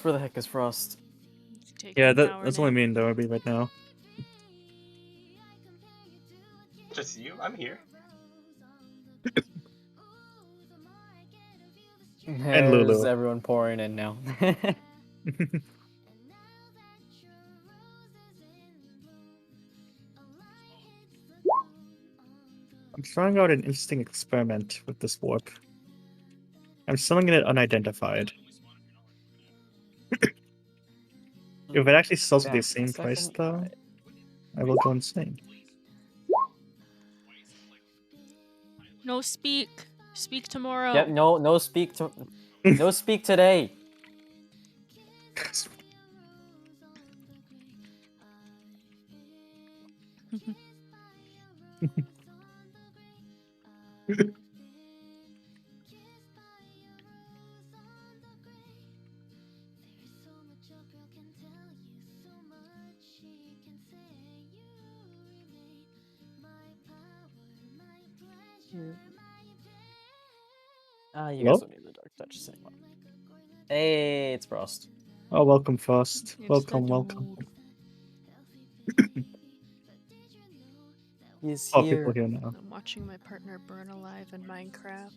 Where the heck is Frost? Yeah, that's only me and Darby right now. Just you? I'm here. And Lulu. Everyone pouring in now. I'm trying out an interesting experiment with this warp. I'm summoning it unidentified. If it actually sells at the same price, though, I will go insane. No speak. Speak tomorrow. Yep, no speak to no speak today. You guys don't need the dark touch anymore. Hey, it's Frost. Oh, welcome, Frost. It's Welcome. He's Oh, here. people here now. I'm watching my partner burn alive in Minecraft.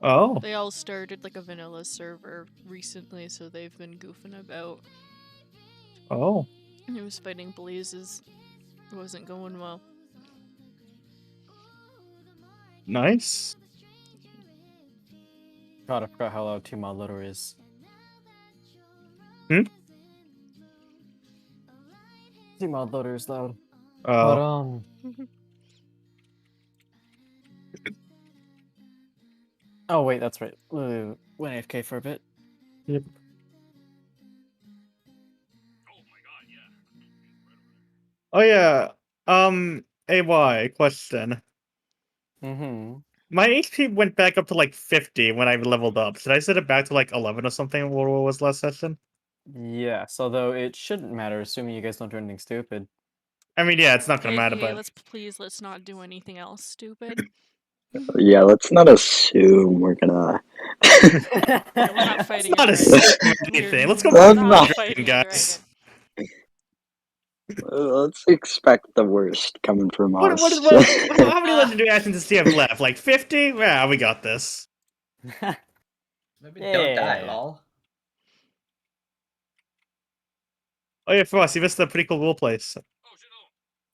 Oh. They all started like a vanilla server recently, so they've been goofing about. Oh. He was fighting blazes. It wasn't going well. Nice. God, I forgot how loud T-Mod Loader is. T-Mod Loader is loud. Oh. But, oh, wait, that's right. Went AFK for a bit. Yep. Oh, yeah. AY, question. My HP went back up to like 50 when I leveled up. Should I set it back to like 11 or something? What was last session? Yes, although it shouldn't matter, assuming you guys don't do anything stupid. I mean, yeah, it's not gonna matter, Hey, but... let's not do anything else stupid. Yeah, let's not assume we're gonna... Yeah, we're not fighting let's a not dragon. assume anything. Let's go We're fight not the fighting dragon, a guys. Let's expect the worst coming from us. How many legendary actions do you have left? Like 50? Yeah, we got this. Maybe don't die, lol. Oh yeah, for us, you missed a pretty cool roleplay.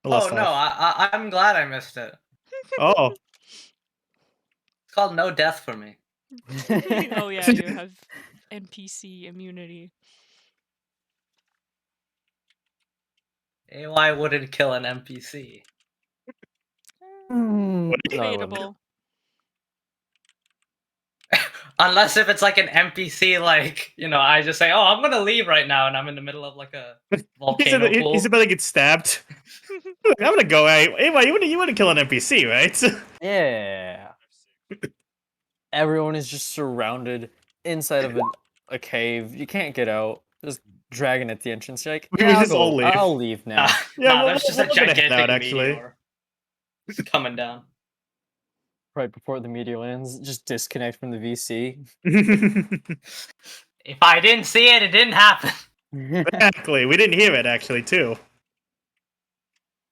Oh no, I'm glad I missed it. Oh. It's called no death for me. Oh yeah, you have NPC immunity. AY wouldn't kill an NPC. Debatable. Unless if it's like an NPC, like, you know, I just say, oh, I'm gonna leave right now, and I'm in the middle of like a volcano pool. He's about to get stabbed. I'm gonna go, hey, you wouldn't kill an NPC, right? Yeah. Everyone is just surrounded inside of a cave. You can't get out. There's dragon at the entrance. You're like, yeah, I'll leave now. Yeah, there's just a gigantic meteor. It's coming down. Right before the meteor lands, just disconnect from the VC. If I didn't see it, it didn't happen. Exactly. We didn't hear it, actually, too.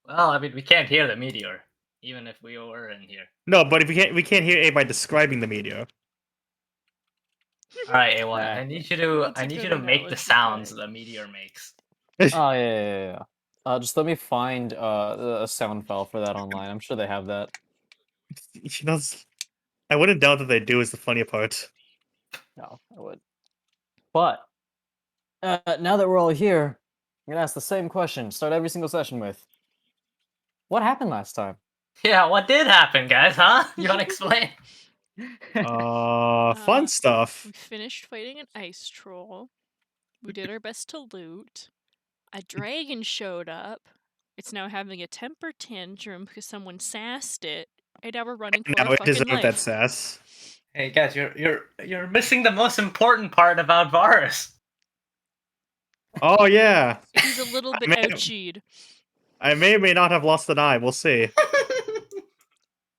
Well, I mean, we can't hear the meteor, even if we were in here. No, but if we can't hear A by describing the meteor. All right, AY, I need you to make the sounds the meteor makes. Oh yeah. Just let me find a sound file for that online. I'm sure they have that. You know, I wouldn't doubt that they do. Is the funny part. No, I would. But now that we're all here, I'm gonna ask the same question. Start every single session with, what happened last time? Yeah, what did happen, guys? Huh? You want to explain? Fun stuff. We finished fighting an ice troll. We did our best to loot. A dragon showed up. It's now having a temper tantrum because someone sassed it. And now we're running for our fucking life. That sass. Hey guys, you're missing the most important part about Varus. Oh yeah. He's a little bit ouchied. I may or may not have lost an eye. We'll see.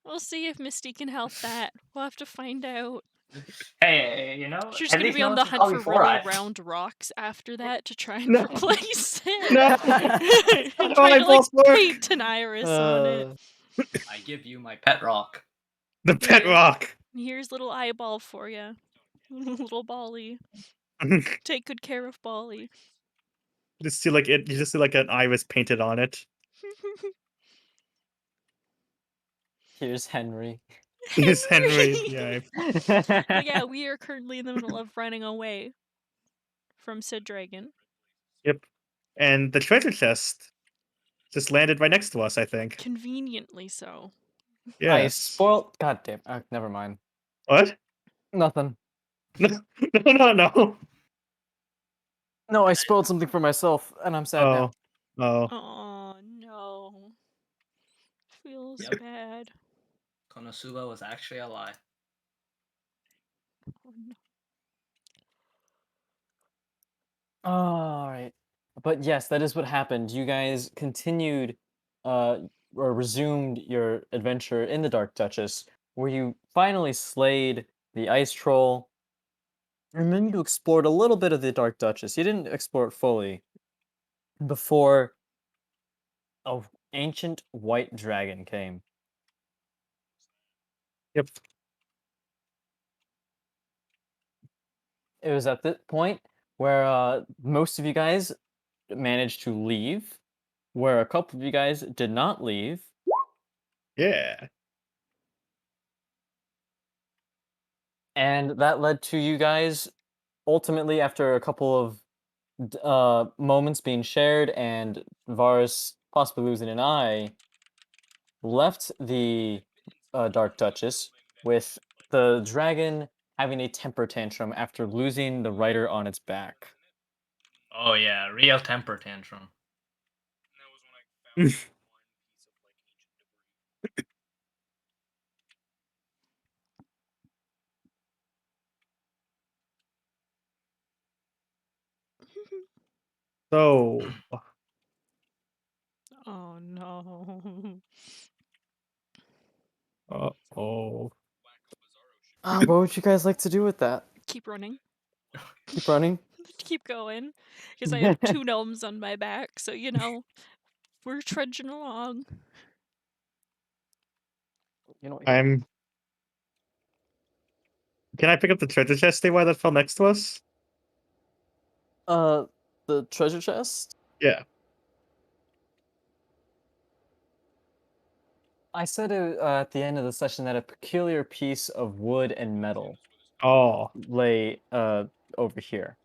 We'll see if Misty can help that. We'll have to find out. Hey, you know, She's at gonna least be no on one the can hunt call me for Four really Eyes. round rocks after that to try and No. replace it. No. And How try do to like eyeballs work? paint an iris on it. I give you my pet rock. The pet Here. rock. Here's little eyeball for you. Little Bally. Take good care of Bally. Just see like it. You just see like an iris painted on it. Here's Henry. Here's Henry. Yeah. But yeah, we are currently in the middle of running away from said dragon. Yep. And the treasure chest just landed right next to us, I think. Conveniently so. I Yes. spoiled. God damn. Never mind. What? Nothing. No, no. No, I spoiled something for myself, and I'm sad now. Oh. Oh no. Feels Yep. bad. Konosuba was actually a lie. Oh, no. All right. But yes, that is what happened. You guys continued or resumed your adventure in the Dark Duchess, where you finally slayed the ice troll. And then you explored a little bit of the Dark Duchess. You didn't explore it fully before a ancient white dragon came. Yep. It was at this point where most of you guys managed to leave, where a couple of you guys did not leave. Yeah. And that led to you guys ultimately, after a couple of moments being shared and Varus possibly losing an eye, left the Dark Duchess with the dragon having a temper tantrum after losing the rider on its back. Oh yeah, real temper tantrum. So. Oh no. Oh. What would you guys like to do with that? Keep running. Keep running? Keep going. Because I have 2 gnomes on my back, so you know, we're trudging along. You know what? I'm. Can I pick up the treasure chest stay that fell next to us? The treasure chest? Yeah. I said at the end of the session that a peculiar piece of wood and metal Oh. lay over here.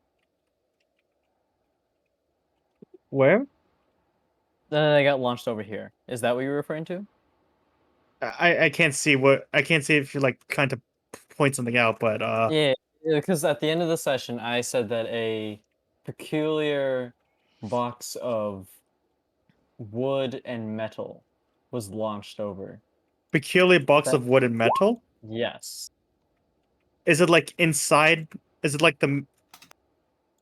Where? Then they got launched over here. Is that what you're referring to? I can't see what I can't see if you like kind of point something out, but Yeah, because at the end of the session, I said that a peculiar box of wood and metal was launched over. peculiar box That of wood and metal. yes, Is it like inside? Is it like the?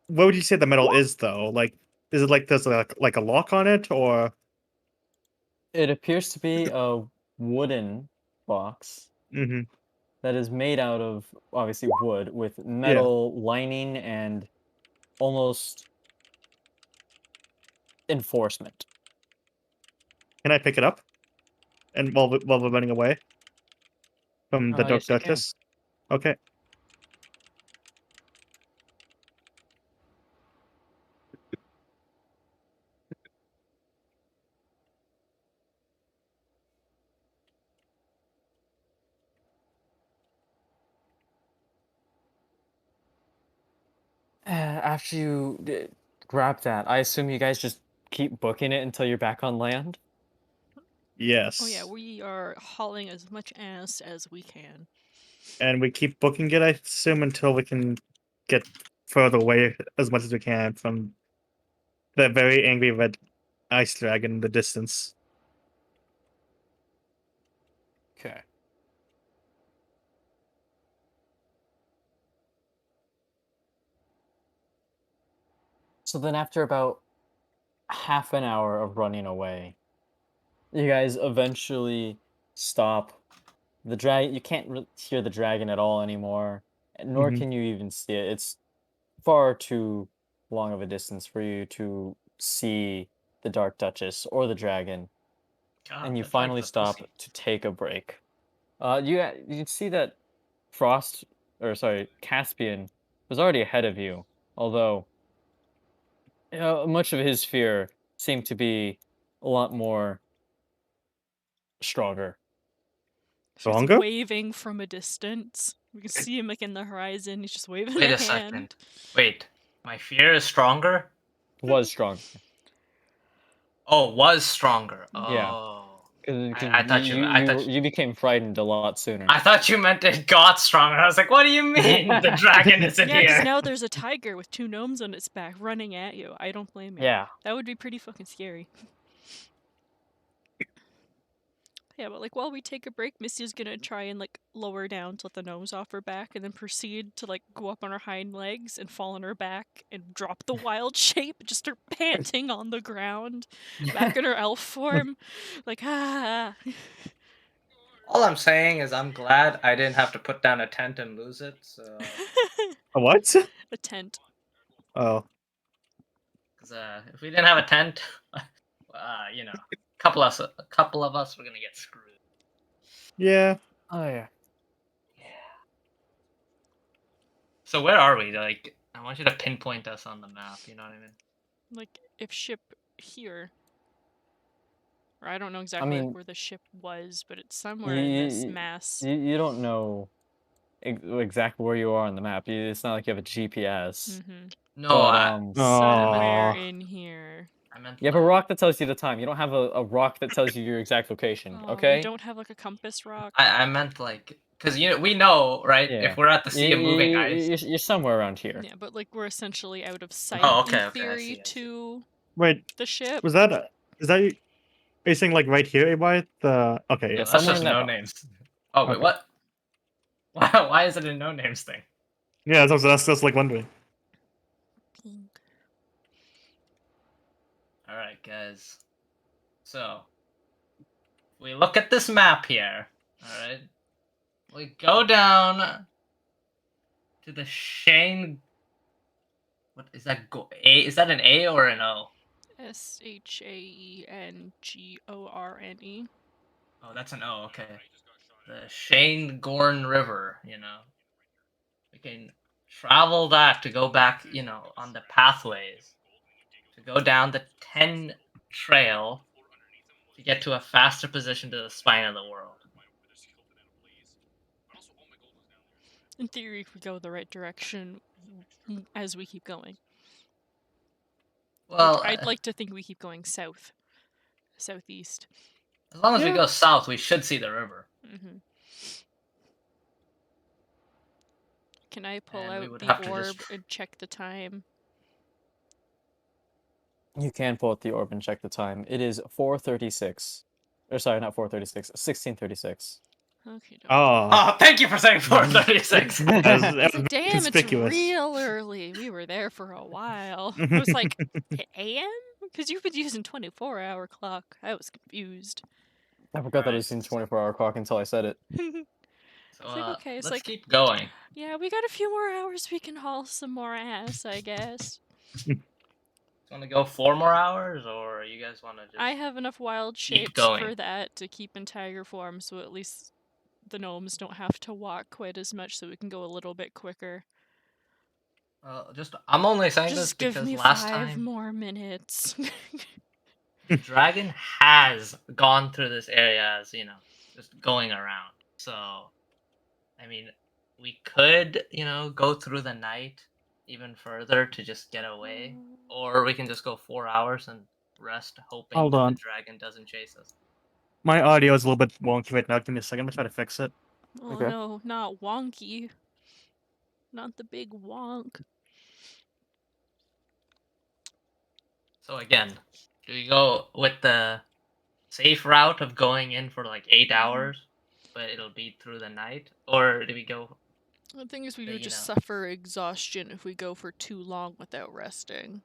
What would you say the metal is though? Like, is it like there's like a lock on it, or? it appears to be a wooden box Mm-hmm. that is made out of obviously wood with Yeah. metal lining and almost enforcement. Can I pick it up? And while we're running away from the Dark Yes, you can. Duchess. Okay. After you grab that, I assume you guys just keep booking it until you're back on land. Yes. Oh yeah, we are hauling as much ass as we can. And we keep booking it, I assume, until we can get further away as much as we can from that very angry red ice dragon in the distance. Okay. So then, after about half an hour of running away, you guys eventually stop. The dragon, you can't hear the dragon at all anymore. nor Mhm. can you even see it. It's far too long of a distance for you to see the Dark Duchess or the dragon, God, and you that dog's finally a stop pussy. to take a break. You can see that Frost, or sorry, Caspian was already ahead of you, although much of his fear seemed to be a lot more stronger. She's Stronger? waving from a distance. We can see him like in the horizon. He's just waving Wait a a second. hand. Wait, my fear is stronger? Was strong. Oh, was stronger. Yeah. Oh. Because I thought you I thought you became frightened a lot sooner. I thought you meant it got stronger. I was like, what do you mean the dragon isn't Yeah, because here? now there's a tiger with 2 gnomes on its back running at you. I don't blame you. Yeah. That would be pretty fucking scary. Yeah, but like while we take a break, Misty's gonna try and like lower down to let the gnomes off her back and then proceed to like go up on her hind legs and fall on her back and drop the wild shape and just start panting on the ground back in her elf form. Like, ah. All I'm saying is I'm glad I didn't have to put down a tent and lose it. So, A what? A tent. Oh. because if we didn't have a tent, you know, a couple of us were gonna get screwed. Yeah. Oh yeah. So where are we? Like, I want you to pinpoint us on the map. You know what I mean? Like, if ship here. Or I don't know exactly like mean, where the ship was, but it's You somewhere in this you, mass. you don't know exactly where you are on the map. It's not like you have a GPS. Mm-hmm. No, But Somewhere Aw. in here. I meant you have a like rock that tells you the time. You don't have a rock that tells you your exact location. Oh, you Okay? don't have like a compass rock? I meant like because we know right Yeah. if we're at the sea of moving ice. You're somewhere around here. Yeah, but like we're essentially out of sight Oh, okay, in okay, I theory see, I see. to Wait, the ship. was that is that are you saying like right here, Aby? The okay, Yeah, yeah. That's somewhere just in that no box. names. Oh wait, Okay. what? Why is it a no names thing? Yeah, that's just like wondering. All right, guys. So we look at this map here. All right, we go down to the Shane. What is that? A? Is that an A or an O? Shaengorne. Oh, that's an O. Okay. The Shane Gorn River. We can travel that to go back. On the pathways to go down the 10 trail to get to a faster position to the spine of the world. In theory, if we go the right direction as we keep going. Well, I'd like to think we keep going southeast. as long as we Yeah. go south, we should see the river. Mm-hmm. Can I pull And we out would the have to orb just and check the time? You can pull out the orb and check the time. It is 4:36. Or sorry, not 4:36. 16:36. Okay, don't. Oh, Oh, thank you for saying 4:36. that was I was like, very damn, it's conspicuous. real early. We were there for a while. I was like, AM? Because you've been using 24-hour clock. I was confused. I forgot that it Right. was in 24-hour clock until I said it. It's like, okay, it's let's like, keep going. yeah, we got a few more hours. We can haul some more ass, I guess. Want to go 4 more hours, or you guys want to just? I have enough wild keep shapes going. for that to keep in tiger form, so at least the gnomes don't have to walk quite as much, so we can go a little bit quicker. I'm only saying this Just give because me last 5 time more minutes. the dragon has gone through this area as just going around. So, I mean, we could go through the night even further to just get away, or we can just go 4 hours and rest, hoping Hold that on. the dragon doesn't chase us. My audio is a little bit wonky right now. Give me a second. I'm gonna try to fix it. Oh Okay. no, not wonky. Not the big wonk. So again, do we go with the safe route of going in for like 8 hours, but it'll be through the night, or do we go? The thing is, we But, would just suffer exhaustion if we go for too long without resting.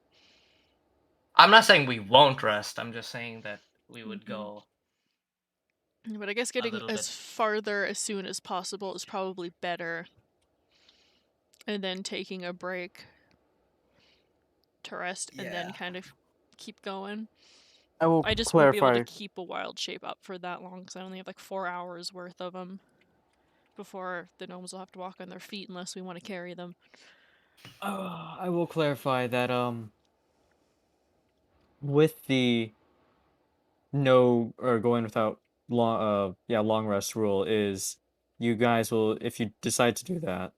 I'm not saying we won't rest. I'm just saying that we would go. But I guess getting little as bit. farther as soon as possible is probably better. And then taking a break to rest and then Yeah. kind of keep going. I will I just won't be able clarify. to keep a wild shape up for that long because I only have like 4 hours worth of them before the gnomes will have to walk on their feet unless we want to carry them. I will clarify that with the no or going without long rest rule is you guys will, if you decide to do that,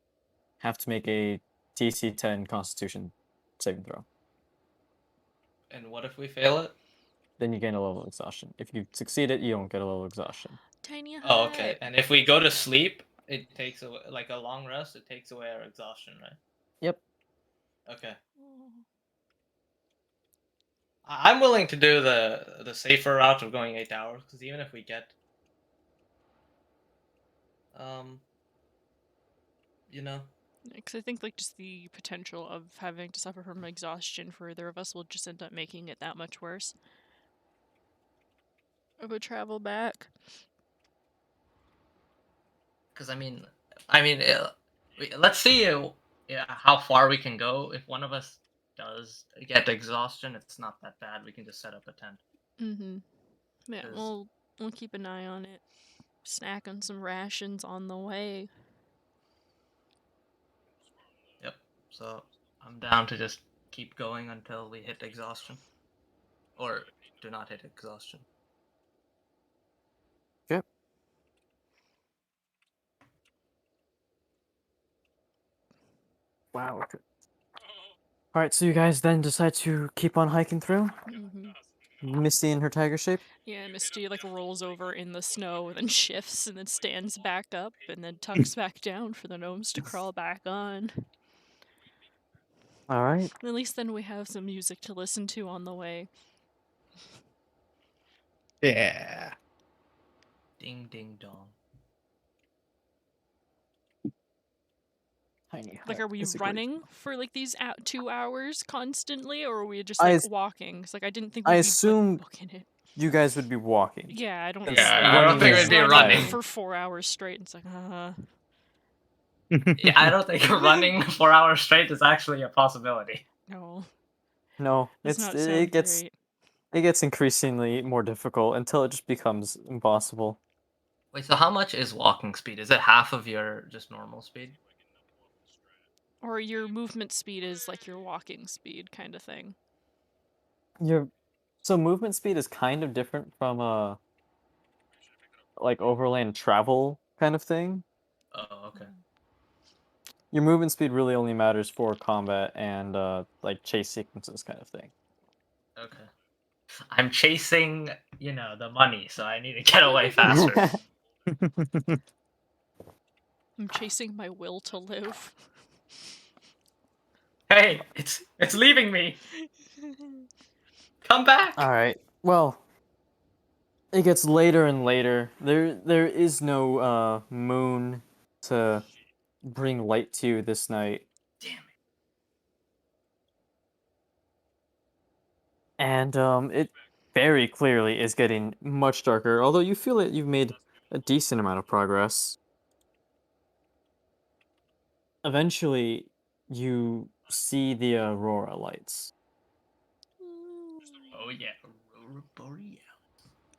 have to make a DC 10 Constitution saving throw. And what if we fail it? Then you gain a level of exhaustion. If you succeed it, you don't get a level of exhaustion. Tiny hut. Oh, okay. And if we go to sleep, it takes away like a long rest. It takes away our exhaustion, right? Yep. Okay. Oh. I'm willing to do the safer route of going 8 hours because even if we get, you know, Because I think like just the potential of having to suffer from exhaustion for either of us will just end up making it that much worse. Of a travel back. because let's see how far we can go. If one of us does get exhaustion, it's not that bad. We can just set up a tent. Mm-hmm. Yeah, 'Cause- we'll keep an eye on it. Snack on some rations on the way. Yep. So I'm down to just keep going until we hit exhaustion, or do not hit exhaustion. Yep. Wow. Okay. All right, so you guys then decide to keep on hiking through. Mm-hmm. Misty in her tiger shape. Yeah, Misty like rolls over in the snow and then shifts and then stands back up and then tucks back down for the gnomes to crawl back on. All right. At least then we have some music to listen to on the way. Yeah. Ding ding dong. Tiny Like, hut are we is a great- running for like these 2 hours constantly, or are we just I like s- walking? 'Cause, like I didn't think I we'd be assume booking it. you guys would be walking. Yeah, I don't That's think Yeah, we'd I don't running think is we'd be running running. for 4 hours straight. It's like, Yeah, I don't think running 4 hours straight is actually a possibility. no, No, does it's not it sound gets great. it gets increasingly more difficult until it just becomes impossible. Wait, so how much is walking speed? Is it half of your just normal speed? Or your movement speed is like your walking speed kind of thing. So movement speed is kind of different from like overland travel kind of thing. Oh, okay. Your movement speed really only matters for combat and like chase sequences kind of thing. Okay. I'm chasing, the money, so I need to get away faster. I'm chasing my will to live. Hey, it's leaving me. Come back. All right. Well, it gets later and later. There is no moon to bring light to you this night. Damn it. And it very clearly is getting much darker, although you feel that you've made a decent amount of progress. Eventually, you see the aurora lights. Oh yeah, Aurora Boreal.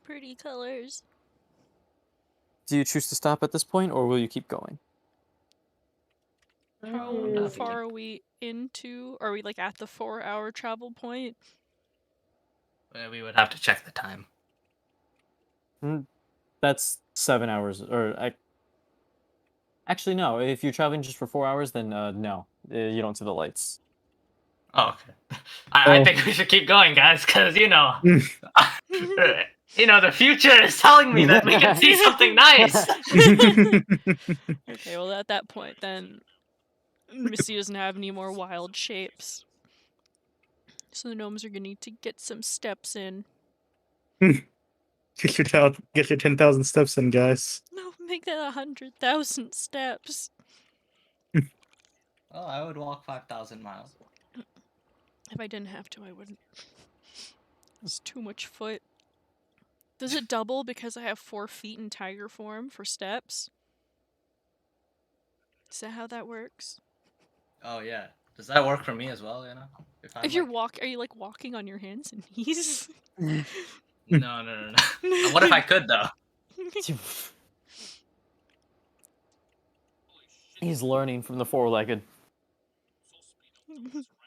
Pretty colors. Do you choose to stop at this point, or will you keep going? How No, far are we into? Are we like at the 4-hour travel point? We would have to check the time. That's 7 hours, actually no. If you're traveling just for 4 hours, then no, you don't see the lights. Oh, okay. I think we should keep going, guys, because the future is telling me that we can see something nice. Okay, well at that point then Misty doesn't have any more wild shapes. So the gnomes are gonna need to get some steps in. Get your 10,000 steps in, guys. No, make that 100,000 steps. Oh, I would walk 5,000 miles. If I didn't have to, I wouldn't. It's too much foot. Does it double because I have 4 feet in tiger form for steps? Is that how that works? Oh yeah. Does that work for me as well? You know, if I'm If you're like, are you like walking on your hands and knees? no. What if I could though? He's learning from the four-legged.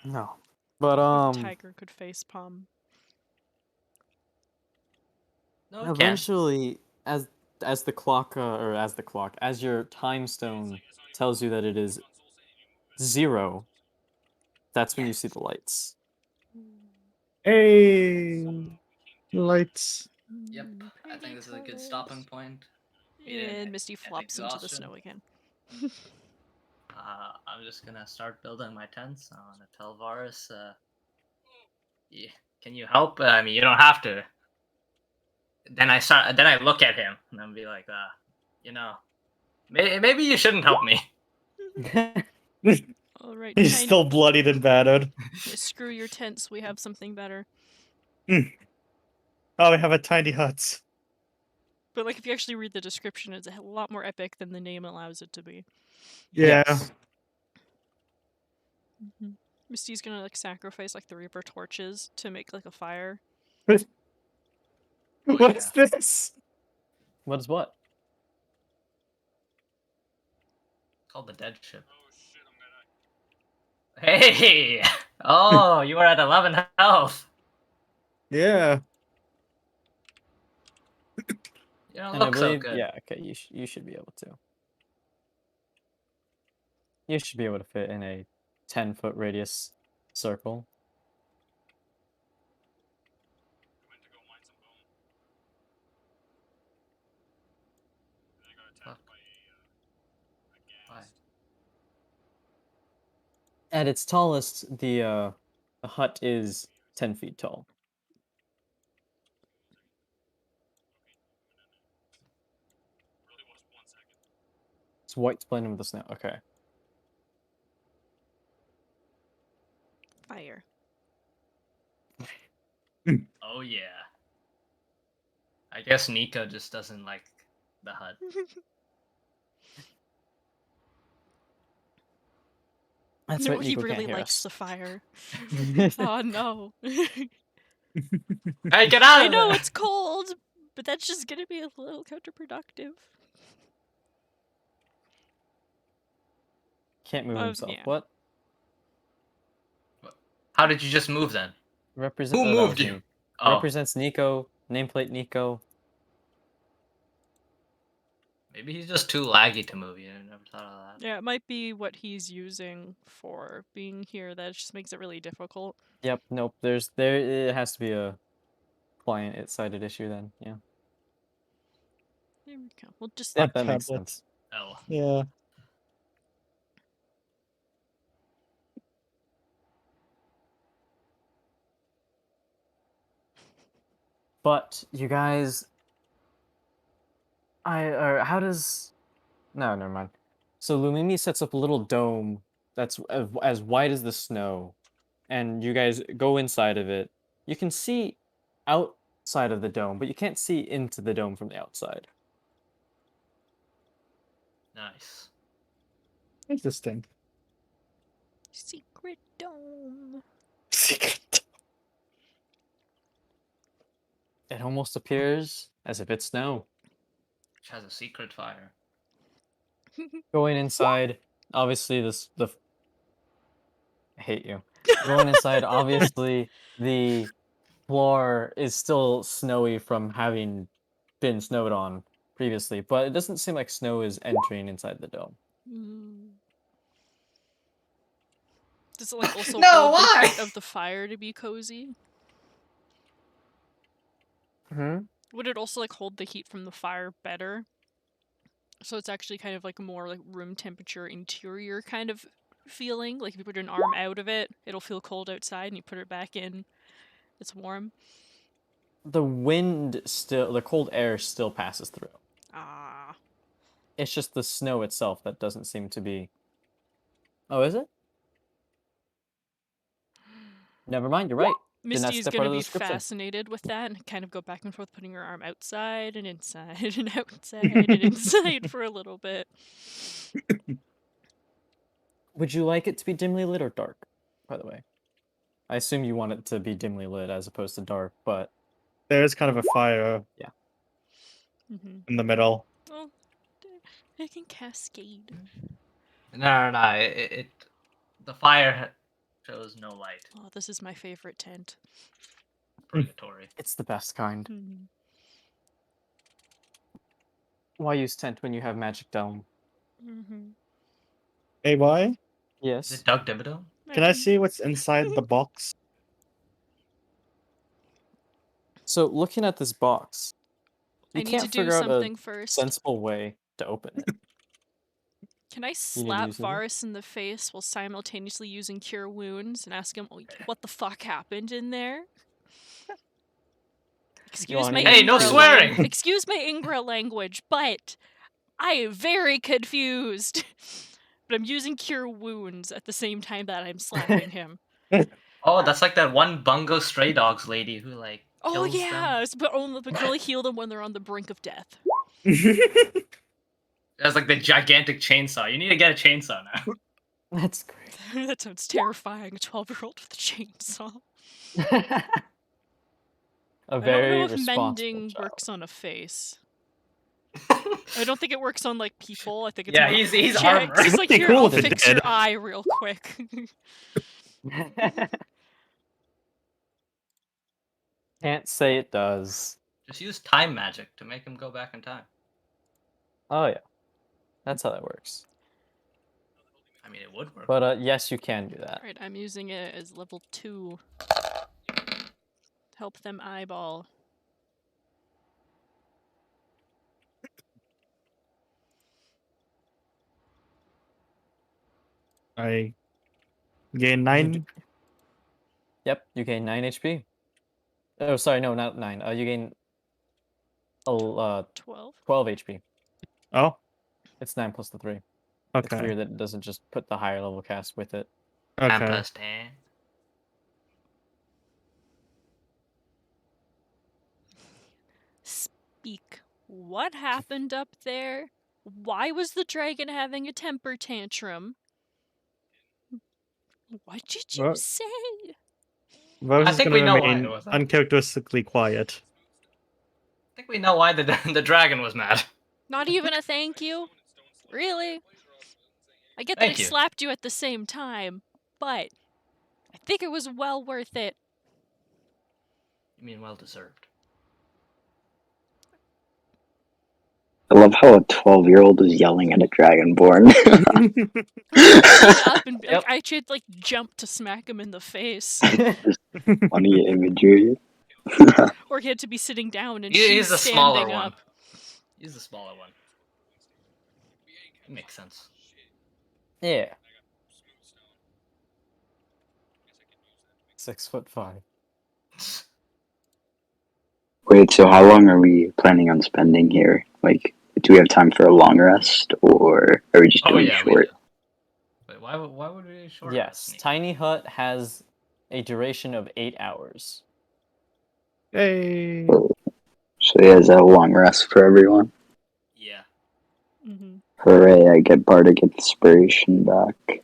No. But A tiger could face palm. No, it can. eventually, as the clock as your time stone tells you that it is 0, that's when you see the lights. Hey, lights. Yep. I think this is a good stopping point. We didn't And hit Misty flops into the exhaustion. snow again. I'm just gonna start building my tents. I want to tell Varus, yeah, can you help? I mean, you don't have to. Then I look at him and I'm be like, you know, maybe you shouldn't help me. All right, He's still bloodied and battered. Yeah, screw your tents. We have something better. Oh, we have a tiny hut. But like, if you actually read the description, it's a lot more epic than the name allows it to be. Yeah. Yes. Misty's gonna like sacrifice like the Reaper torches to make like a fire. What's this? What is what? Called the dead ship. Hey! Oh, you are at 11 health. Yeah. You don't And I look so believe, good. yeah, okay, you should be able to. You should be able to fit in a 10-foot radius circle. Fuck. Why? At its tallest, the hut is 10 feet tall. It's white blending with the snow. Okay. Fire. Oh yeah. I guess Nico just doesn't like the hut. That's No, right, he Nico can't really hear likes us. the fire. Oh no. Hey, get out I of know there! it's cold, but that's just gonna be a little counterproductive. Can't move himself. Yeah. What? How did you just move then? Represent. Who Oh, that moved was you? me. Oh, Represents Nico. Nameplate Nico. maybe he's just too laggy to move you. I never thought of that. Yeah, it might be what he's using for being here that just makes it really difficult. Yep. Nope. It has to be a client-sided issue then. Yeah. There we go. We'll just Yep. That makes tablet. sense. Oh. Yeah. But you guys, how does? No, never mind. So Lumini sets up a little dome that's as wide as the snow, and you guys go inside of it. You can see outside of the dome, but you can't see into the dome from the outside. Nice. Interesting. secret dome. Secret. It almost appears as if it's snow. Which has a secret fire. Going inside, obviously I hate you. Going inside, obviously the floor is still snowy from having been snowed on previously, but it doesn't seem like snow is entering inside the dome. Does it like also No, hold why? the heat of the fire to be cozy? Hmm? Would it also like hold the heat from the fire better? So it's actually kind of like a more like room temperature interior kind of feeling. Like if you put an arm out of it, it'll feel cold outside, and you put it back in, it's warm. The cold air still passes through. Ah. It's just the snow itself that doesn't seem to be. Oh, is it? Never mind, you're right. Did not Misty is step out gonna of the be description. fascinated with that and kind of go back and forth, putting her arm outside and inside and outside and inside for a little bit. Would you like it to be dimly lit or dark, by the way? I assume you want it to be dimly lit as opposed to dark, but There is kind of a fire Mm-hmm. in the middle. Oh, it can cascade. No. The fire shows no light. Oh, this is my favorite tent. Purgatory. it's the best kind. Mm-hmm. Why use tent when you have magic dome? Mm-hmm. Hey, why? Is Yes. it Doug Dimmadome? Can I see what's inside the box? So looking at this box, I you need to can't do figure out a something first. sensible way to open it. Can I You need to slap use something? Varus in the face while simultaneously using Cure Wounds and ask him what the fuck happened in there? Excuse wanna my use Hey, no Ingra swearing! Excuse my Ingra language, but I am very confused. But I'm using Cure Wounds at the same time that I'm slapping him. Oh, that's like that one Bungo Stray Dogs lady who, like, Oh kills them. yeah, but can only heal them when they're on the brink of death. That's like the gigantic chainsaw. You need to get a chainsaw now. That's great. That sounds terrifying. A 12-year-old with a chainsaw. A I don't very know if responsible mending child. works on a face. I don't think it works on like people. I think it's Yeah, more he's objects. armor. He's like, Pretty here, cool I'll if it fix did. your eye real quick. Can't say it does. Just use time magic to make him go back in time. Oh yeah, that's how that works. I mean, it would work. But yes, you can do that. Right, I'm using it as level 2. Help them eyeball. I gain 9. Yep, you gain 9 HP. Oh, sorry, no, not 9. You gain 12. 12 HP. Oh, It's 9 plus the 3. It's okay. weird that it doesn't just put the higher level cast with it. Okay. plus 10. Speak. What happened up there? Why was the dragon having a temper tantrum? What did you Well, say? Rose I is think going we to know why it remain was that. uncharacteristically quiet. I think we know why the dragon was mad. Not even a thank you? Really? I get that Thank I you. slapped you at the same time, but I think it was well worth it. You mean well deserved. I love how a 12-year-old is yelling at a dragonborn. Running up and Yep. I should like jump to smack him in the face. Funny imagery. Or he had to be sitting down and He's she's the smaller standing one. up. He's the smaller one. Makes sense. Yeah. 6'5". Wait, so how long are we planning on spending here? Like, do we have time for a long rest, or are we just Oh doing yeah, we short? do. Wait, why would we do short? Yes, Tiny Hut has a duration of 8 hours. Hey. So he has a long rest for everyone. Yeah. Mm-hmm. Hooray, I get Bardic Inspiration back.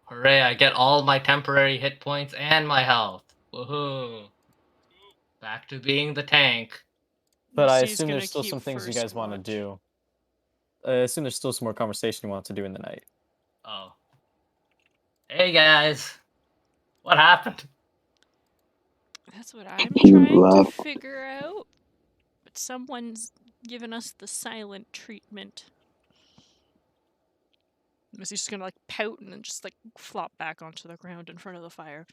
Hooray, I get all my temporary hit points and my health. Woohoo. Back to being the tank. But I Lucy's assume gonna there's still keep some things you first guys want to watch. do. I assume there's still some more conversation you want to do in the night. Oh. Hey guys. What happened? That's what I'm He trying to left. figure out. But someone's given us the silent treatment. Missy's just gonna like pout and then just like flop back onto the ground in front of the fire.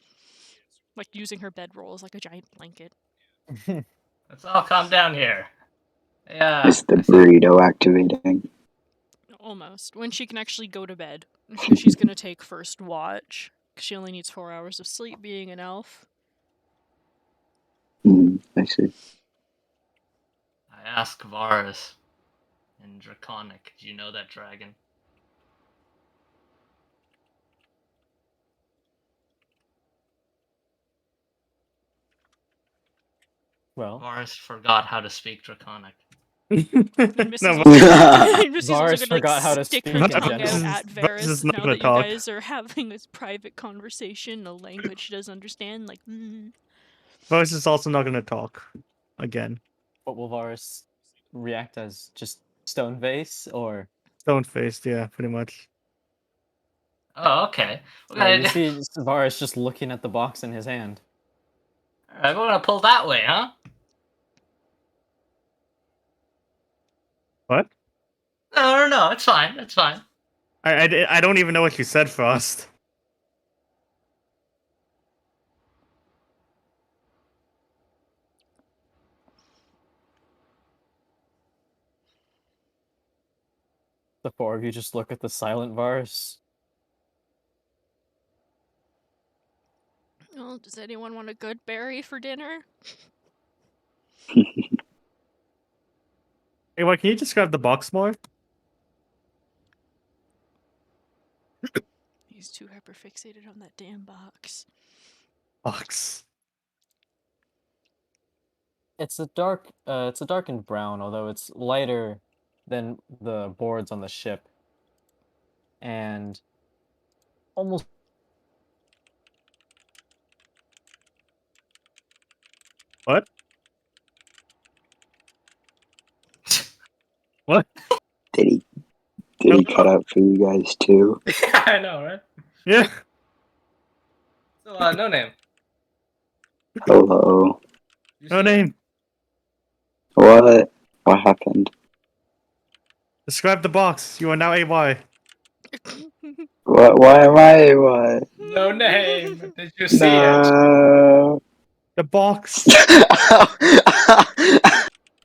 Like using her bedroll as like a giant blanket. Let's all calm down here. Yeah. Is the burrito activating? Almost. When she can actually go to bed. Because she's gonna take first watch. Because she only needs 4 hours of sleep being an elf. I see. I ask Varus in Draconic, do you know that dragon? Well, Varus forgot how to speak Draconic. Mrs. No, was Mrs. Varus was gonna forgot how to stick speak her in tongue general. out at Varus is Varys not now gonna that you talk. guys are having this private conversation in a language she doesn't understand. Like, Varus is also not gonna talk again. What will Varus react as? Just stone face, or Stone faced, yeah, pretty much. Oh, okay. We're you gonna, see Varus just looking at the box in his hand. Alright, we're gonna pull that way, huh? What? No, it's fine. It's fine. I don't even know what you said, Frost. The four of you just look at the silent Varus. well, does anyone want a good berry for dinner? Hey, what? Can you describe the box more? He's too hyperfixated on that damn box. Box. It's a darkened brown, although it's lighter than the boards on the ship, and almost What? What? Did he cut out for you guys too? Yeah, I know, right? Yeah. So, no name. Hello. You No see name. What? What happened? Describe the box. You are now AY. What? Why am I? What? No name. Did you see it? No. The box.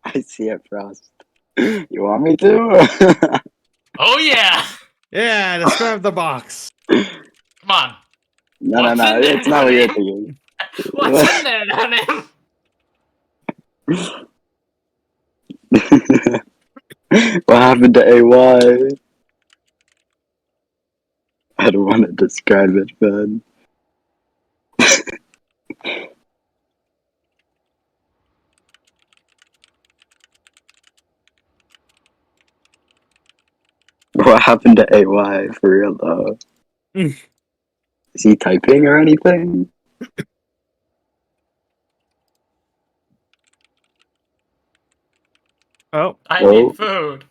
I see it, Frost. You want me to? Oh yeah! Yeah, describe the box. Come on. No, What's no, in there, it's not what you're Noname? thinking. What's in there, Noname? What happened to AY? I don't want to describe it, man. What happened to AY for real though? Mm. Is he typing or anything? Oh. I Whoa. need food.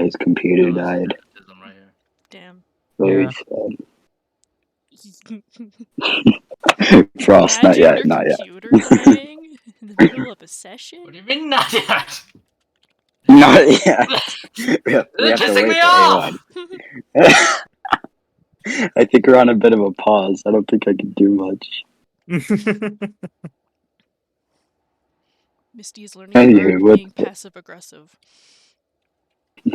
His computer Oh, this is died. nepotism right here. Damn. Very Yeah. sad. Frost, not Imagine yet, your not yet. computer dying in the middle of a session. What do you mean not yet? Not yet. we have They're to pissing wait me for off! AY. I think we're on a bit of a pause. I don't think I can do much. Misty is learning the art Anywho, of what? being passive aggressive.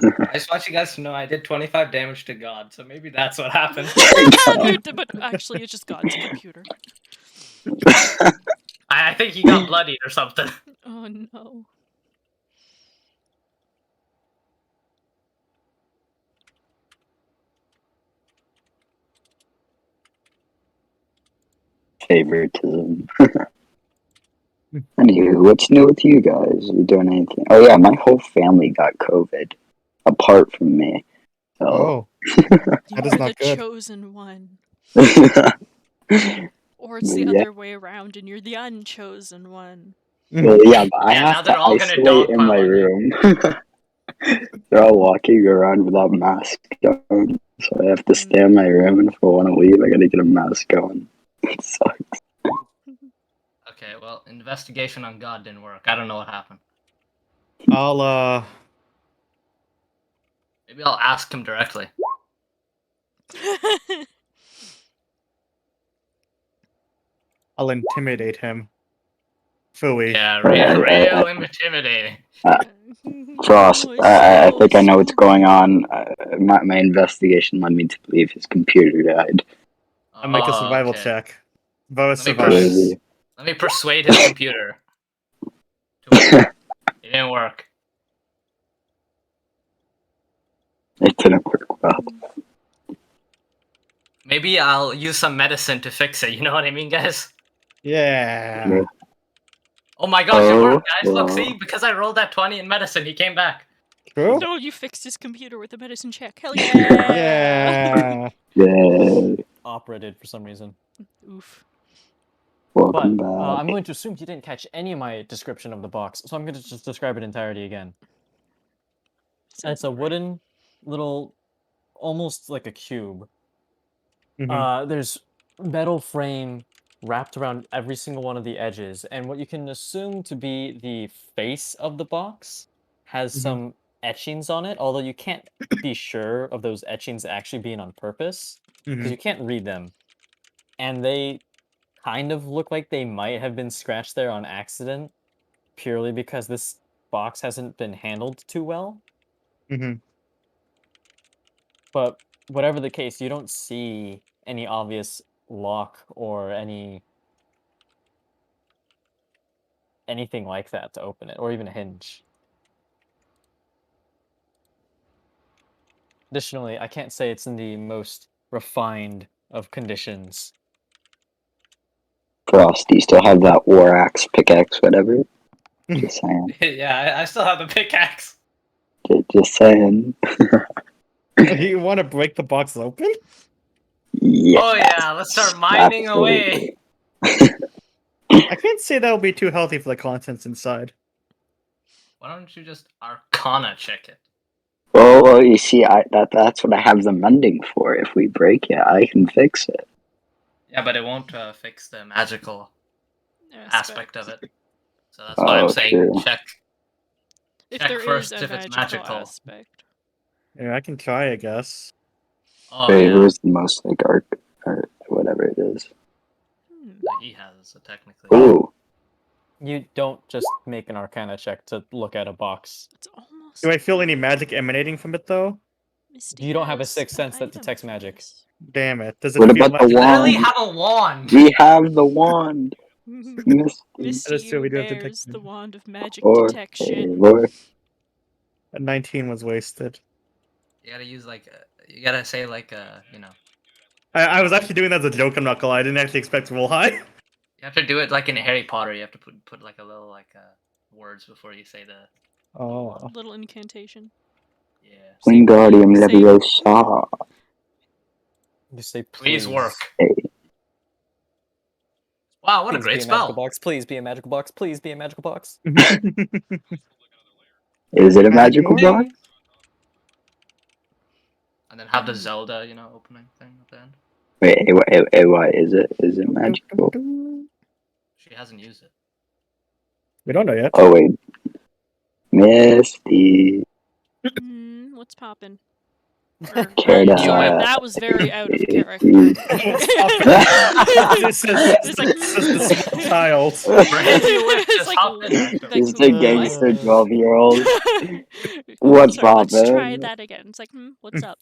I just want you guys to know I did 25 damage to God, so maybe that's what happened. But actually, it's just God's computer. I think he got bloodied or something. Oh no. Favoritism. Anywho, what's new with you guys? Are you doing anything? Oh yeah, my whole family got COVID, apart from me. So. Oh. You That is are not the good. chosen one. Well, Or it's the yeah, other way around and you're the unchosen one. but I Yeah, now have they're to all gonna isolate in dogpile my on you. room. They're all walking around without masks on, so I have to stay in my room. And if I want to leave, I gotta get a mask on. It sucks. Okay, well, investigation on God didn't work. I don't know what happened. I'll Maybe I'll ask him directly. I'll intimidate him. Fully. Yeah, Alright, real intimidating. Frost, Oh, I think I know what's so- going on. My investigation led me to believe his computer died. I'll make a survival okay. check. Varus Let me survives. Crazy. Let me persuade his computer to work. It didn't work. It didn't work well. Maybe I'll use some medicine to fix it. You know what I mean, guys? Yeah. Yeah. Oh my gosh, it worked, Oh, guys. Look, wow. see? Because I rolled that 20 in medicine, he came back. True? No, you fixed his computer with a medicine check. Hell yeah! Yeah. Yay. Operated for some reason. Oof. Welcome But back. I'm going to assume you didn't catch any of my description of the box, so I'm going to just describe it entirety again. It's a wooden little, almost like a cube. There's metal frame wrapped around every single one of the edges, and what you can assume to be the face of the box has some etchings on it, although you can't be sure of those etchings actually being on purpose because you can't read them. And they kind of look like they might have been scratched there on accident purely because this box hasn't been handled too well. But whatever the case, you don't see any obvious lock or anything like that to open it, or even a hinge. Additionally, I can't say it's in the most refined of conditions. Frost, do you still have that war axe, pickaxe, whatever? Just saying. Yeah, I still have the pickaxe. Just saying. You want to break the box open? Yeah. Oh yeah, let's start mining away. I can't say that would be too healthy for the contents inside. Why don't you just Arcana check it? Well, you see, that's what I have the mending for. If we break it, I can fix it. Yeah, but it won't fix the magical aspect of it. So that's Oh, why I'm saying true. check. If Check there first is a if it's magical magical. aspect. Yeah, I can try, I guess. Oh Wait, yeah, who's the most like arc or whatever it is? he has so technically. Ooh, You don't just make an Arcana check to look at a box. It's almost. Do I feel any magic emanating from it, though? Misty You don't have a has sixth an sense that item detects for magic. this. Damn it. Does it What feel about the magic? Literally wand? have a wand. We have the wand. Misty. Misty That is true, we do have bears the detection. wand of magic Or detection. favor. A 19 was wasted. You gotta use like you gotta say like you know. I was actually doing that as a joke, I'm not gonna lie. I didn't actually expect to roll high. You have to do it like in Harry Potter. You have to put like a little like words before you say the Oh. Little incantation. yeah. Wingardium Say- Leviosa. You say Please work. Hey, Wow, what a Please great be a magical spell. box. Please be a magical box. Please be a magical box. is it a Magical magical box? Ding. And then have the Zelda, you know, opening thing at the end. Wait, what is it? Is it magical? She hasn't used it. We don't know yet. Oh wait, Misty. What's poppin'? Care You to know what? have That was very out of a- character. This is the small child. Brand new whip It's just like, hopped in after. Just a what? gangster 12-year-old. What's What's Let's try poppin'? that again. It's like, what's up?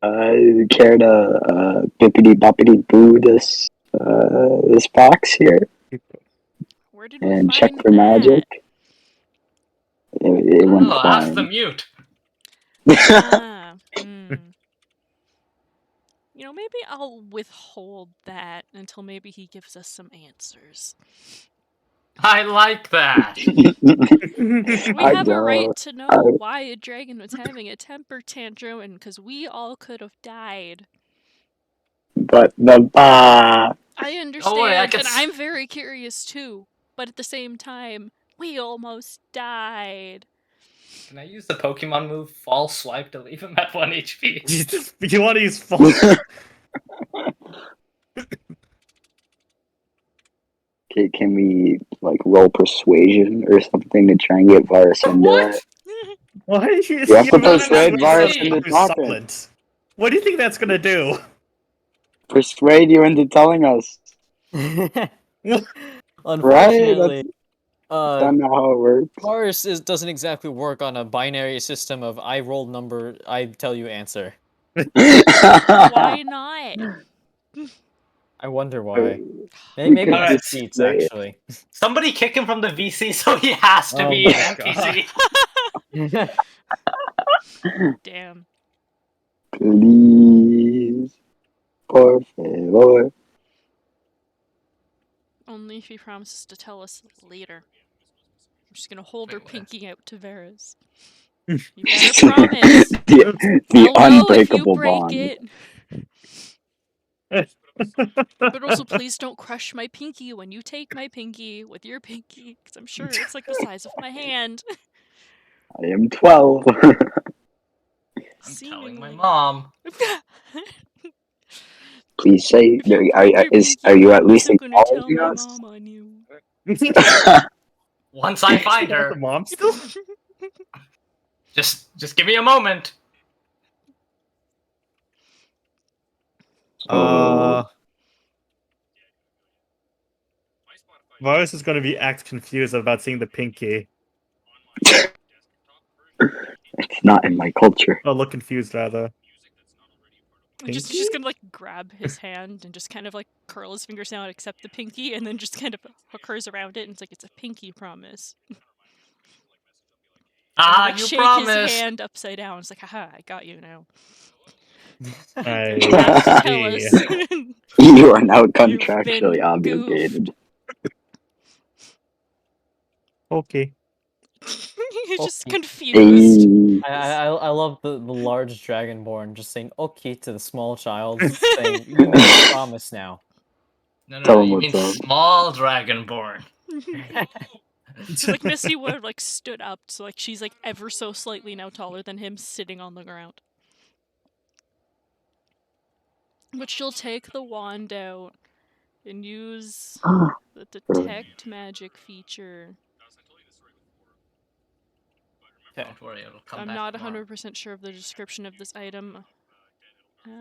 Care to bippity boppity boo this box here Where did we and find check for that? magic? It went Oh, ask the fine. mute. Ah, You know, maybe I'll withhold that until maybe he gives us some answers. I like that. We I have a right know. to know why a dragon was having a temper tantrum, and because we all could have died. But the I worry, I understand, can and s- I'm very curious too. But at the same time, we almost died. Can I use the Pokemon move False Swipe to leave him at 1 HP? You want to use false? can we like roll persuasion or something to try and get Varus into What? it? Why did you You have to not an persuade Varus NPC. into who's talking. silent? What do you think that's gonna do? Persuade you into telling us. Unfortunately, That's not how it works. Mars doesn't exactly work on a binary system of I roll number, I tell you answer. Why not? I wonder why. Maybe could that's just cheats, say it. actually. Somebody kick him from the VC so he has to Oh be an my NPC. Damn. Please. Por favor. Only Only if he promises to tell us later. I'm just gonna hold her Wait, what? pinky out to Varys. You better promise. The I'll know if you unbreakable break bond. it. But also, please don't crush my pinky when you take my pinky with your pinky, because I'm sure it's like the size of my hand. I am 12. I'm telling my Seemingly. mom. Please say, If you are, break your pinky, are I you at promise least I'm gonna tell acknowledging my us? mom on you. Once I find Got the her, mom still? just give me a moment. Oh. Varus is going to be act confused about seeing the pinky. It's not in my culture. Oh, look confused rather. She's just gonna like grab his hand and just kind of like curl his fingers down, accept the pinky, and then just kind of hook hers around it, and it's like it's a pinky promise. Ah, like you shake promised. his hand upside down. It's like, haha, I got you now. I You have to tell see. us. You are now You've contractually been obligated. Okay. He's just Okay. confused. I love the large dragonborn just saying okay to the small child, saying you made a promise now. No, Tell him you what's mean up. small dragonborn. So like Misty would have like stood up, so like she's like ever so slightly now taller than him, sitting on the ground. But she'll take the wand out and use the detect magic feature. Don't worry, it'll come I'm back not tomorrow. 100% sure of the description of this item.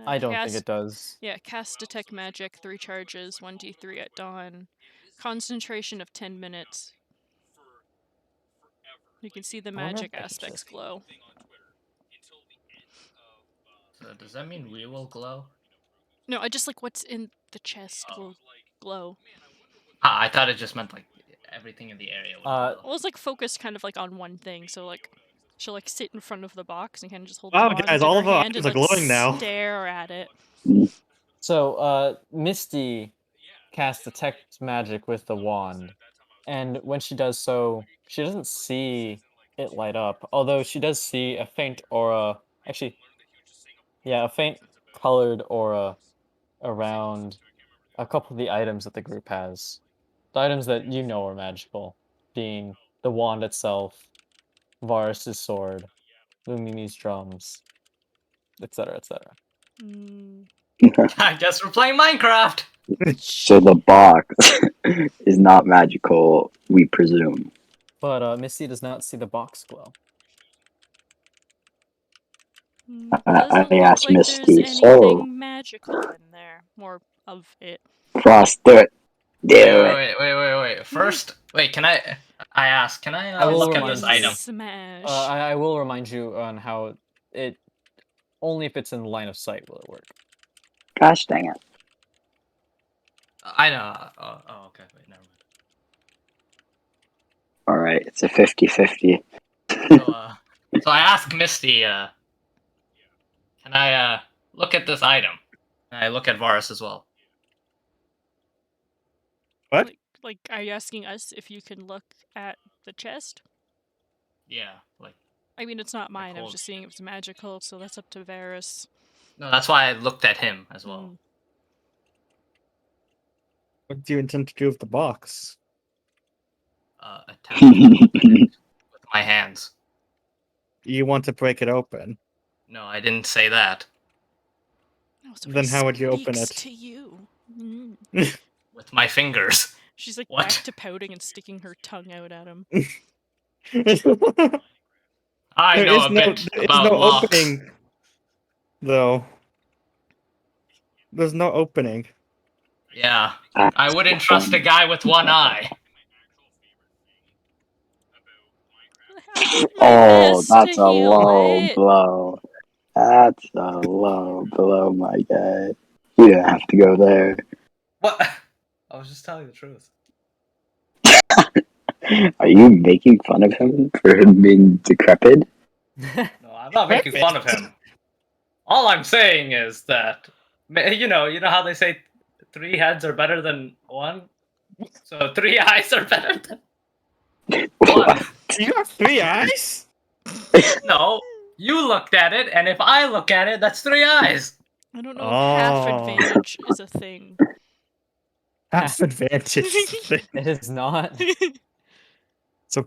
I don't think it does. Yeah, cast detect magic, 3 charges, 1d3 at dawn. Concentration of 10 minutes. You can see the I wonder magic if I can aspects just- glow. So does that mean we will glow? No, I just like what's in the chest will glow. Ah, I thought it just meant like everything in the area would glow. Well, it's like focused kind of like on one thing, so like she'll like sit in front of the box and kind of just hold the Wow, wand guys, in all her of our hand and items are like glowing now. stare at it. So, Misty casts detect magic with the wand, and when she does so, she doesn't see it light up. Although she does see a faint aura. Actually, yeah, a faint colored aura around a couple of the items that the group has. The items that you know are magical, being the wand itself, Varus's sword, Lumini's drums, etc., etc. I guess we're playing Minecraft. So the box is not magical, we presume. But Misty does not see the box glow. Doesn't I look asked like there's Misty, anything so magical in there. More of it. Frost, do it. Do it. Wait. First, wait, can I ask, can I I will look at remind this you. item? Smash. I will remind you on how it only if it's in line of sight will it work. Gosh dang it. I know. Oh, okay. Wait, never mind. Alright, it's a 50-50. So I asked Misty, can I look at this item? And I look at Varus as well. What? Like, are you asking us if you can look at the chest? Yeah, like. I mean, it's not mine. I was hold- just seeing if it's magical, so that's up to Varys. No, that's why I looked at him as well. What do you intend to do with the box? Attempt to open it with my hands. You want to break it open. No, I didn't say that. Oh, Then how would you open speaks it? to you. With my fingers. She's like What? back to pouting and sticking her tongue out at him. I know a bit there is about no locks. opening, though. There's no opening. Yeah, That's I wouldn't trust a fun. guy with one eye. I did my Oh, best that's to a heal low it. blow. That's a low blow, my guy. You didn't have to go there. What? I was just telling the truth. Are you making fun of him for him being decrepit? No, I'm not making fun of him. All I'm saying is that, you know how they say 3 heads are better than one? So 3 eyes are better than 1. You have 3 eyes? No, you looked at it, and if I look at it, that's 3 eyes. I don't know if half Oh. advantage is a thing. Half advantage. It is not. So,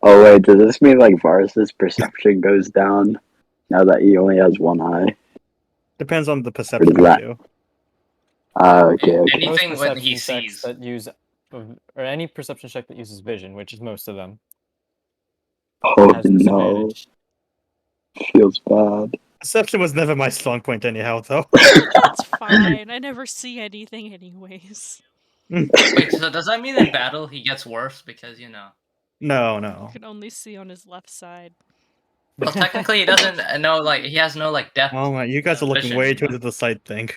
Oh wait, does this mean like Varus's perception goes down now that he only has 1 eye? depends on the Or perception does that? too. Okay, okay. Anything Most when he perception checks sees. that use, or any perception check that uses vision, which is most of them, Oh has no, disadvantage. feels bad. Perception was never my strong point anyhow, though. It's fine. I never see anything anyways. Wait, so does that mean in battle he gets worse because, you know? No, You no. can only see on his left side. Well, technically he doesn't know, like, he has no, like, depth. Oh my, you guys are looking vision, way you too know? into the side thing.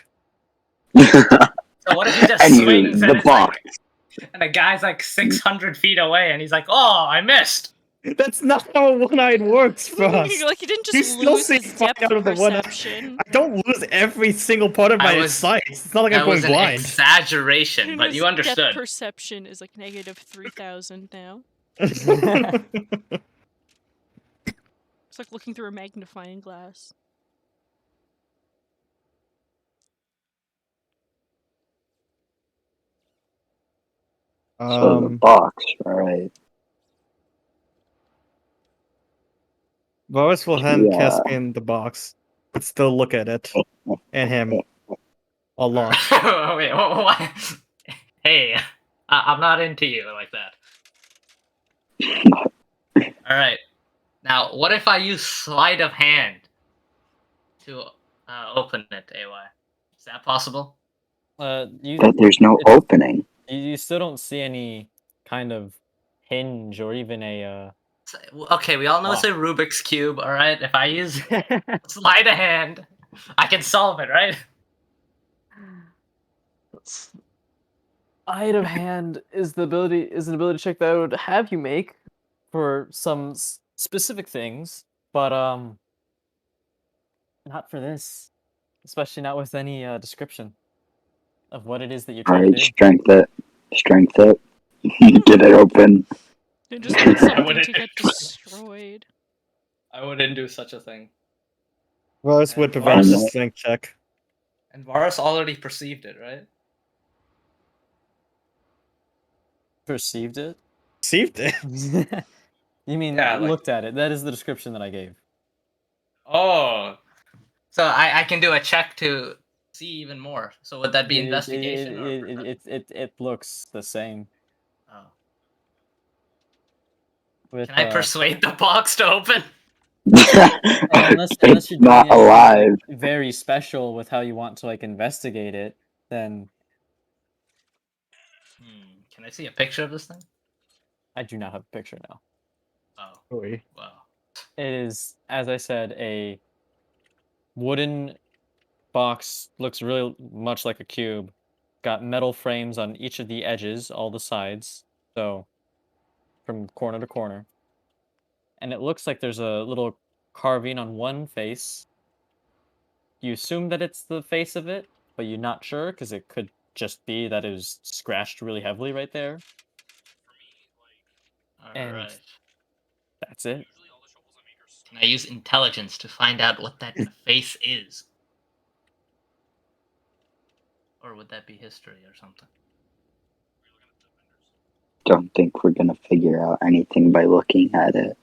So what if he just Anywho, swings and the it's box. like, and the guy's like 600 feet away and he's like, oh, I missed. That's not how a one-eyed works for us. Like, he didn't You just still lose see his fine depth out of the one eye. perception. I don't lose every single part of my sight. It's not like I'm That going was an blind. exaggeration, but His you depth understood. perception is like negative 3,000 now. It's like looking through a magnifying glass. So the box, alright. Boris will hand Yeah. Caspian the box, but still look at it. And him. A lot. Wait, what? Hey, I'm not into you like that. Alright. Now, what if I use sleight of hand to open it, AY? Is that possible? But there's no it's- opening. You still don't see any kind of hinge or even a. Okay, we all know it's a Rubik's Cube, alright? If I use sleight of hand, I can solve it, right? Sleight of hand is an ability to check that I would have you make for some specific things, but not for this, especially not with any description of what it is that you're trying to Alright, do. strength it. Get it open. They just want something wouldn't- to get destroyed. I wouldn't do such a thing. Boris would And prevent the Varus- strength check. And Varus already perceived it, right? Perceived it? Received it. You mean Yeah, like- looked at it? That is the description that I gave. Oh. So I can do a check to see even more. So would that be investigation? Or It looks the same. oh. With, Can I persuade the box to open? unless you're It's doing not anything, alive. like, very special with how you want to like investigate it, then Can I see a picture of this thing? I do not have a picture now. Oh, Oy. wow. It is, as I said, a wooden box. Looks really much like a cube. Got metal frames on each of the edges, all the sides, so from corner to corner. And it looks like there's a little carving on one face. You assume that it's the face of it, but you're not sure because it could just be that it was scratched really heavily right there. And Alright. that's it. Can I use intelligence to find out what that face is? Or would that be history or something? Don't think we're gonna figure out anything by looking at it.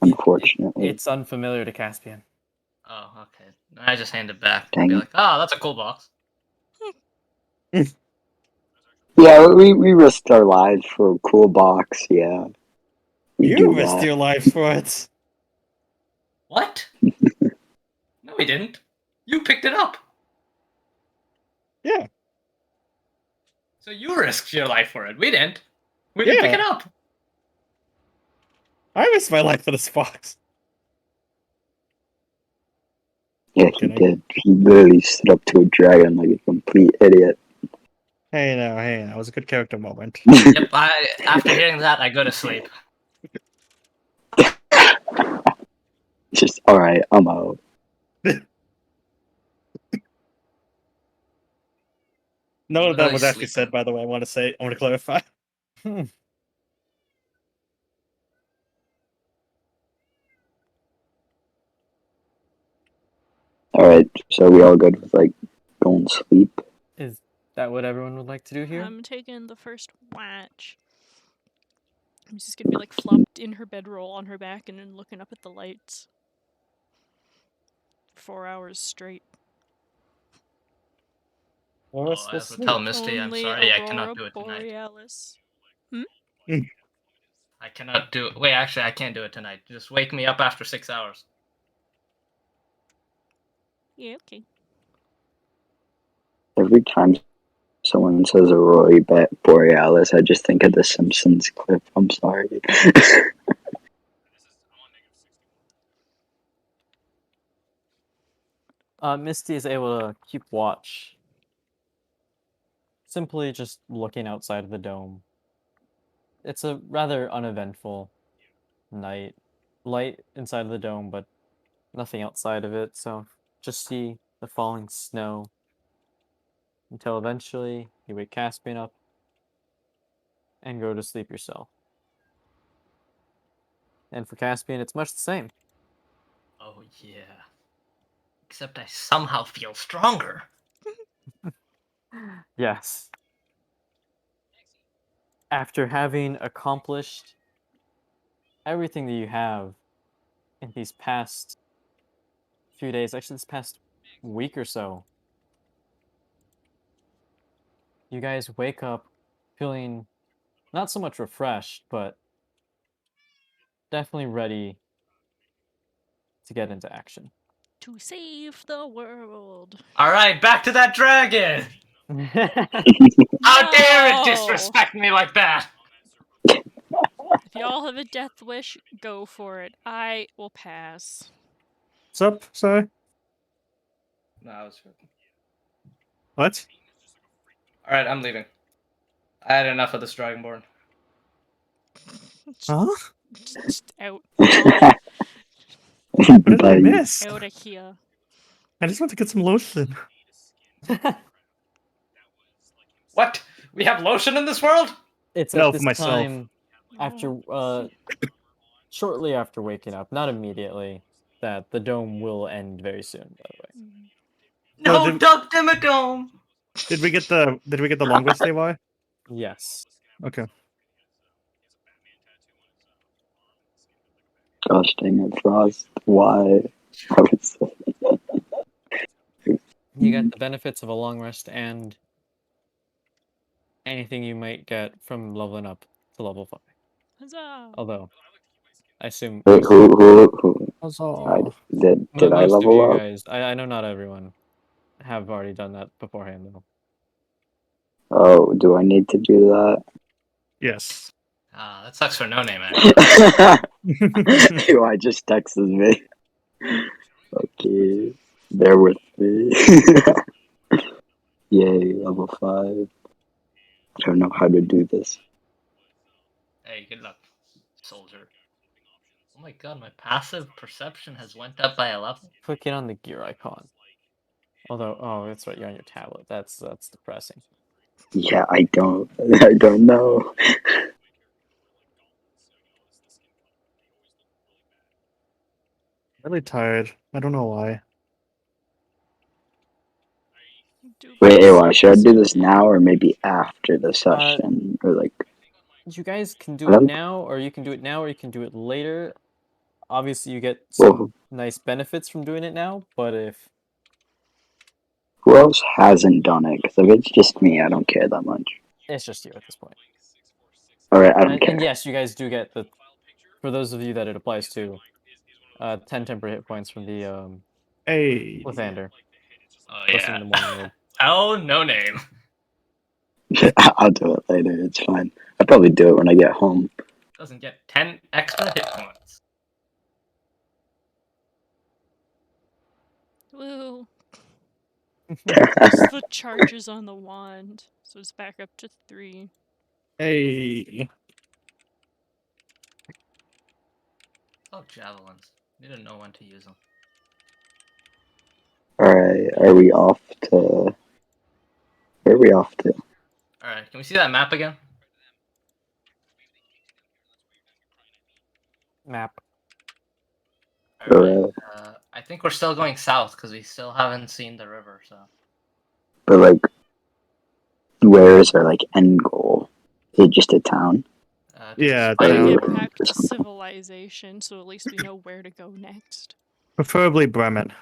Unfortunately. It's unfamiliar to Caspian. Oh, okay. Then I just hand it back and Dang be it. like, oh, that's a cool box. Yeah, we risked our lives for a cool box, yeah. We You do risked that. your life for it. What? No, we didn't. You picked it up. Yeah. So you risked your life for it. We didn't. We didn't pick Yeah. it up. I risked my life for this box. Yeah, he Kidding. did. He literally stood up to a dragon like a complete idiot. Hey now, it was a good character moment. Yep, after hearing that, I go to sleep. Just, alright, I'm out. None of that Literally was actually said, sleeping. by the way. I want to clarify. Alright, so we all good with like going to sleep? Is that what everyone would like to do here? I'm taking the first watch. I'm just gonna be like flopped in her bedroll on her back and then looking up at the lights. 4 hours straight. Well, Oh, let's I go have to tell sleep. Misty, I'm Only sorry, I cannot Aurora do it tonight. Borealis. I cannot do it. Wait, actually, I can't do it tonight. Just wake me up after 6 hours. Yeah, okay. Every time someone says Aurora Borealis, I just think of the Simpsons clip. I'm sorry. Misty is able to keep watch. Simply just looking outside of the dome. It's a rather uneventful night. Light inside of the dome, but nothing outside of it, so just see the falling snow until eventually you wake Caspian up and go to sleep yourself. And for Caspian, it's much the same. Oh, yeah. Except I somehow feel stronger. Yes. After having accomplished everything that you have in these past few days, actually this past week or so, you guys wake up feeling not so much refreshed, but definitely ready to get into action. To save the world. Alright, back to that dragon! All How dare it No! disrespect me like that? If y'all have a death wish, go for it. I will pass. What's up? Sorry. No, I was joking. What? Alright, I'm leaving. I had enough of this Dragonborn. Huh? Just out. Gone. What did I Bye. miss? Out of here. I just want to get some lotion. What? We have lotion in this world? It's No, at for this myself. time after Oh. shortly after waking up, not immediately, that the dome will end very soon, by the way. So No, Duck Dimmadome! Did we get the long rest day? Why? Yes. Okay. Gosh dang it, Frost. Why? I was so- You get the benefits of a long rest and anything you might get from leveling up to level 5. Huzzah! Although, I assume Wait, who? Huzzah. Did I most of level you up? guys, I know not everyone, have already done that beforehand, though. Oh, do I need to do that? Yes. Ah, that sucks for no name, actually. Why just texted me? Okay, bear with me. Yay, level 5. I don't know how to do this. Hey, good luck, soldier. Oh my god, my passive perception has went up by a level. Clicking on the gear icon. Although, oh, that's right, you're on your tablet. That's depressing. Yeah, I don't know. Really tired. I don't know why. Do Wait, this Ewa, should I do this soon. now or maybe after the session? Or like, You guys can do I it don't, now, or you can do it now, or you can do it later. Obviously, you get well, some nice benefits from doing it now, but if who else hasn't done it? Because if it's just me, I don't care that much. it's just you at this point. Alright, I don't And care. yes, you guys do get the, for those of you that it applies to, 10 temporary hit points from the Hey. Lathander. Oh Blessing yeah. in the morning wood. Oh, no name. I'll do it later, it's fine. I'll probably do it when I get home. Doesn't get 10 extra hit points. Woo. Plus the charges on the wand. So it's back up to 3. Hey. Oh, javelins. You didn't know when to use them. Alright, are we off to... Where are we off to? All right, can we see that map again? Map. All right. Alright. I think we're still going south because we still haven't seen the river. So But like, where is our like end goal? Is it just a town? Yeah, Gotta town. get Or back to something? civilization, so at least we know where to go next. Preferably Bremen.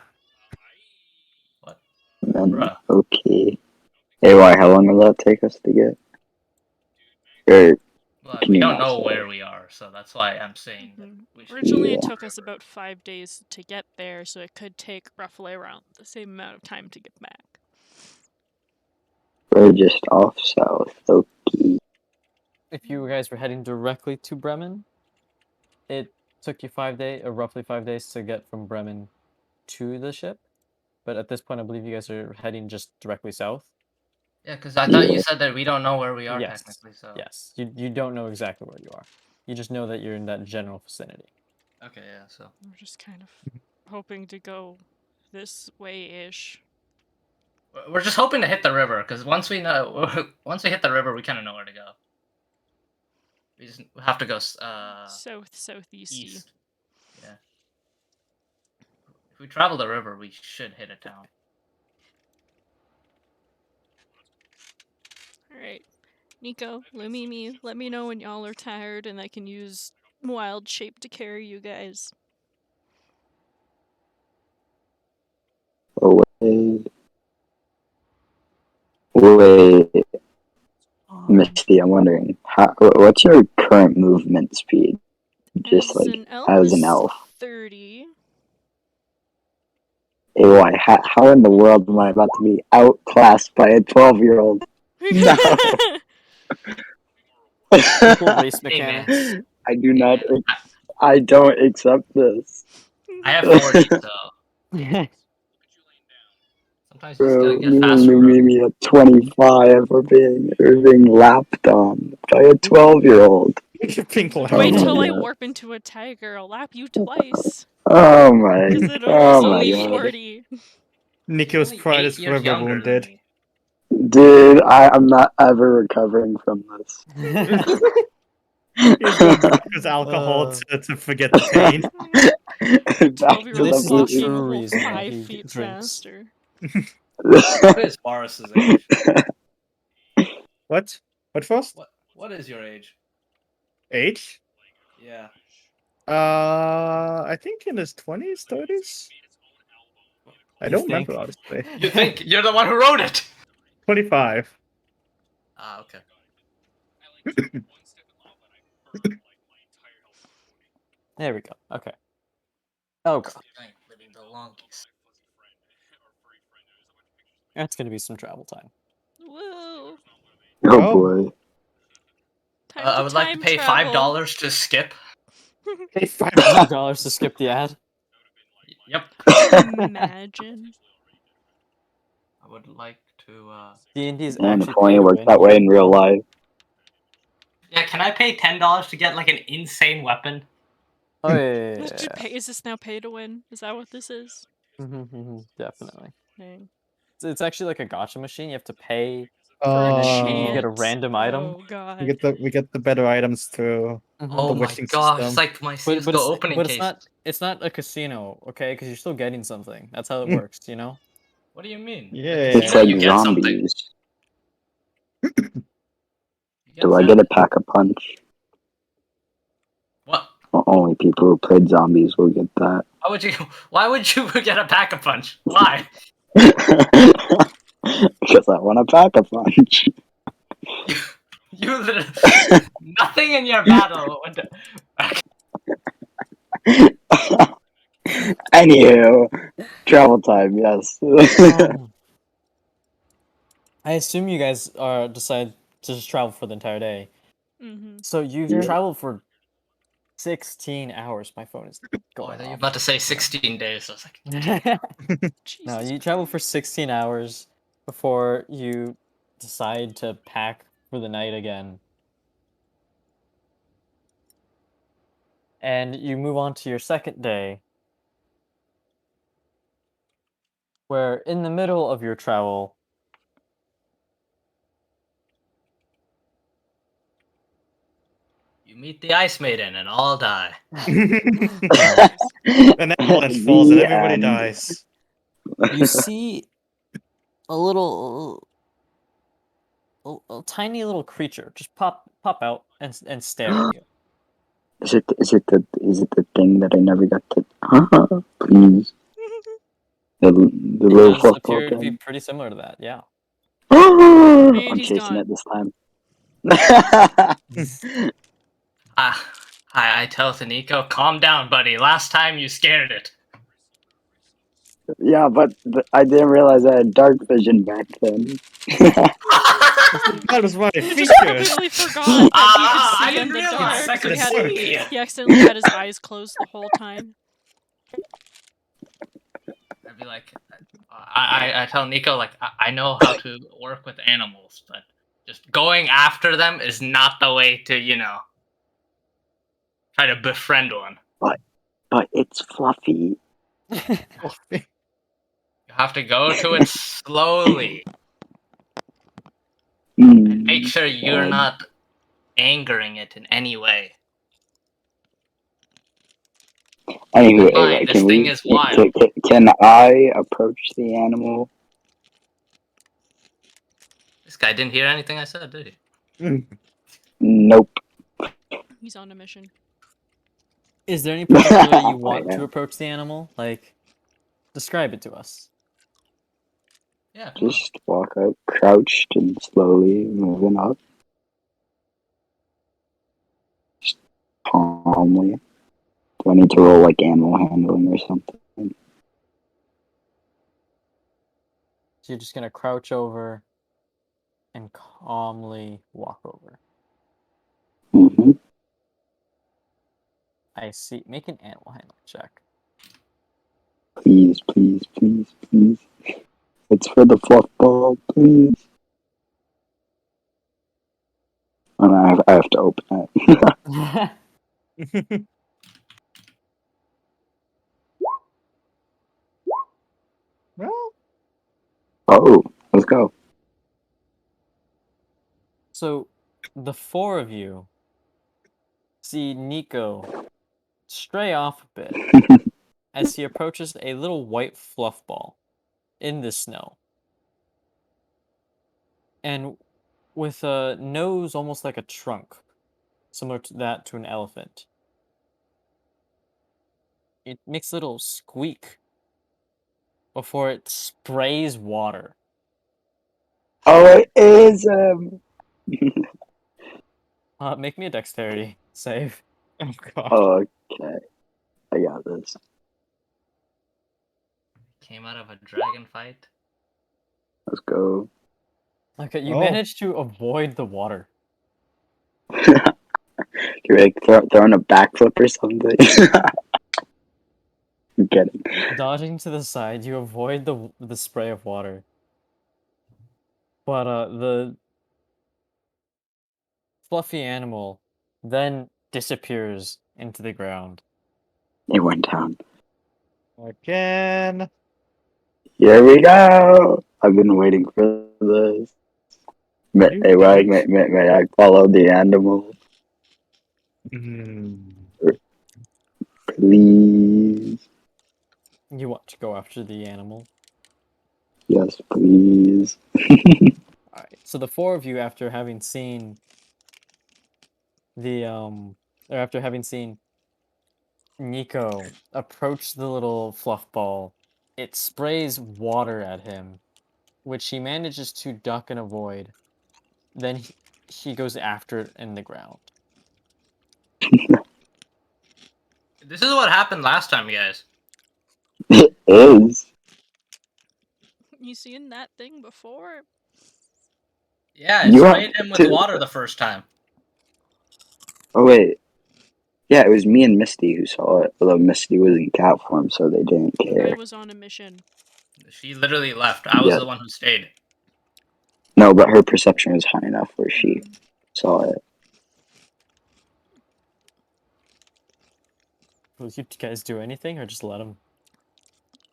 what? Then, Bruh. okay. AY, how long will that take us to get? Or Well, can we you don't not know say? where we are, so that's why I'm saying that we should. Originally, it Yeah. took us about 5 days to get there, so it could take roughly around the same amount of time to get back. We're just off south. Okay. If you guys were heading directly to Bremen, it took you 5 days, or roughly 5 days, to get from Bremen to the ship. But at this point, I believe you guys are heading just directly south. Yeah, because I thought you Yeah. said that we don't know where we are Yes. technically. So Yes, you don't know exactly where you are. You just know that you're in that general vicinity. okay, yeah. So We're just kind of hoping to go this way-ish. we're just hoping to hit the river because once we know, once we hit the river, we kind of know where to go. We just have to go Southeasty. east. Yeah. If we travel the river, we should hit a town. Alright. Nico, Lumimi, let me know when y'all are tired and I can use Wild Shape to carry you guys. Oh, wait, Misty, I'm wondering, what's your current movement speed? Just As like an elf as is an elf. 30. AY, how in the world am I about to be outclassed by a 12-year-old? No. Simple race Hey, man. mechanics. I do Hey, not. man, I don't accept this. I have 40, so sometimes you just Bro, gotta get me and faster. Bro. Lumimi at 25 are being lapped on by a 12-year-old. Pink Wait Oh my till I God. warp into a tiger, I'll lap you twice. Oh my. Because it'll Oh also my be Only- God. 40. Nico's Only pride 8 is years forever younger than wounded. me. Dude, I'm not ever recovering from this. He's going back to his alcohol to forget the pain. Back to 12-year-old the This is the walking a true whole reason why 5 he feet drinks. faster. What is Boris's age? What? What first? What is your age? Age? Yeah. I think in his 20s, 30s? I You don't think? remember, honestly. You think you're the one who wrote it? 25. Ah, okay. There we go. Okay. Oh god, Living the longest. that's gonna be some travel time. Woo! Oh boy. Time I to would like to time pay travel. $5 to skip. Hey, $5 to skip the ad. Yep. Imagine. I would like to. D&D is And if actually only pay it to worked win that way here. in real life. Yeah, can I pay $10 to get like an insane weapon? Oh yeah. Is this now pay to win? Is that what this is? Definitely. Dang. It's actually like a gotcha machine. You have to pay, For a and then chance. you get a random item. Oh god. we get the better items through Oh the my wishing gosh, system. it's like my But CSGO opening it's case. it's not a casino, okay? Because you're still getting something. That's how it works, you know. What do you mean? Yeah. The It's casino, like you get something. zombies. You get Do I get a something. pack a punch? What? Only people who played zombies will get that. Why would you get a pack a punch? Why? Because I want a pack a punch. You literally nothing in your battle would. Anywho, travel time, yes. I assume you guys decide to just travel for the entire day. Mm-hmm. So you've Yeah. traveled for 16 hours. My phone is Oh, I going thought you were off. about to say 16 days. I was like, No, Jesus you travel Christ. for 16 hours before you decide to pack for the night again. And you move on to your second day, where in the middle of your travel, meet the Ice Maiden and all die. An avalanche falls and The everybody end. dies. You see a little, a tiny little creature just pop out and stare at you. Is it the thing that I never got to? Please. The It little does fluff ball appear to be thing. pretty similar to that. Yeah. And I'm he's chasing gone. it this time. I tell to Nico, calm down, buddy. Last time you scared it. Yeah, but I didn't realize I had dark vision back then. That was my He just feature. completely forgot that he could I see in didn't the realize dark, I so could see. he accidentally had his eyes closed the whole time. I'd be like, I tell Nico, like, I know how to work with animals, but just going after them is not the way to, try to befriend one. But it's fluffy. You have to go to it slowly and make sure you're God. not angering it in any way. Anyway, This thing is wild. can I approach the animal? This guy didn't hear anything I said, did he? Nope. He's on a mission. Is there any particular way you want Yeah. to approach the animal? Like, describe it to us. Yeah, come on. Just walk up, crouched and slowly moving up. Just calmly. Do I need to roll like animal handling or something? So you're just gonna crouch over and calmly walk over. Mm-hmm. I see. Make an animal handling check. Please, please, please, please. It's for the fluff ball, please. Oh, no, I have to open it. Well, Oh, let's go. So, the four of you see Nico stray off a bit as he approaches a little white fluff ball in the snow. And with a nose almost like a trunk, similar to that to an elephant. It makes a little squeak before it sprays water. Oh, it is Make me a dexterity save. oh god. Okay, I got this. Came out of a dragon fight. Let's go. Okay, you Oh. managed to avoid the water. You're like throwing a backflip or something. I'm kidding. Dodging to the side, you avoid the spray of water. But the fluffy animal then disappears into the ground. It went down. Again. Here we go. I've been waiting for this. May I follow the animal? Mm. Please. You want to go after the animal. Yes, please. Alright, so the four of you, after having seen after having seen Nico approach the little fluff ball, it sprays water at him, which he manages to duck and avoid. Then he goes after it in the ground. This is what happened last time, guys. It is. You seen that thing before? Yeah, it You sprayed have him with to- water the first time. Oh wait. Yeah, it was me and Misty who saw it. Although Misty was in cat form, so they didn't I care. was on a mission. She literally left. I was Yeah. the one who stayed. No, but her perception was high enough where she saw it. Will you guys do anything, or just let him?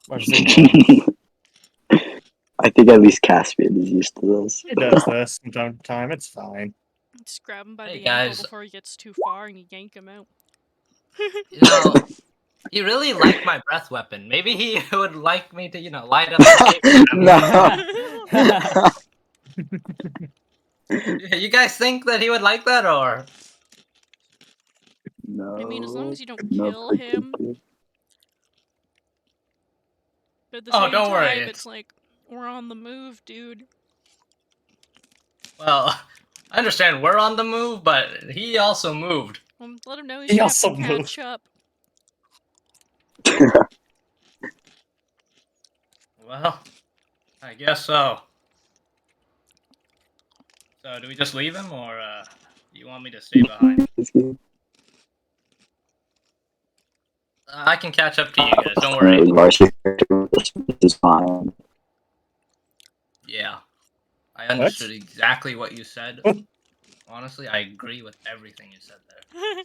Or just ignore him? I think at least Caspian is used to this. He does this from time to time. It's fine. Just grab him by Hey, the ankle guys. before he gets too far and you yank him out. You know, he really liked my breath weapon. Maybe he would like me to, light up the cave. No. You guys think that he would like that, or? No. I mean, as long as you don't No kill him, particular. but at the Oh, same don't worry, time, it's- it's like, we're on the move, dude. Well, I understand we're on the move, but he also moved. Let him know he's He gonna have to also moved. catch up. Well, I guess so. So, do we just leave him, or do you want me to stay behind? I can catch up to you guys, don't worry. Varsity this is fine. Yeah. I understood exactly what you said. Honestly, I agree with everything you said there.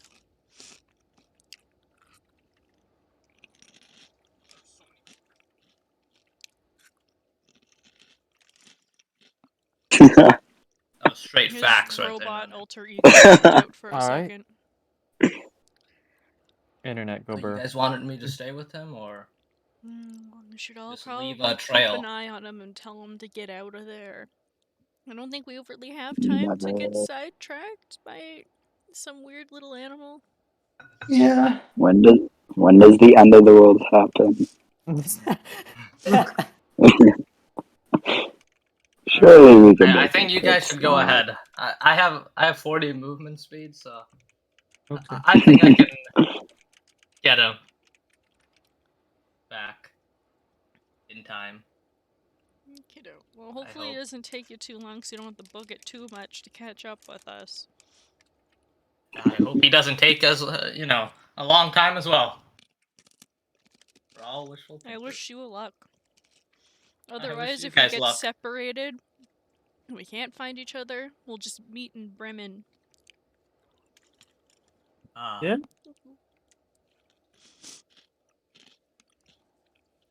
That was straight His facts right robot there. alter ego jumped out for a Alright. second. Internet go So you burr. guys wanted me to stay with him, or? We should all Just leave probably a trail. keep an eye on him and tell him to get out of there. I don't think we overly have time to get Never. sidetracked by some weird little animal. Yeah. When does the end of the world happen? Surely we can I make think it you guys fix should go that. ahead. I have 40 movement speed, so Okay. I think I can get him back in time. Kiddo. Well, hopefully it hope. doesn't take you too long so you don't have to book it too much to catch up with us. God, I hope he doesn't take us, a long time as well. We're all wishful I thinkers. wish you luck. wish Otherwise, you if we guys get luck. separated and we can't find each other, we'll just meet in Bremen. Yeah.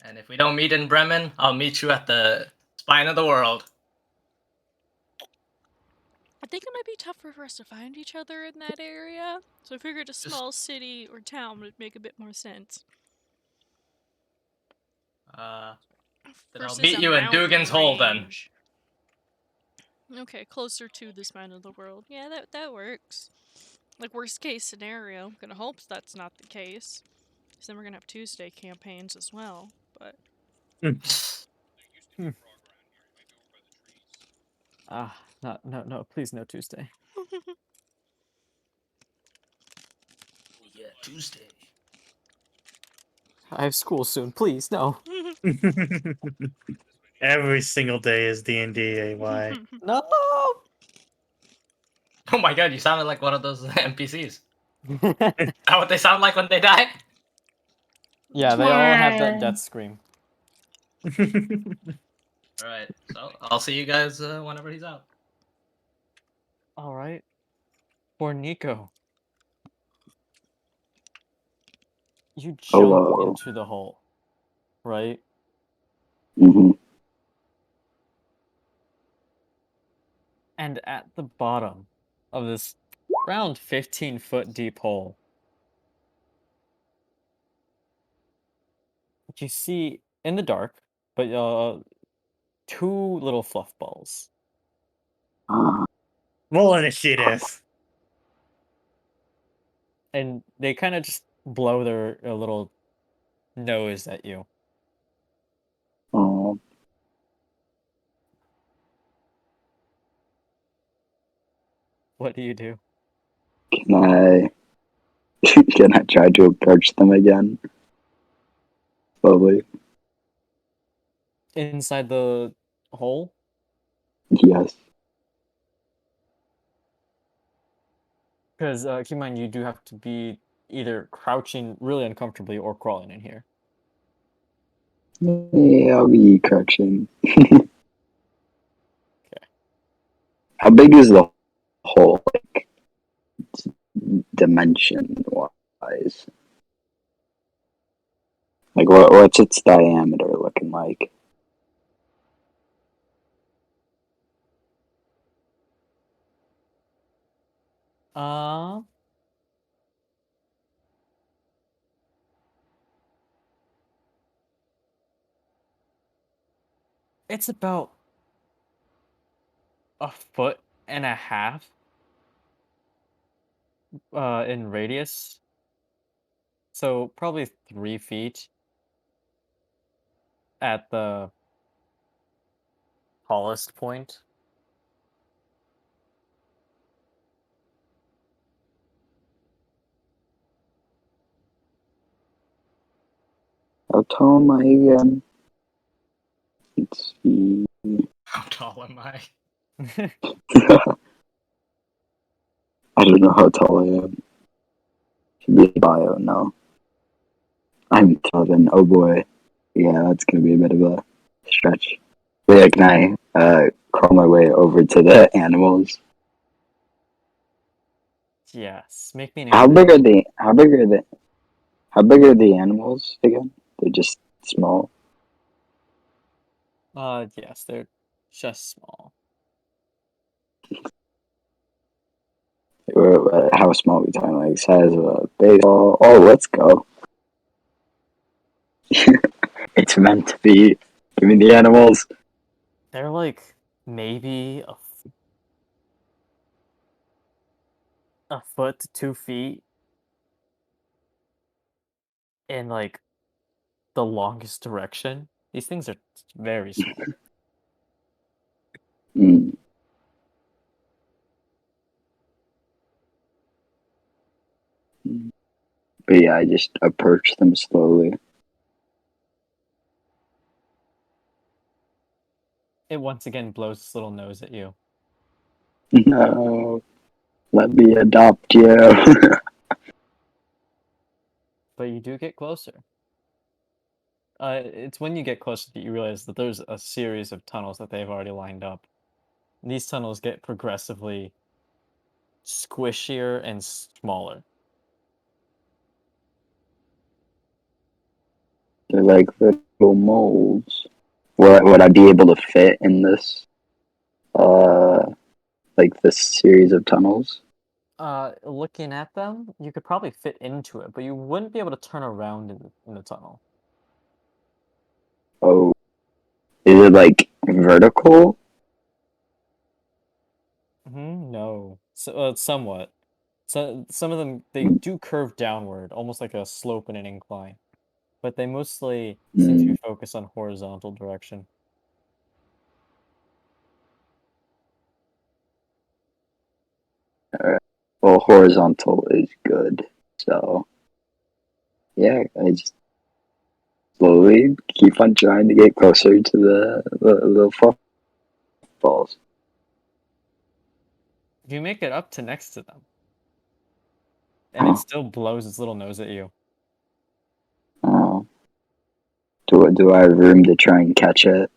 And if we don't meet in Bremen, I'll meet you at the spine of the world. I think it might be tougher for us to find each other in that area, so I figured a small city or town would make a bit more sense. Then I'll Versus meet a you in mountain Dugan's Hole then. range. Okay, closer to the spine of the world. Yeah, that works. Like, worst case scenario. Gonna hope that's not the case. Because then we're gonna have Tuesday campaigns as well, but... No, please no Tuesday. Yeah, Tuesday. I have school soon, please, no. Every single day is DnD, AY. No! Oh my god, you sounded like one of those NPCs. Is that what they sound like when they die? Yeah, they all have that death scream. Alright, so I'll see you guys whenever he's out. Alright. For Nico. You jump Hello. into the hole, right? hmm And at the bottom of this around 15-foot deep hole, you see in the dark, but two little fluff balls. Roll initiative. And they kind of just blow their little nose at you. Oh, What do you do? can I can I try to approach them again? Slowly. Inside the hole? Yes. Because keep in mind, you do have to be either crouching really uncomfortably or crawling in here. Yeah, I'll be crouching. Okay. How big is the hole, like dimension wise? Like what's its diameter looking like? Uh, it's about a foot and a half in radius. So probably 3 feet at the tallest point. How tall am I again? Let's see. How tall am I? I don't know how tall I am. Should be a bio now. I'm taller than, oh boy. Yeah, that's gonna be a bit of a stretch. Yeah, can I crawl my way over to the animals? Yes, make me an How big are intelligence. the how big are the animals again? They're just small. Yes, they're just small. How small are we talking? Like size of a baseball? Oh, let's go. It's meant to be. Give me the animals. They're like maybe a foot to 2 feet in like the longest direction. These things are very small. Mm. But yeah, I just approach them slowly. It once again blows its little nose at you. No, let me adopt you. But you do get closer. It's when you get closer that you realize that there's a series of tunnels that they've already lined up. These tunnels get progressively squishier and smaller. They're like little moles. Would I be able to fit in this? Like this series of tunnels? Looking at them, you could probably fit into it, but you wouldn't be able to turn around in the tunnel. Oh, is it like vertical? No. So, somewhat. So some of them they Mm, do curve downward, almost like a slope and an incline, but they mostly seem to be mm, focused on horizontal direction. alright. Well, horizontal is good. So yeah, I just slowly keep on trying to get closer to the fluff balls. You make it up to next to them, and it Oh, still blows its little nose at you. oh. Do I have room to try and catch it?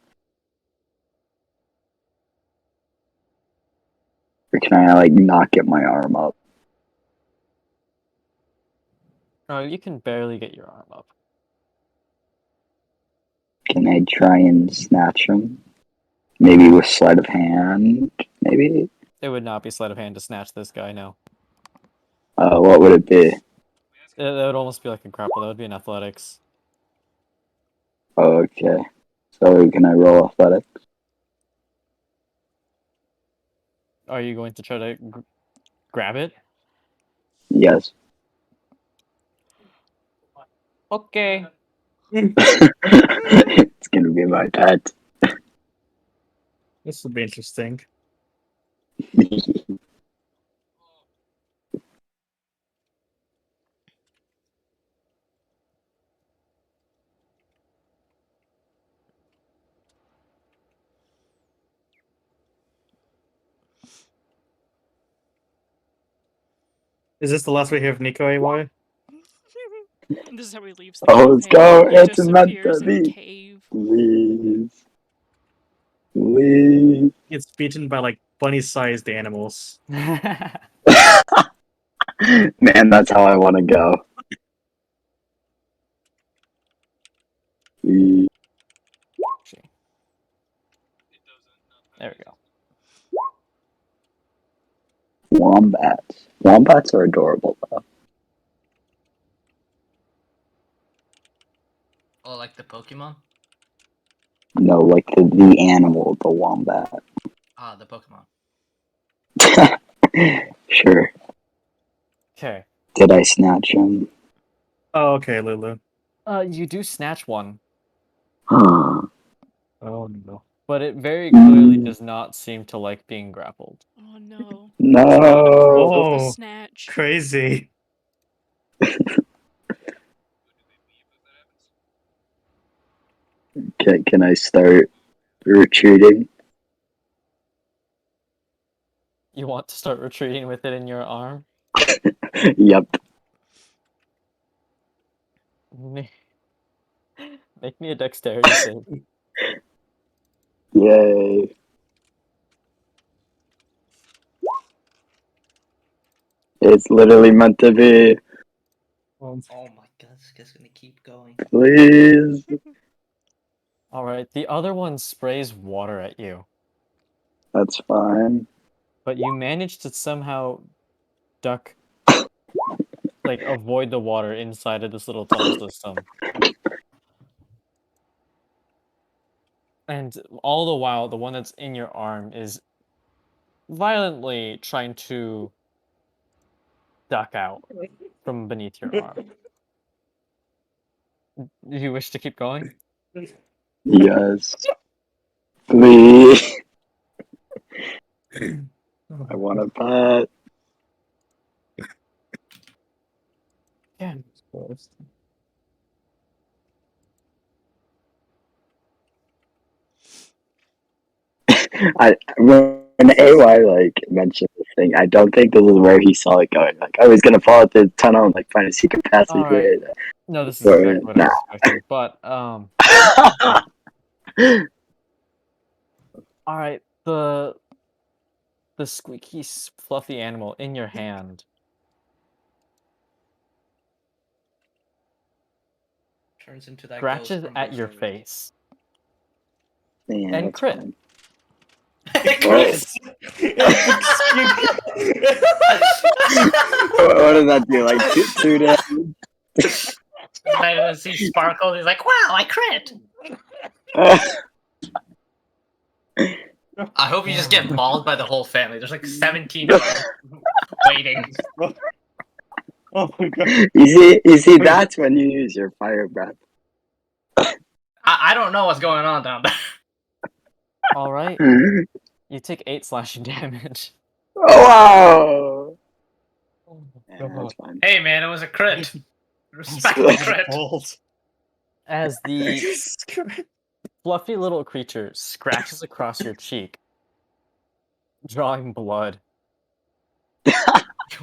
Or can I like not get my arm up? Oh, you can barely get your arm up. Can I try and snatch him? Maybe with sleight of hand? Maybe? It would not be sleight of hand to snatch this guy, no. What would it be? That would almost be like a grapple. That would be an athletics. Okay. So can I roll athletics? Are you going to try to grab it? Yes. Okay. It's gonna be my pet. This will be interesting. Is this the last we hear of Nico Awa? This is how he leaves the Oh, let's campaign. go. He It's meant to disappears in be. cave. Please. Please. It's beaten by like bunny-sized animals. Man, that's how I want to go. Please. There we go. Wombats. Wombats are adorable, though. Oh, like the Pokemon? No, like the animal, the wombat. Ah, the Pokemon. Sure. Okay. Did I snatch him? Oh, okay, Lulu. You do snatch one, Huh. Oh no. but it very clearly Mm. does not seem to like being grappled. Oh no. No. It's not approve of the Oh. snatch. Crazy. Can I start retreating? You want to start retreating with it in your arm? Yep. Make me a dexterity save. Yay. It's literally meant to be. Oh my god, this guy's gonna keep going. Please. Alright, the other one sprays water at you, That's fine. but you manage to somehow duck, like, avoid the water inside of this little tunnel system. And all the while, the one that's in your arm is violently trying to duck out from beneath your arm. Do you wish to keep going? Yes. Please. I want a pet. Yeah. When AY like mentioned this thing, I don't think this is where he saw it going. Like, I was gonna fall into the tunnel and like find a secret passage Alright. way. No, this is Or, exactly what I nah. was expecting. But alright, the squeaky, fluffy animal in your hand Turns into that ghost scratches from at your Ghost Rider. face Yeah, and that's crit. fine. Chris! What does that do? Like two damage? I see Sparkle, he's like, wow, I crit! I hope you just get mauled by the whole family. There's like 17 of them waiting. Oh my god. You see, that's when you use your fire breath. I don't know what's going on down there. Alright, Oh you take 8 slashing damage. wow! Yeah, that's fine. Hey man, it was a crit. Respect the crit. Old. As the fluffy little creature scratches across your cheek, drawing blood.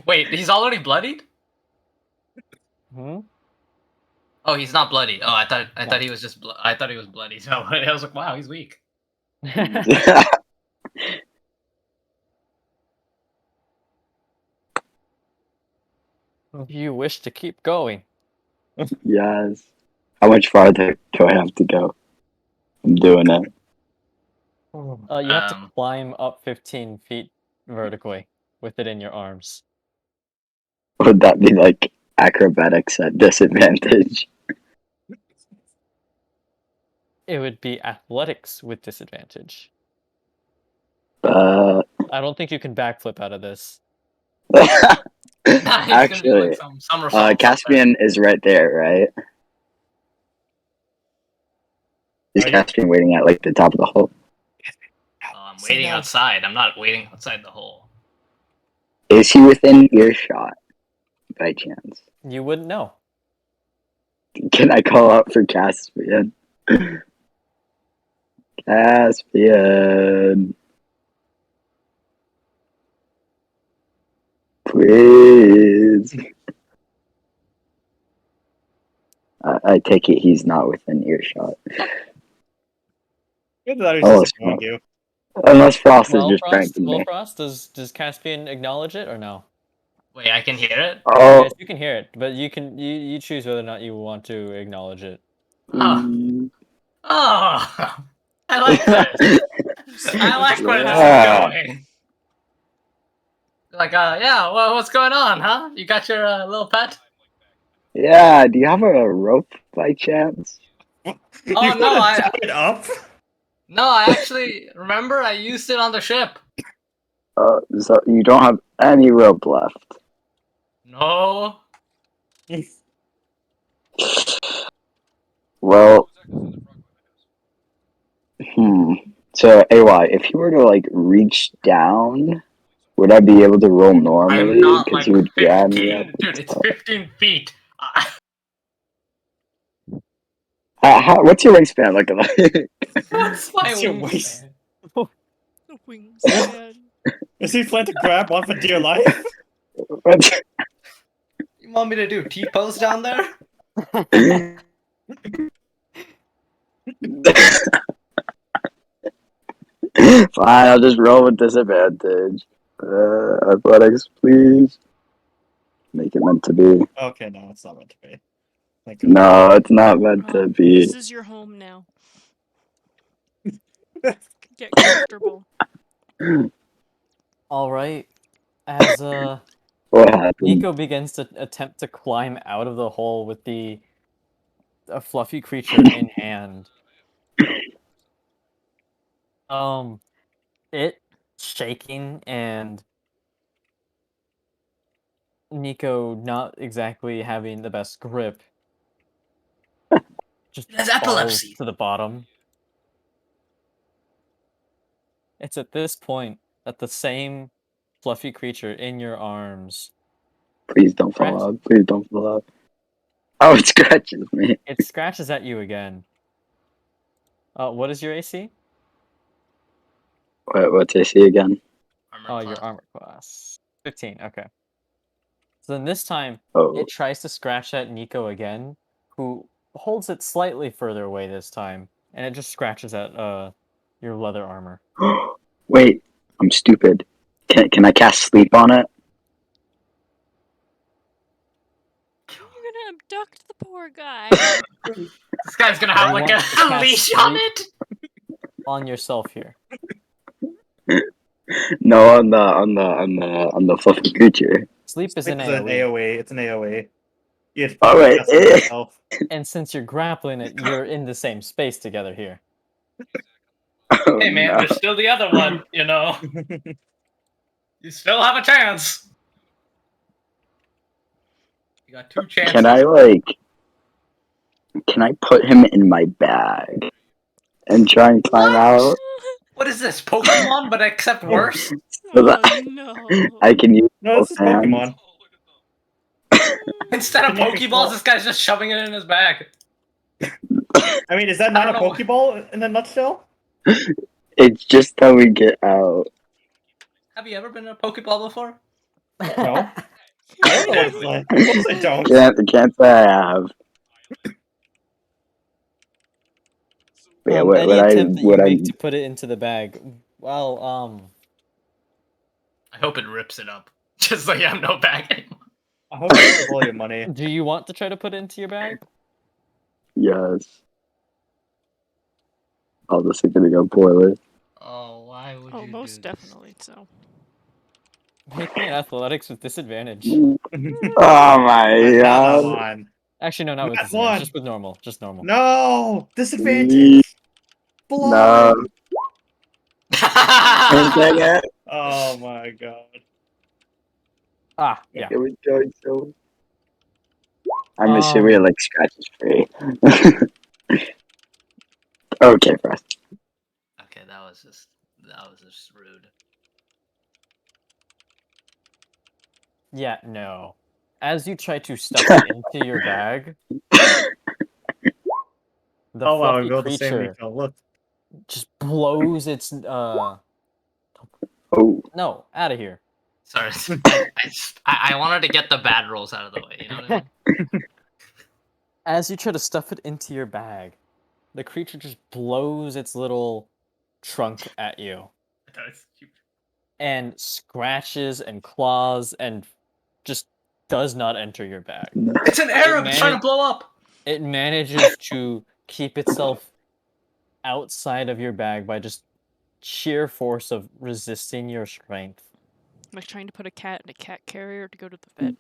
Wait, he's already bloodied? Hmm? Oh, he's not bloody. Oh, I thought he was just. I thought he was bloody. So I was like, wow, he's weak. You wish to keep going. Yes. How much farther do I have to go? I'm doing it. You have to Um, climb up 15 feet vertically with it in your arms. Would that be like acrobatics at disadvantage? It would be athletics with disadvantage. Uh, I don't think you can backflip out of this. nah, he's gonna do like actually, some somersault. Caspian is right there, right? Is Are you- Caspian waiting at like the top of the hole? I'm waiting outside. I'm not waiting outside the hole. Is he within earshot by chance? You wouldn't know. Can I call out for Caspian? Caspian. Please. I take it he's not within earshot. Good that he's Oh, just ignoring you. Unless Frost is Well, just Frost, pranking me. does Caspian acknowledge it or no? Wait, I can hear it. Oh, Yes, you can hear it, but you choose whether or not you want to acknowledge it. mm, Oh, I like this. I like where this is Yeah. going. Like, yeah, well, what's going on, huh? You got your little pet? Yeah, do you have a rope by chance? Oh, You no, wanna tie it up? No, I actually remember I used it on the ship. So you don't have any rope left. No. Well, So, AY, if you were to like reach down, would I be able to roll I'm normally? not Because like you would grab me up. 15. Dude, it's 15 feet. What's your wingspan looking like? What's my It's your waist. wingspan? Wingspan. Is he planning to grab one for dear life? What's- You want me to do T-pose down there? Fine, I'll just roll with disadvantage. Athletics, please. Make it meant to be. Okay, no, it's not meant to be. Thank you. No, it's not meant to be. This is your home now. Get comfortable. All right. As What happened? Nico begins to attempt to climb out of the hole with a fluffy creature in hand. It shaking and Nico not exactly having the best grip. Just It has falls epilepsy. to the bottom. It's at this point that the same fluffy creature in your arms, Please don't fall out. Please don't fall out. Oh, it scratches me. it scratches at you again. What is your AC? What's AC again? Armor Your class. armor class. 15, okay. So then this time, Oh, it tries to scratch at Nico again, who holds it slightly further away this time, and it just scratches at your leather armor. wait, I'm stupid. Can I cast sleep on it? You're gonna abduct the poor guy. This guy's gonna have You like want to a cast leash on sleep? it. On yourself here. No, on the fluffy creature. Sleep is an It's an AoE, AoE. It's an AoE. You have to Oh, wait, cast it yourself. and since you're grappling it, you're in the same space together here. Oh, Hey man, no. there's still the other one. You know, you still have a chance. You got 2 chances. Can I put him in my bag and try and climb What? out? What is this, Pokemon, but except worse? So that Oh no. I can use No, this is both hands. Pokemon. Instead of Can you control- Pokeballs, this guy's just shoving it in his bag. I mean, is that not a don't know. Pokeball in a nutshell? It's just how we get out. Have you ever been in a Pokeball before? No. I don't know what it's like. Of course I don't. Can't say I have. But yeah, Any attempt that you what I make to put it into the bag, well, I hope it rips it up. Just so you have no bag anymore. I hope you save all your money. do you want to try to put it into your bag? yes. Oh, this is gonna go poorly. Oh, why would Oh, you most do definitely so. Make me an athletics with disadvantage. Oh my Not that god. one. Actually, no, not with Not disadvantage. one. Just with normal. Just normal. No! Disadvantage! No. Blind! Can't this? take it. Oh my god. Ah, yeah. It was going so. I'm assuming it like scratches free. Okay, press. Okay, that was just rude. Yeah, no. As you try to stuff it into your bag, the Oh wow, fluffy we built the same creature Nico. Look. just blows its Oh. no, out of here. Sorry, I wanted to get the bad rolls out of the way. You know what I mean? As you try to stuff it into your bag, the creature just blows its little trunk at you and scratches and claws and just does not enter your bag. It's an Arab trying to blow up. It manages to keep itself outside of your bag by just sheer force of resisting your strength. Like trying to put a cat in a cat carrier to go to the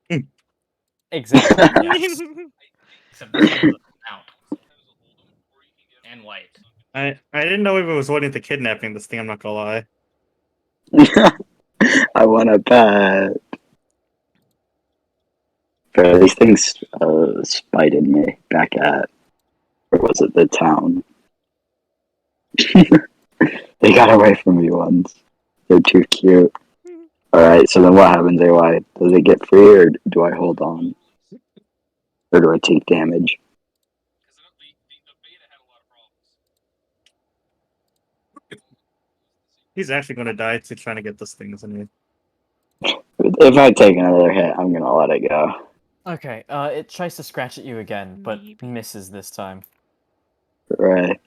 vet. Exactly. Yes. Except this one has a snout. And white. I didn't know if it was wanting to kidnapping this thing. I'm not gonna lie. I want a pet. Bro, these things spited me back at, or was it the town? They got away from me once. They're too cute. Alright, so then what happens, AY? Does it get free, or do I hold on? Or do I take damage? He's actually gonna die to trying to get this thing, isn't he? If I take another hit, I'm gonna let it go. Okay. It tries to scratch at you again, but Maybe. misses this time. Right.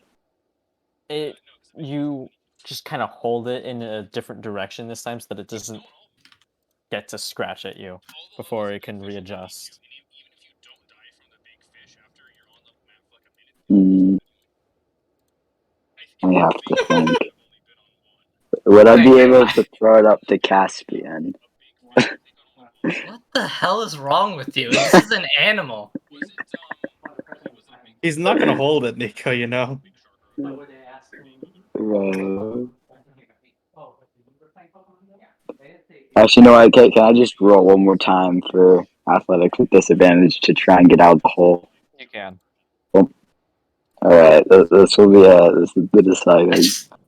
You just kind of hold it in a different direction this time so that it doesn't get to scratch at you before it can readjust. I have to think. Would I be able to throw it up to Caspian? What the hell is wrong with you? This is an animal. He's not gonna hold it, Nico. You know. Right. Actually, no, can I just roll one more time for athletics with disadvantage to try and get out of the hole? You can. Alright, this will be the deciding.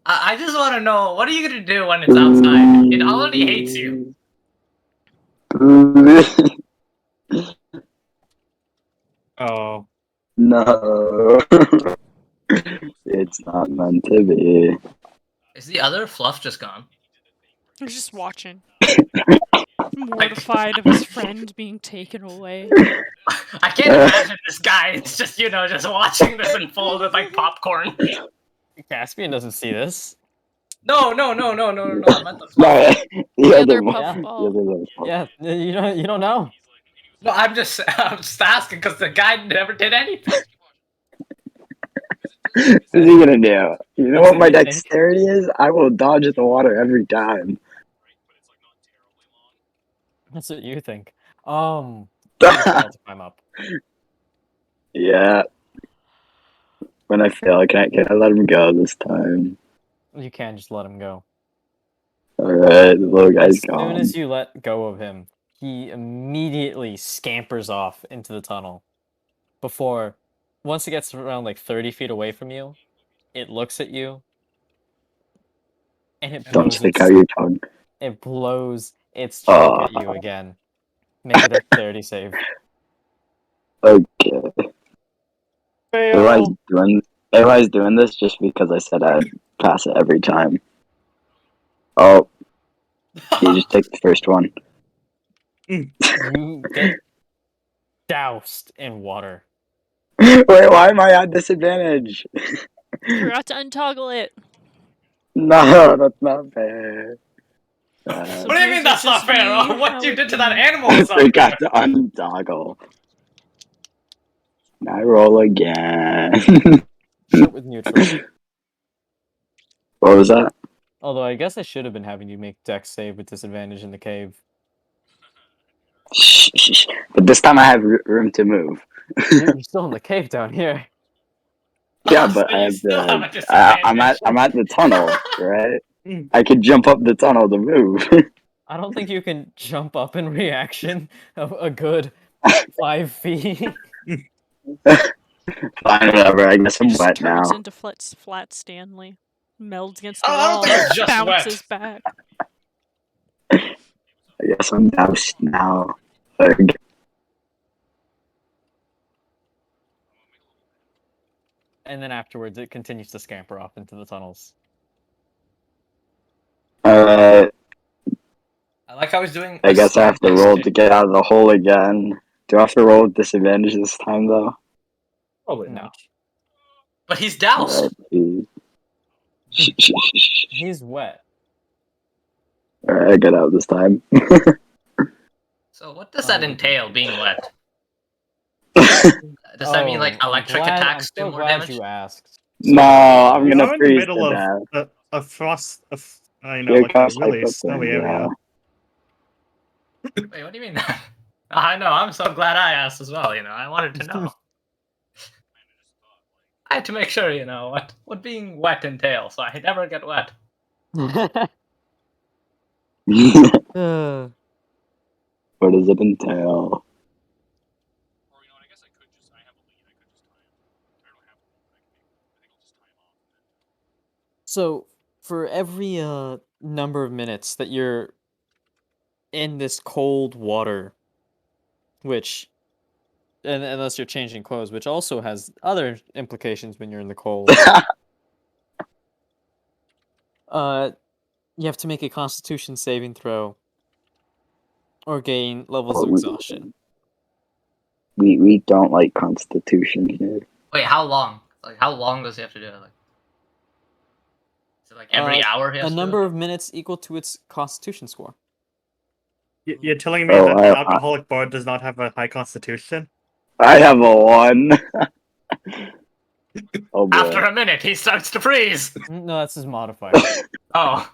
I just want to know, what are you going to do when it's outside? It already hates you. Oh. No. It's not meant to be. Is the other fluff just gone? He's just watching. Mortified of his friend being taken away. I can't imagine this guy. It's just, just watching this unfold with like popcorn. Caspian doesn't see this. No. I meant the fluff. No, The other one. puffball. The other one. Yeah, you don't know. No, I'm just asking because the guy never did anything. What's he gonna do? You know That's what my what you think. dexterity is? I will dodge in the water every time. That's what you think. You failed to climb up. Yeah. When I fail, can I let him go this time? You can just let him go. Alright, the little guy's As soon gone. as you let go of him, he immediately scampers off into the tunnel. Once it gets around like 30 feet away from you, it looks at you, and Don't stick out your tongue. it blows its choke at you again. Make a dexterity save. Okay. Fail. Everybody's doing this just because I said I'd pass it every time. Oh, you just take the first one. You get doused in water. Wait, why am I at disadvantage? Forgot to untoggle it. No, that's not fair. What do you mean that's not fair? What you did to that animal I is not fair. forgot to untoggle. I roll again. Start with neutral. What was that? Although I guess I should have been having you make dex save with disadvantage in the cave. Shh. But this time I have room to move. You're still in the cave down here. Yeah, but So I you have still have a the. disadvantage. I'm at the tunnel, right? I could jump up the tunnel to move. I don't think you can jump up in reaction of a good 5 feet. Fine, whatever. I guess He I'm just wet turns now. into Flat Stanley. Melds against the I don't wall, think it's just bounces wet. back. I guess I'm doused now. Like, And then afterwards, it continues to scamper off into the tunnels. alright. I like how he's doing. I guess I have to roll to get out of the hole again. Do I have to roll with disadvantage this time, though? Probably No. not. But he's doused. Alright, please. He's wet. Alright, I get out this time. So what does that entail, being wet? Does that mean like I'm electric glad- attacks I'm do so more glad damage? you asked. No, I'm I'm gonna in the freeze middle to death. of a frost I know, Your like a cast really cycle snowy thing, area. Wait, what do you mean? I know. I'm so glad I asked as well. I wanted to know. I had to make sure, what being wet entails, so I never get wet. Uh, What does it entail? so for every number of minutes that you're in this cold water, which and unless you're changing clothes, which also has other implications when you're in the cold, uh, you have to make a Constitution saving throw or gain levels Oh, of exhaustion. we don't like Constitution here. Wait, how long? Like, how long does he have to do it? Like, is it like every hour he A has to do number it? of minutes equal to its Constitution score. You're telling me Oh, that the alcoholic bard does not have a high constitution? I have a 1. Oh boy. After a minute, he starts to freeze. No, that's his modifier. Oh,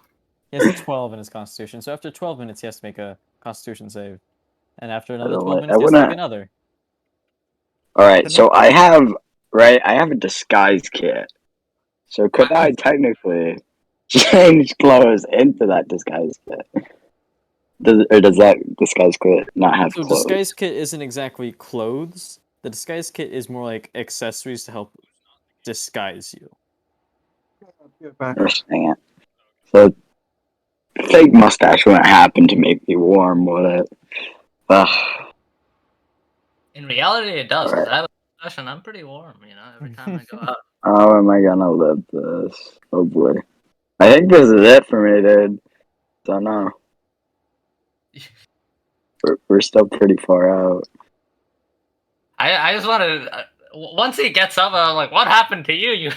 He has a 12 in his Constitution, so after 12 minutes, he has to make a Constitution save, and after another don't 12 like- minutes, I he has to make wouldn't- another. Alright, so I have a disguise kit. So could I technically change clothes into that disguise kit? Does that disguise kit not have So clothes? disguise kit isn't exactly clothes. The disguise kit is more like accessories to help disguise you. Understand. So fake mustache wouldn't happen to make me warm, would it? Ugh. in reality, it does. Because Alright. I have a mustache and I'm pretty warm. Every time I go out. How am I gonna live this? Oh boy. I think this is it for me, dude. Don't know. We're still pretty far out. I just wanted. Once he gets up, I'm like, "What happened to you? You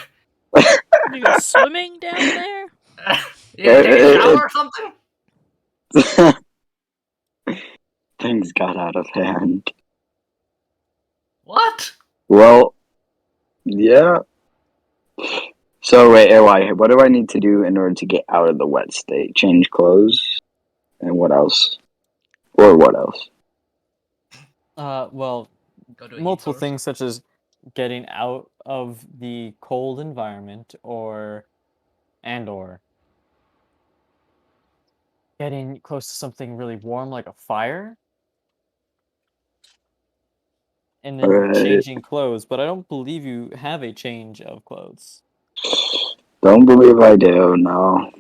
You go swimming down there? you didn't take a shower or something?" Things got out of hand. What? Well, yeah. So wait, AY, what do I need to do in order to get out of the wet state? Change clothes? And what else? Or what else? Well, Go to a heat multiple source? things such as getting out of the cold environment or getting close to something really warm like a fire and then Alright. changing clothes, but I don't believe you have a change of clothes. Don't believe I do, no.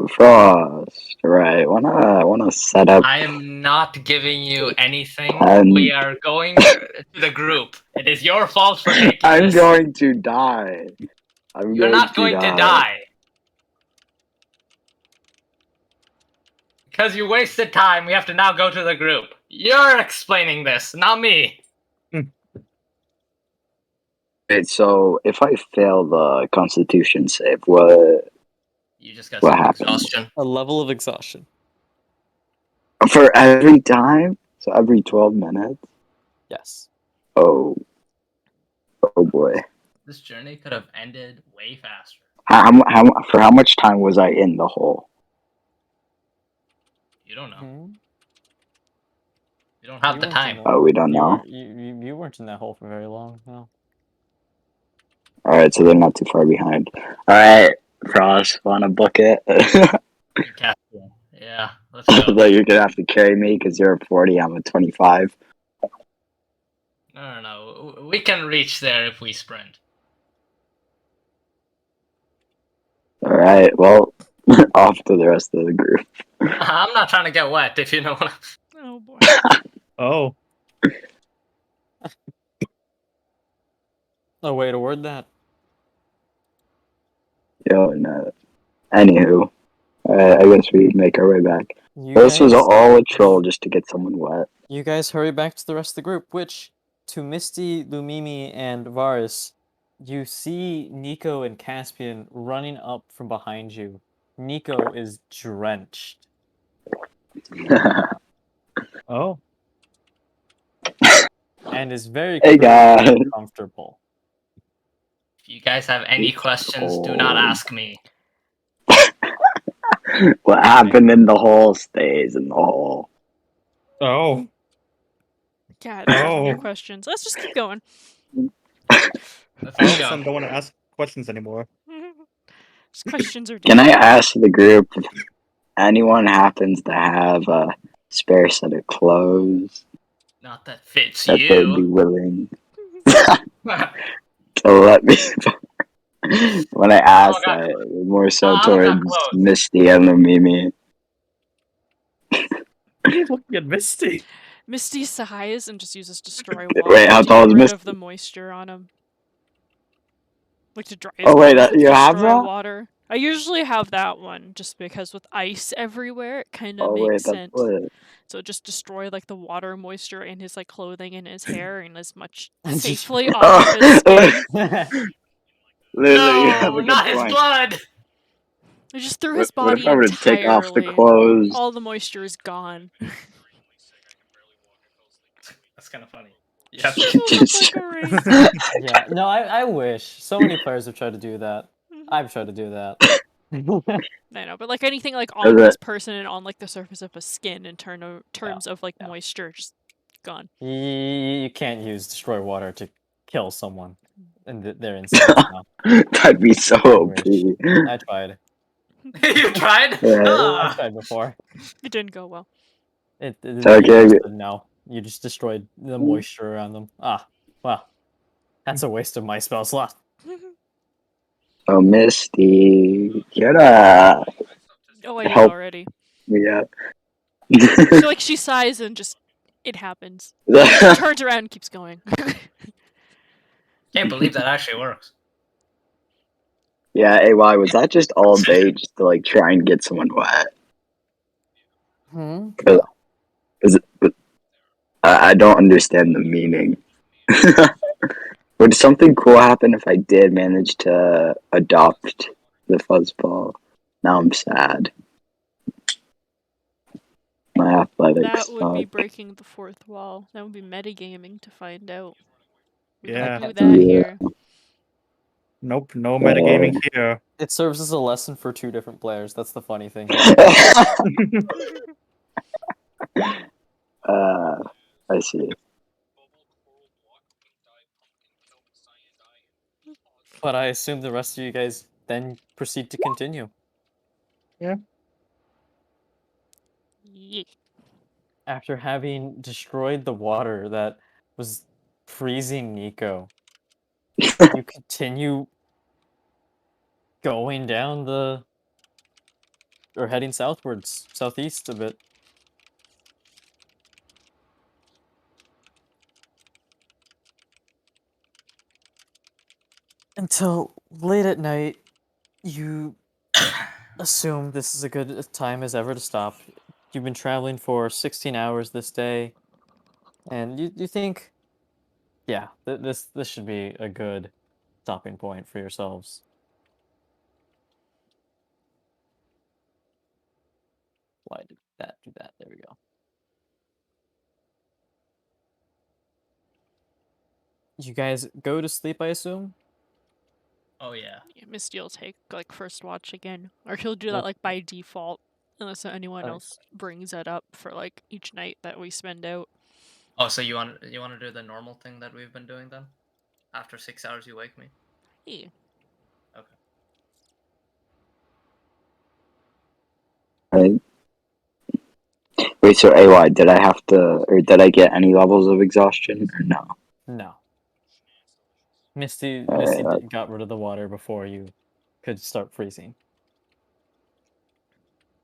Frost. Right. Wanna set up I am not giving you anything. And- We are going to the group. It is your fault for taking I'm this. going to die. You're not going to die. Because you wasted time, we have to now go to the group. You're explaining this, not me. Wait, so if I fail the Constitution save, what You just got What some happened? exhaustion. A level of exhaustion. for every time? So every 12 minutes? Yes. Oh. Oh boy. This journey could have ended way faster. For how much time was I in the hole? You don't know. Mhm. You don't have You the weren't in time. the- Oh, we don't You know. weren't, you weren't in that hole for very long, no. Alright, so they're not too far behind. Alright, Frost, wanna book it? Caspian. Yeah, let's go. But you're gonna have to carry me because you're a 40, I'm a 25. No. We can reach there if we sprint. Alright, well, off to the rest of the group. I'm not trying to get wet, if you know what Oh boy. Oh. A way to word that. Yo, no. Anywho, I guess we make our way back. You This was guys, all a troll just to get someone wet. you guys hurry back to the rest of the group, which, to Misty, Lumimi, and Varus, you see Nico and Caspian running up from behind you. Nico is drenched. Oh. And is very Hey, clearly guys. uncomfortable. If you guys have any It's questions, do not cold. ask me. What happened in the hole stays in the hole. Oh. God, damn your Oh. questions. Let's just keep going. Let's I all keep of a sudden going. don't want to ask questions anymore. These questions are Can I difficult. ask the group if anyone happens to have a spare set of clothes Not that fits that they'd be you. willing to let me? When I all asked got that, it was more so all got towards clothes. Misty and the Mimi. He's looking at Misty. Misty sighs and just uses destroy water Wait, how to tall get is rid Misty? of the moisture on him. Like to dry his Oh wait, clothes with you have destroy that? water. I usually have that one just because with ice everywhere it kind of Oh makes wait, that's sense. lit. So just destroy like the water moisture in his like clothing and his hair and as much And just- safely off of his skin. Literally, you have No, a good not his point. blood. I just threw What his if body I were to take off the entirely. clothes? All the moisture is gone. That's kind of funny. You have Shrivel to, up Just- like a raisin. Yeah, no, I wish. So many players have tried to do that. I've tried to do that. I know, but like anything like Is on it- his person and on like the surface of his skin in terms of like yeah. moisture, just gone. You can't use destroy water to kill someone and their insides now. That'd be so I OP. wish. I tried. you tried? Yeah. I Ah. tried before. It didn't go well. The So, game okay. just said no. You just destroyed the moisture around them. Ah, well, that's a waste of my spell slot. Oh, Misty, get up. Oh, I did Help already. me up. So like she sighs and just it happens. She turns around and keeps going. Can't believe that actually works. Yeah, AY, was that just all day just to like try and get someone wet? Hmm? Is it, I don't understand the meaning. Would something cool happen if I did manage to adopt the fuzzball? Now I'm sad. My athletics That would be suck. breaking the fourth wall. That would be metagaming to find out. We Yeah. don't do that Yeah. here. Nope, no metagaming here. It serves as a lesson for two different players. That's the funny thing. I see. But I assume the rest of you guys then proceed to continue. Yeah. After having destroyed the water that was freezing Nico, you continue going down or heading southwards, southeast a bit. Until late at night, you assume this is a good time as ever to stop. You've been traveling for 16 hours this day, and you think, yeah, this should be a good stopping point for yourselves. Why did that do that? There we go. You guys go to sleep, I assume? Oh yeah. Misty will take like first watch again, or he'll do that like by default, unless anyone Okay. else brings it up for like each night that we spend out. Oh, so you want to do the normal thing that we've been doing then? After 6 hours, you wake me. Yeah. Okay. Right. Wait, so AY, did I have to, or did I get any levels of exhaustion, or no? No. Misty Alright, got rid of the water before you could start freezing.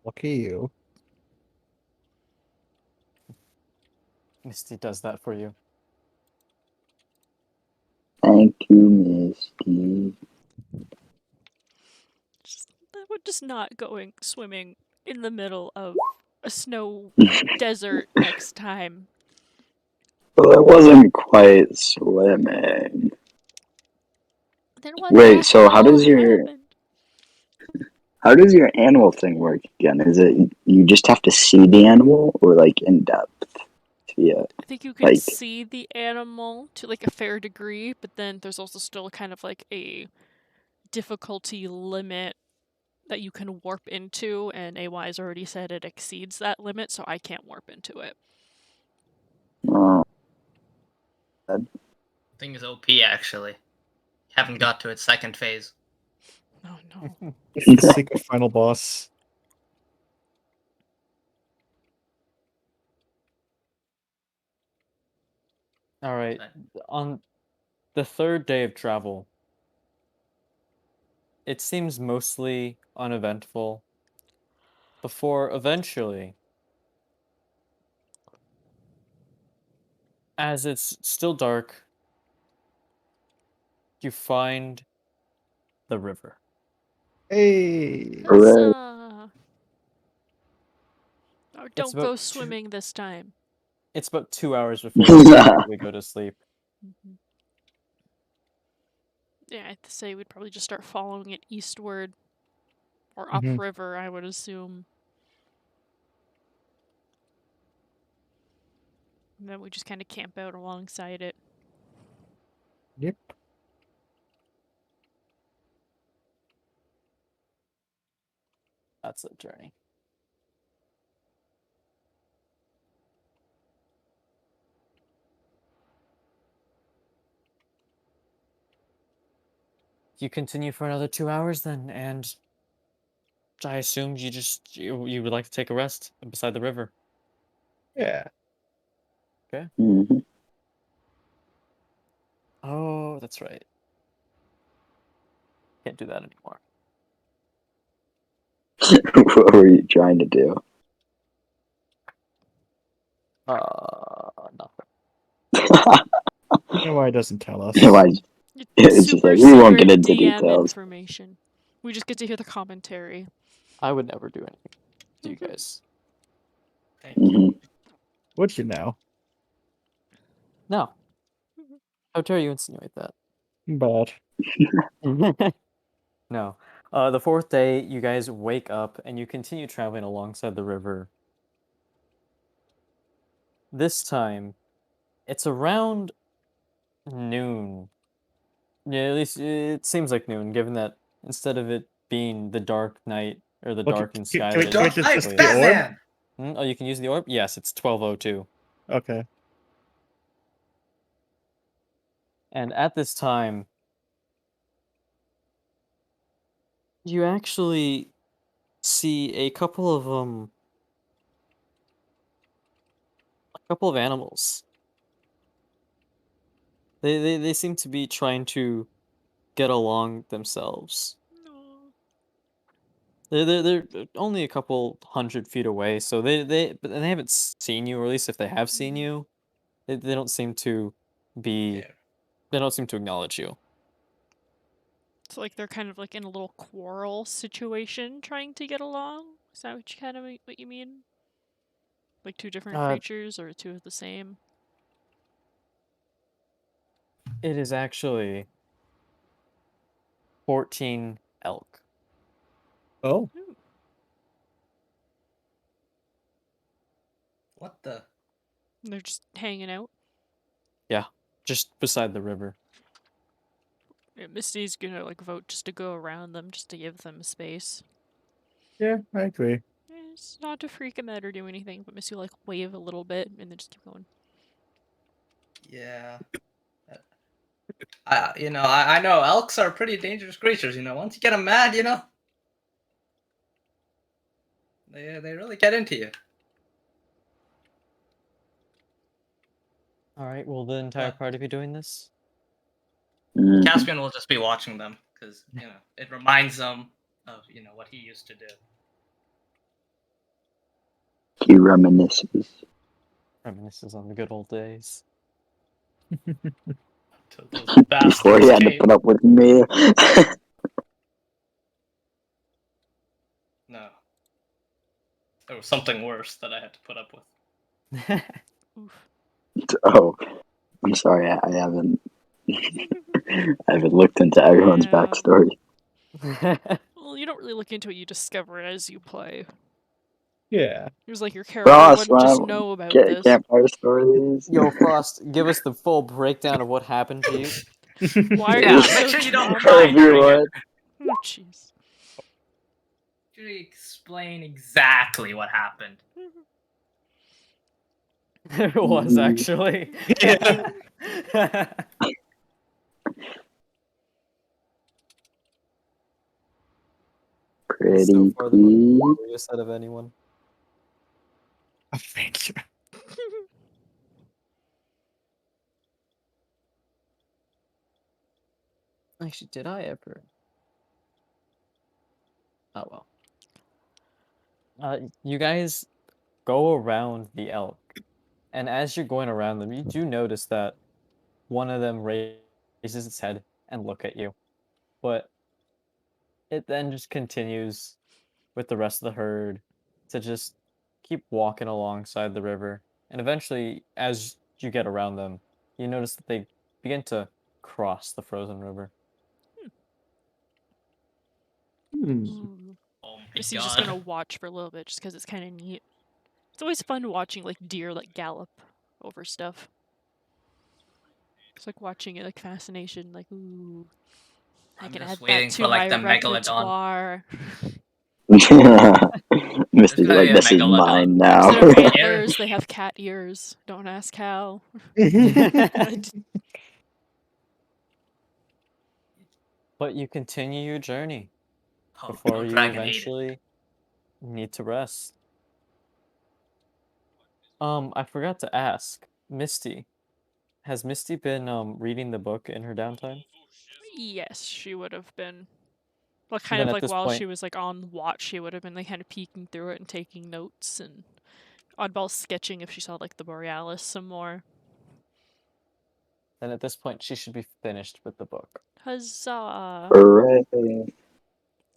Lucky you. Misty does that for you. thank you, Misty. That would just not going swimming in the middle of a snow desert next time. Well, it wasn't quite swimming. Then what Wait, the so how hell does your animal thing work again? Is it you just have to see the animal, or like in depth Yeah. I think you can Like- see the animal to like a fair degree, but then there's also still kind of like a difficulty limit that you can warp into, and AY's already said it exceeds that limit, so I can't warp into it. Thing is OP actually. Haven't got to its second phase. Oh no. It's the secret final boss. All right. But On the third day of travel, it seems mostly uneventful before eventually, as it's still dark, you find the river. Hey. Hooray. Huzzah! Oh, don't about go two- swimming this time. It's about 2 hours before we go to sleep. Mhm. Yeah, I'd say we'd probably just start following it eastward or Mhm. upriver, I would assume. And then we just kind of camp out alongside it. Yep. That's a journey. You continue for another 2 hours then, and I assumed you would like to take a rest beside the river. Yeah. Mhm. Oh, that's right. Can't do that anymore. What were you trying to do? Nothing. AY doesn't tell us. Why- It's just Super like, we won't secret get into DM details. information. We just get to hear the commentary. I would never do anything to you Mhm. guys. thank you. Mhm. Would you now? No. Mhm. How dare you insinuate that? But No. The fourth day, you guys wake up and you continue traveling alongside the river. This time, it's around noon. Yeah, at least it seems like noon, given that instead of it being the dark night or the Okay, darkened can- sky can we- that can we it just- Hey, just typically the is. orb? Batman! Oh, you can use the orb? Yes, it's 12:02. okay. And at this time, you actually see a couple of animals. They seem to be trying to get along themselves. No. They're only a couple 100 feet away, so but they haven't seen you, or at least if they have seen Mhm. you, they don't seem to be Yeah. they don't seem to acknowledge you. So like they're kind of like in a little quarrel situation trying to get along? Is that what you kind of what you mean? Like two different Uh, creatures or two of the same? it is actually 14 elk. Oh. Ooh. What the? They're just hanging out. Yeah, just beside the river. Yeah, Misty's gonna like vote just to go around them just to give them space. Yeah, I agree. It's not to freak him out or do anything, but Misty will like wave a little bit and then just keep going. Yeah. I know elks are pretty dangerous creatures. Once you get them mad, they really get into you. All right, will the entire But party be doing this? Mhm. Caspian will just be watching them because it reminds them of what he used to do. He reminisces. Reminisces on the good old days. Those Before he bastards had to came. put up with me. No, there was something worse that I had to put up with. Oof. Oh, I'm sorry. I haven't. I haven't looked into everyone's Yeah. backstory. Well, you don't really look into it, you discover it as you play. Yeah. It was like your character Frost, wouldn't just wow. know about this. Campfire stories. Yo, Frost, give us the full breakdown of what happened to you. Why are Yeah, you make so sure you don't traumatized? cry during it. Everyone. Oh, jeez. Should explain exactly what happened. There was actually. Yeah. So Pretty far, the most quick. serious out of anyone. Thank you. Actually, did I ever? Oh well. You guys go around the elk, and as you're going around them, you do notice that one of them raises its head and look at you, but it then just continues with the rest of the herd to just keep walking alongside the river. And eventually, as you get around them, you notice that they begin to cross the frozen river. Ooh. Oh my Guess he's just god. gonna watch for a little bit, just because it's kind of neat. It's always fun watching like deer like gallop over stuff. It's like watching it like fascination. Like, ooh, I I'm can just add that waiting to for like my the megalodon. repertoire. Misty's gonna like, be a this is megalodon. mine now. Instead of antlers, they have cat ears. Don't ask how. But you continue your journey Oh, before don't you dragon hate it. eventually need to rest. I forgot to ask, Misty. Has Misty been reading the book in her downtime? Yes, she would have been. Well, kind Then of at like this while point, she was like on watch, she would have been like kind of peeking through it and taking notes, and oddball sketching if she saw like the borealis some more. she should be finished with the book. Huzzah! Hooray.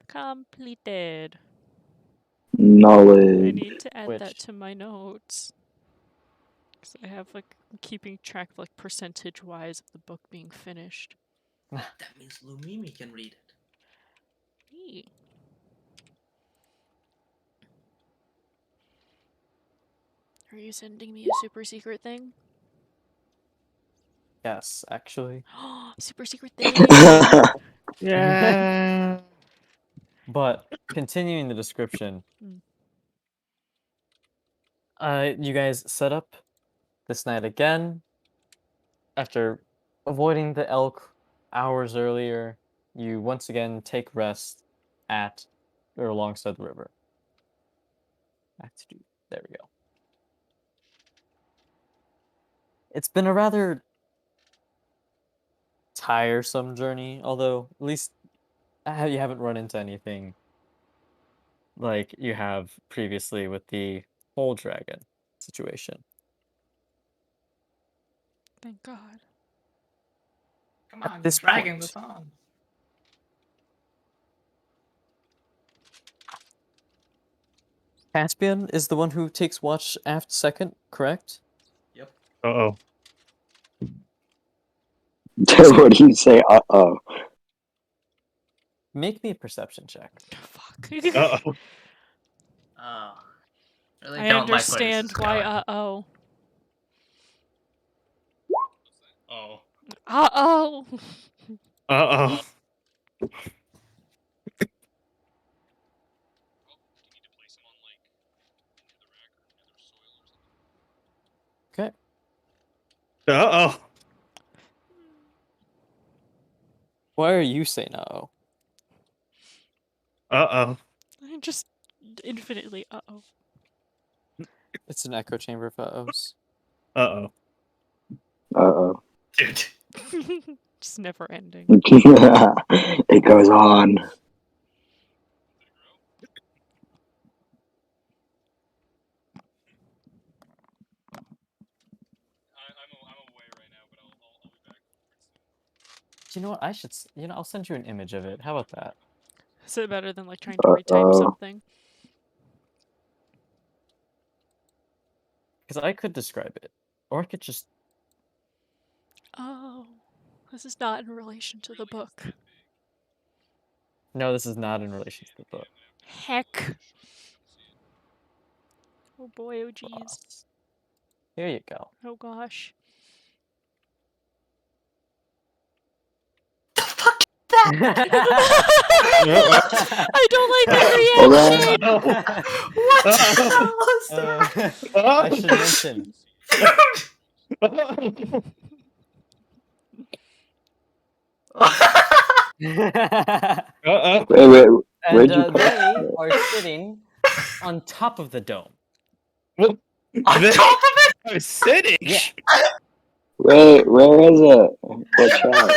Completed. I Knowledge. need to add that Which to my notes. Because I have like keeping track of like percentage wise of the book being finished. That means Lumimi can read it. Neat. Are you sending me a super secret thing? yes, actually. Super secret thing! Yeah. But continuing the description, Mm. you guys set up this night again. After avoiding the elk hours earlier, you once again take rest at or alongside the river. There we go. It's been a rather tiresome journey, although at least you haven't run into anything like you have previously with the whole dragon situation. Thank God. Come At on, this dragging point, this on. Caspian is the one who takes watch aft second, correct? Yep. Uh-oh. What do you say? Uh-oh. Make me a perception check. Fuck. Uh-oh. Oh. Really I don't like where this understand is why going. uh-oh. Oh. Uh-oh! Uh-oh. Okay. Uh-oh. Why are you saying no? Uh-oh. I'm just infinitely uh-oh. It's an echo chamber of uh-ohs. Uh-oh. Uh-oh. Dude. Just never ending. It goes on. You know what? I'll send you an image of it. How about that? Is it better than like trying to retype Uh-oh. something? Because I could describe it. Or I could just... Oh, this is not in relation to the book. No, this is not in relation to the book. Heck. Oh boy, oh jeez. Here you go. Oh gosh. I don't like Uh-oh. her reaction! What the Uh-oh. hell was that? I should mention. Uh-oh. Wait, And where'd you put they it? are sitting on top of the dome. On They top of it? are sitting. Yeah. Wait, where is it? What shot?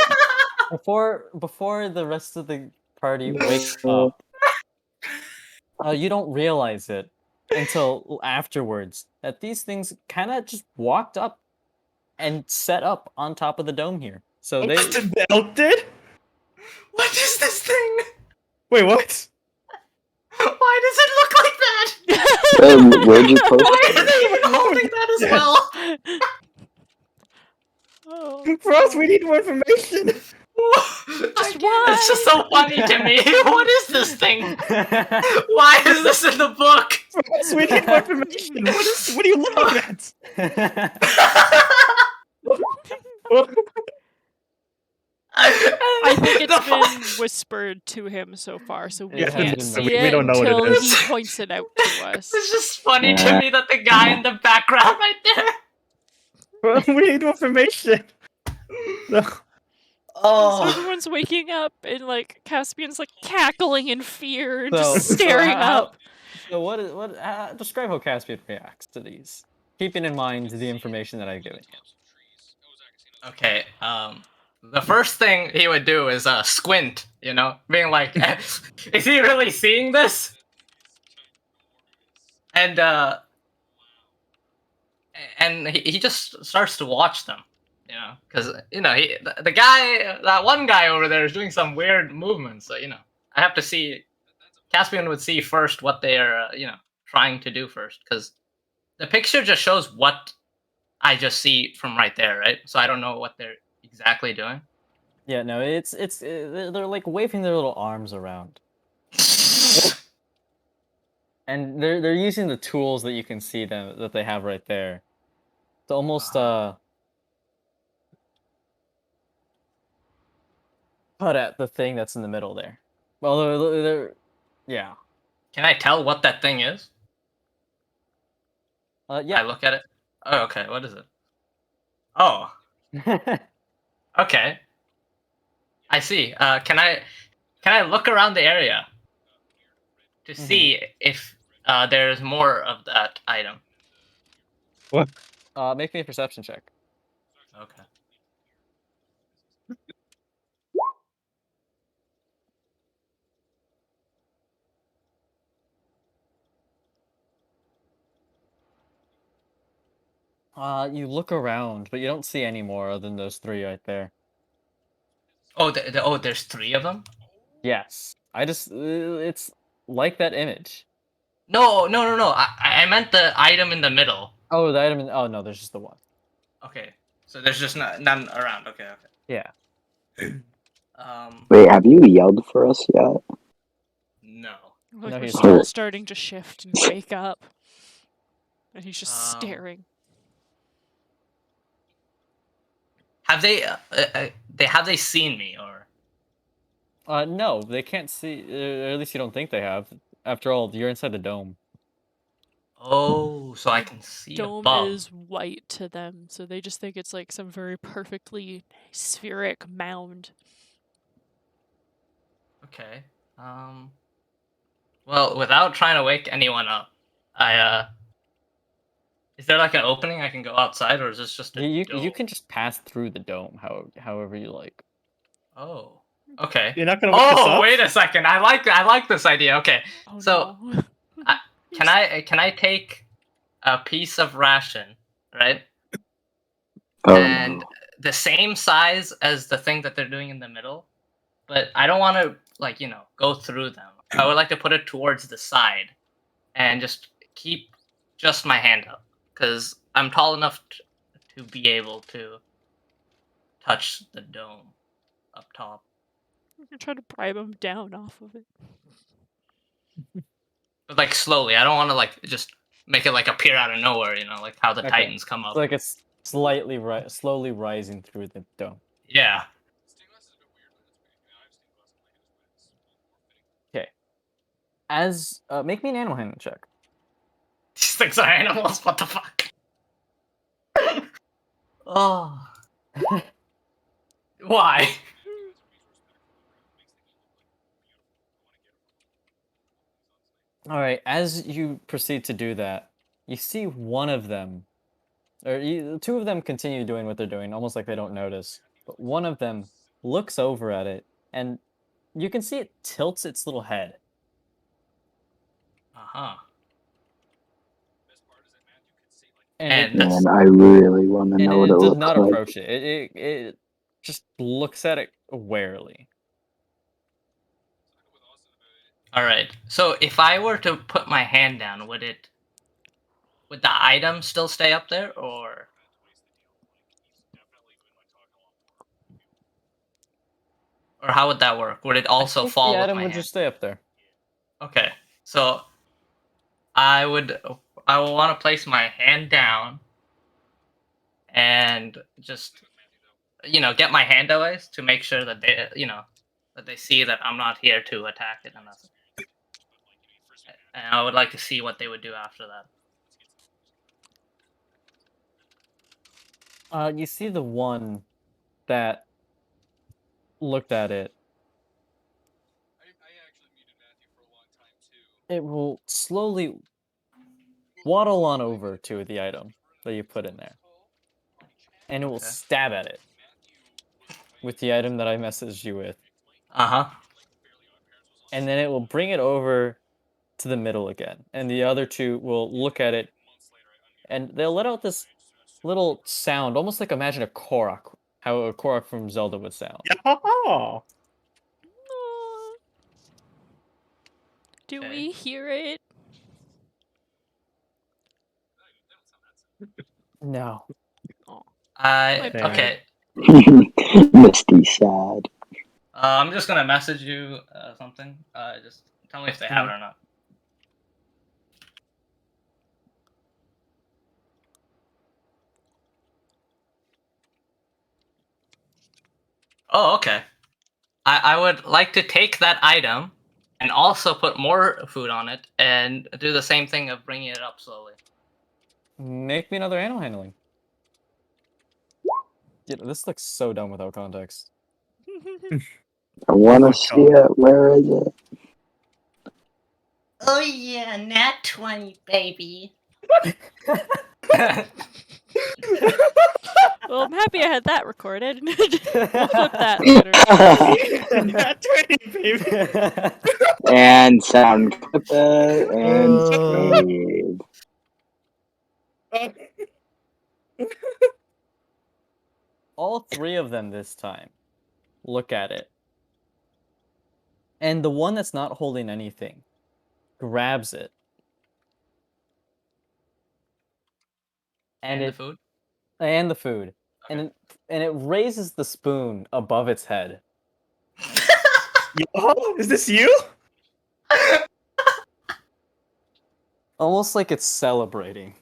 Before the rest of the party wakes up, you don't realize it until afterwards that these things kind of just walked up and set up on top of the dome here. So they The elk did? What is this thing? Wait, what? Why does it look like that? Wait, where'd you post Why are it? they even holding that as well? Oh, For us, we need more information. It's just so funny to me. What is this thing? Why is this in the book? For us, we need more information. What are you looking at? I think it's been whispered to him so far, so we It has can't been see whispered. it We don't know what it until is. he points it out to us. It's just funny to me that the guy in the background right there. We need more information. No. So Oh. everyone's waking up and like Caspian's like cackling in fear and So- just so staring how- up. So describe how Caspian reacts to these, keeping in mind the information that I've given you. Okay, the first thing he would do is squint, you know, being like, is he really seeing this? And he just starts to watch them, you know, because you know the guy, that one guy over there is doing some weird movements, so you know I have to see. Caspian would see first what they're you know trying to do first, because the picture just shows what I just see from right there, right? So I don't know what they're exactly doing. Yeah, no, they're like waving their little arms around, and they're using the tools that you can see that they have right there. It's almost cut at the thing that's in the middle there. Well, they're yeah. Can I tell what that thing is? I Yeah. look at it. Oh, okay. What is it? Oh, okay. I see. Can I look around the area to see if there's more of that item? What? Make me a perception check. Okay. You look around, but you don't see any more other than those three right there. Oh, there's three of them. Yes, it's like that image. No. I meant the item in the middle. Oh, the item. Oh no, there's just the one. Okay. So there's just none around. Okay. Yeah. Wait, have you yelled for us yet? No. Like No, we're he's still not. starting to shift and wake up. And he's just staring. Have they have they seen me or? No, they can't see. Or at least you don't think they have. After all, you're inside the dome. Oh, so I can see Dome above. is white to them, so they just think it's like some very perfectly spheric mound. Okay. Well, without trying to wake anyone up, is there like an opening I can go outside, or is this just a You dome? can just pass through the dome however you like. Oh. Okay. You're not gonna wake us Oh, up? wait a second. I like this idea. Okay. Oh So, no. Can I take a piece of ration, right? Oh And no. the same size as the thing that they're doing in the middle, but I don't want to like, you know, go through them. I would like to put it towards the side and just keep just my hand up, because I'm tall enough to be able to touch the dome up top. You can try to bribe him down off of it. But like slowly. I don't want to like just make it like appear out of nowhere. Like how the Okay. Titans come up. It's like it's slowly rising through the dome. Yeah. Okay. As make me an animal handling check. These things are animals. What the fuck? Oh. Why? All right. As you proceed to do that, you see one of them, or two of them continue doing what they're doing, almost like they don't notice. But one of them looks over at it, and you can see it tilts its little head. Uh-huh. And Man, I really want to and know what it it does looks not like. approach it. It just looks at it warily. All right. So if I were to put my hand down, would the item still stay up there, or how would that work? Would it also I think fall the with item my would hand? just stay up there. Okay. So I will want to place my hand down and just get my hand away to make sure that they see that I'm not here to attack it, and I would like to see what they would do after that. You see the one that looked at it. It will slowly waddle on over to the item that you put in there, and it will Okay. stab at it with the item that I messaged you with, Uh-huh. and then it will bring it over to the middle again, and the other two will look at it, and they'll let out this little sound, almost like imagine a Korok, how a Korok from Zelda would sound. Oh, Aw. Do Okay. we hear it? No. My Damn. Okay. Misty sad. I'm just gonna message you something. Just tell me if they have it or not. Oh, okay. I would like to take that item and also put more food on it and do the same thing of bringing it up slowly. Make me another animal handling. This looks so dumb without context. I want Oh, to see it. Where is it? Oh yeah, nat 20, baby. Well, I'm happy I had that recorded. We'll flip that later. Not 20, baby. And sound clip it and save. All three of them this time look at it. And the one that's not holding anything grabs it. And the food? And the food. Okay. And it raises the spoon above its head. Oh, is this you? Almost like it's celebrating.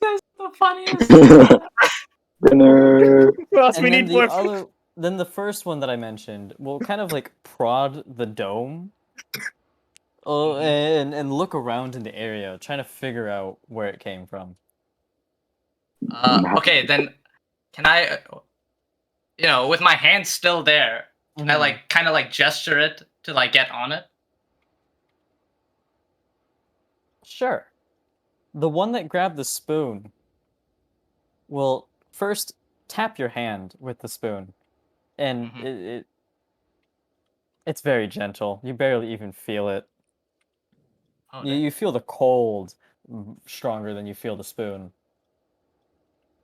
That's the funniest. Dinner. Who else And we then need the more? other then the first one that I mentioned will kind of like prod the dome. And look around in the area, trying to figure out where it came from. Okay, then can I, with my hand still there, can I like kind of like gesture it to like get on it? Sure. The one that grabbed the spoon will first tap your hand with the spoon, and it's very gentle. You barely even feel it. Oh, You feel the cold stronger than you feel the spoon.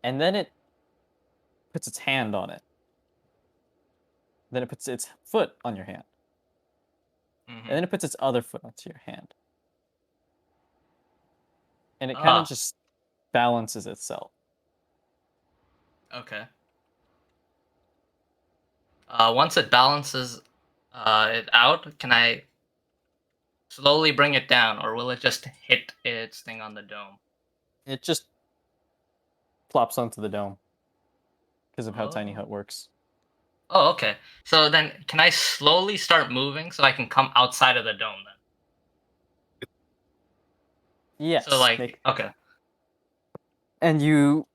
And then it puts its hand on it. Then it puts its foot on your hand. And then it puts its other foot onto your hand. And it kind of just balances itself. Okay. Once it balances it out, can I slowly bring it down, or will it just hit its thing on the dome? It just plops onto the dome because of how Tiny Oh. Hut works. Oh, okay. So then, can I slowly start moving so I can come outside of the dome then? Yes. So okay. And you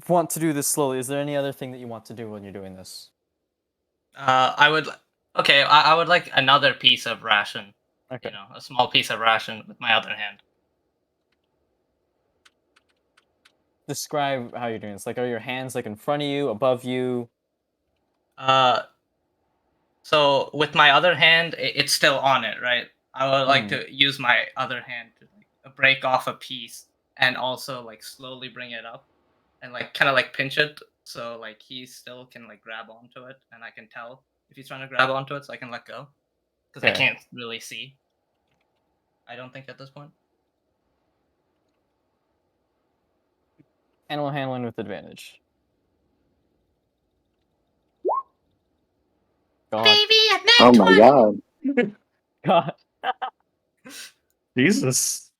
want to do this slowly. Is there any other thing that you want to do when you're doing this? I would. Okay, I would like another piece of ration. Okay. You know, a small piece of ration with my other hand. Describe how you're doing this. Like, are your hands like in front of you, above you? Uh, so with my other hand, it's still on it, right? I would like to use my other hand to like break off a piece and also like slowly bring it up and like kind of like pinch it so like he still can like grab onto it and I can tell if he's trying to grab onto it so I can let go because I Okay. can't really see. I don't think at this point. Animal handling with advantage. God. Oh my god. God. Jesus.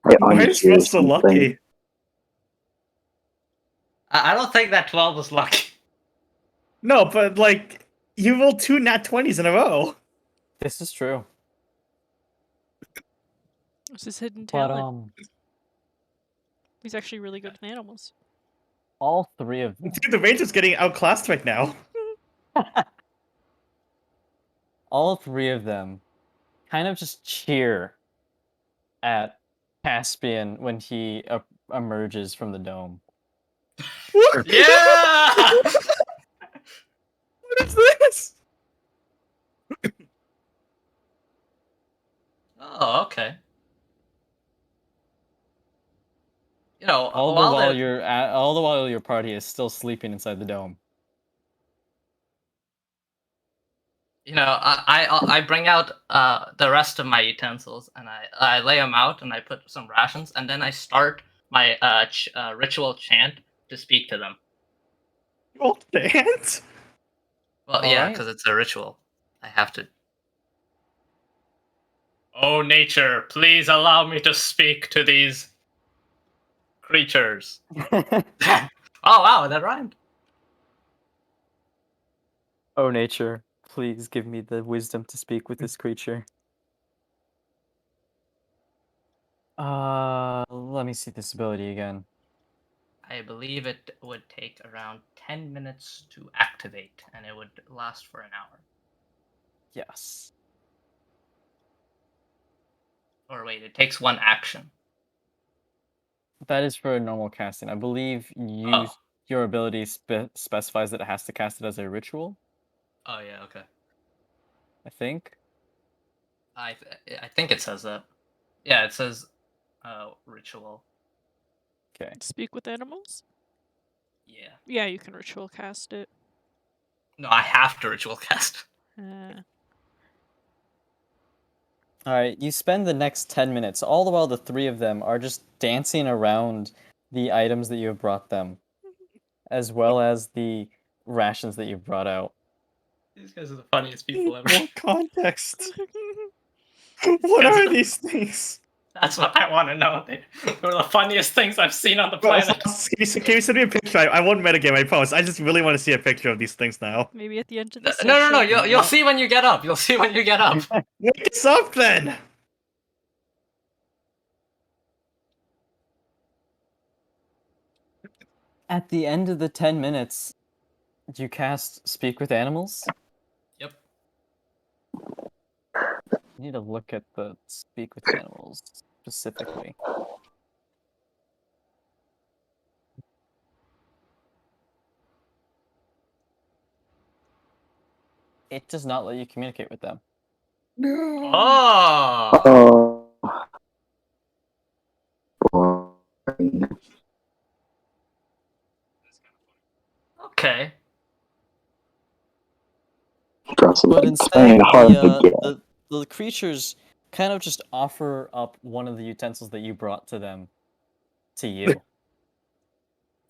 Hey, Why on is Russ so something. lucky? I don't think that 12 was lucky. No, but like you rolled 2 nat 20s in a row. This is true. It's his hidden But talent. He's actually really good with animals. all three of them. Dude, the Ranger's getting outclassed right now. All three of them kind of just cheer at Caspian when he emerges from the dome. Yeah! What is this? Oh, okay. You know, All the while while they're all the while your party is still sleeping inside the dome. you know, I bring out the rest of my utensils and I lay them out and I put some rations and then I start my ritual chant to speak to them. You rolled dance? Well, All yeah, right. because it's a ritual. I have to. Oh, nature, please allow me to speak to these creatures. Oh, wow, that rhymed. Oh nature, please give me the wisdom to speak with this creature. Let me see this ability again. I believe it would take around 10 minutes to activate, and it would last for an hour. Yes. Or wait, it takes one action. That is for a normal casting. I believe Oh. your ability specifies that it has to cast it as a ritual, Oh, yeah, okay. I think. I think it says that. Yeah, it says ritual. Okay. Speak with animals? Yeah. Yeah, you can ritual cast it. No, I have to ritual cast. All right, you spend the next 10 minutes, all the while the three of them are just dancing around the items that you have brought them, as well as the rations that you've brought out. These guys are the funniest people ever. What context? What are these things? That's what I want to know. They were the funniest things I've seen on the Russ, planet. can you send me a picture? I won't metagame, I promise. I just really want to see a picture of these things now. Maybe at the end of the session. No. You'll see when you get up. You'll see when you get up. Wake us up then! At the end of the 10 minutes, you cast Speak with Animals? Yep. I need to look at the Speak with Animals specifically. It does not let you communicate with them. No. Oh. Boring. Okay. Russell, But it's instead, very hard to get. the creatures kind of just offer up one of the utensils that you brought to them to you.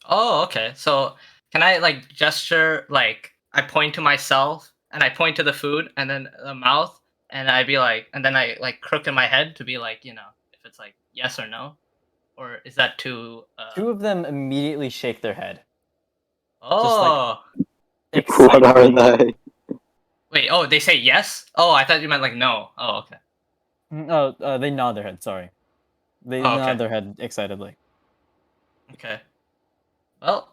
Oh, okay. So can I like gesture like I point to myself and I point to the food and then the mouth and I be like and then I like crook in my head to be like, you know, if it's like yes or no. Or is that too? Two of them immediately shake their head, Oh, What are excitedly. they? wait. Oh, they say yes. Oh, I thought you meant like no. Oh, okay. Oh, they nod their head. Sorry, they Oh, nod okay. their head excitedly. Okay. Well,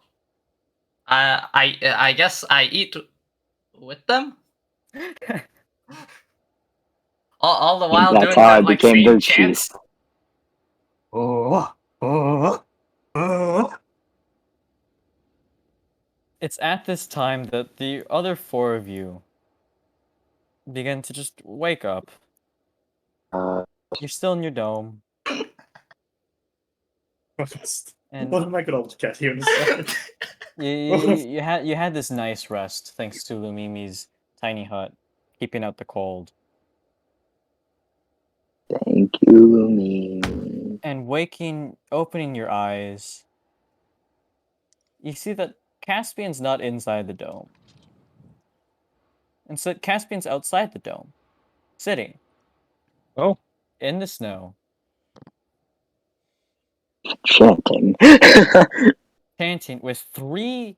I guess I eat with them. All the while That's doing how I that like became same their chief. chants. It's at this time that the other four of you begin to just wake up. Uh, You're still in your dome, and What am I gonna get here in a second? you had this nice rest thanks to Lumimi's tiny hut, keeping out the cold. thank you, Lumi. And opening your eyes, you see that Caspian's not inside the dome. Instead, Caspian's outside the dome, sitting Oh, in the snow, Chanting. chanting with three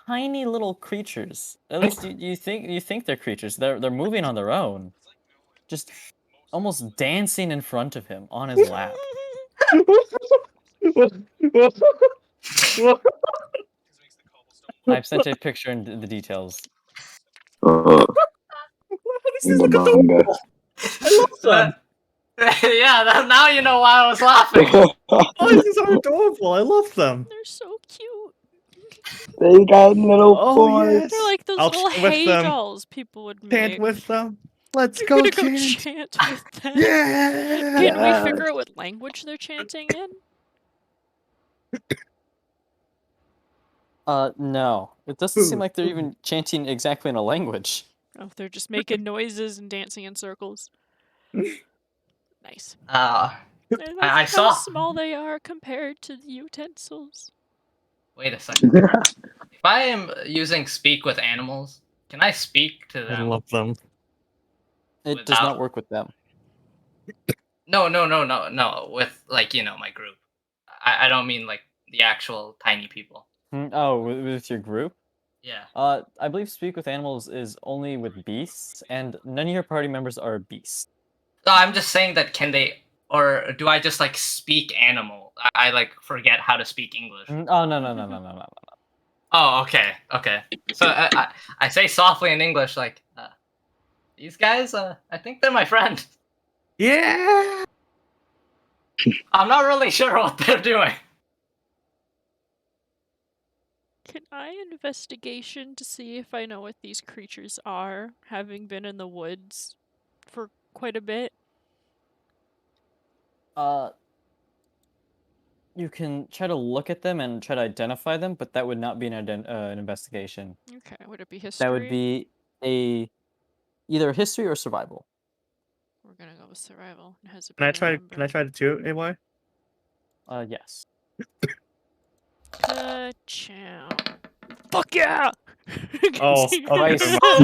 tiny little creatures. At least you think they're creatures. They're moving on their own, just almost dancing in front of him on his lap. I've sent a picture and the details. Oh, These look Bunga. adorable. I love them. Yeah, now you know why I was laughing. Oh, these are adorable. I love them. They're so cute. They got little Oh boys. yes. They're like those I'll little chant with hay them. dolls people would Chant make. with them. Let's You're go gonna chant. go chant with them. Yeah. Can we Yes. figure out what language they're chanting in? No. It doesn't seem like they're even chanting exactly in a language. Oh, they're just making noises and dancing in circles. Nice. Uh, I love I how saw. small they are compared to the utensils. Wait a second. If I am using speak with animals, can I speak to I them love them. It does not work with them. No. With like my group. I don't mean like the actual tiny people. Oh, with your group? Yeah. I believe speak with animals is only with beasts, and none of your party members are beasts. No, I'm just saying that can they, or do I just like speak animal? I like forget how to speak English. Oh no. Oh, okay. So I say softly in English like, these guys, I think they're my friend. Yeah. I'm not really sure what they're doing. Can I investigation to see if I know what these creatures are, having been in the woods for quite a bit? You can try to look at them and try to identify them, but that would not be an investigation. Okay, would it be history? That would be either history or survival. We're gonna go with survival. It has a Can I better try? number. Can I try to do AY? Yes. Ka-chow. Fuck yeah! Oh, Christ. Oh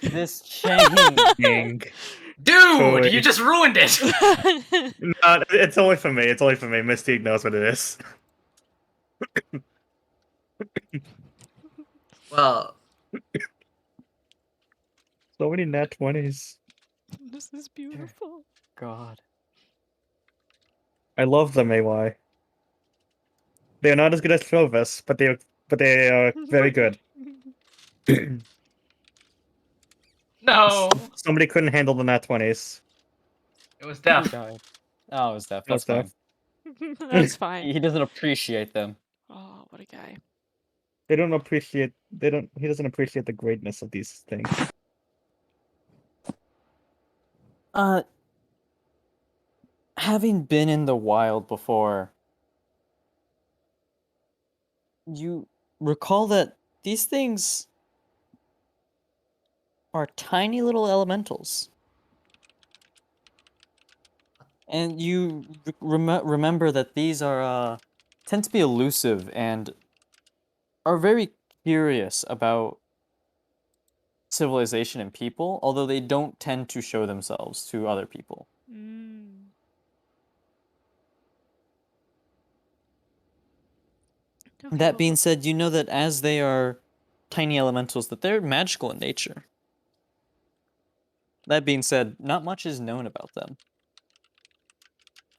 This chain. Dang. Dude, Wait. you just ruined it. No, it's only for me. It's only for me. Mystique knows what it is. Well, So many nat 20s. This is beautiful. God. I love them, AY. They are not as good as Trovis, but they are very good. no, Somebody couldn't handle the nat 20s. it was Who deaf. died? Oh, it was Death. That's That's fine. That's fine. He doesn't appreciate them. Oh, what a guy. They don't appreciate. They don't. He doesn't appreciate the greatness of these things. Having been in the wild before, you recall that these things are tiny little elementals. And you remember that these are tend to be elusive and are very curious about civilization and people, although they don't tend to show themselves to other people. Mm. Okay, That being well, said, you know that as they are tiny elementals, that they're magical in nature. That being said, not much is known about them.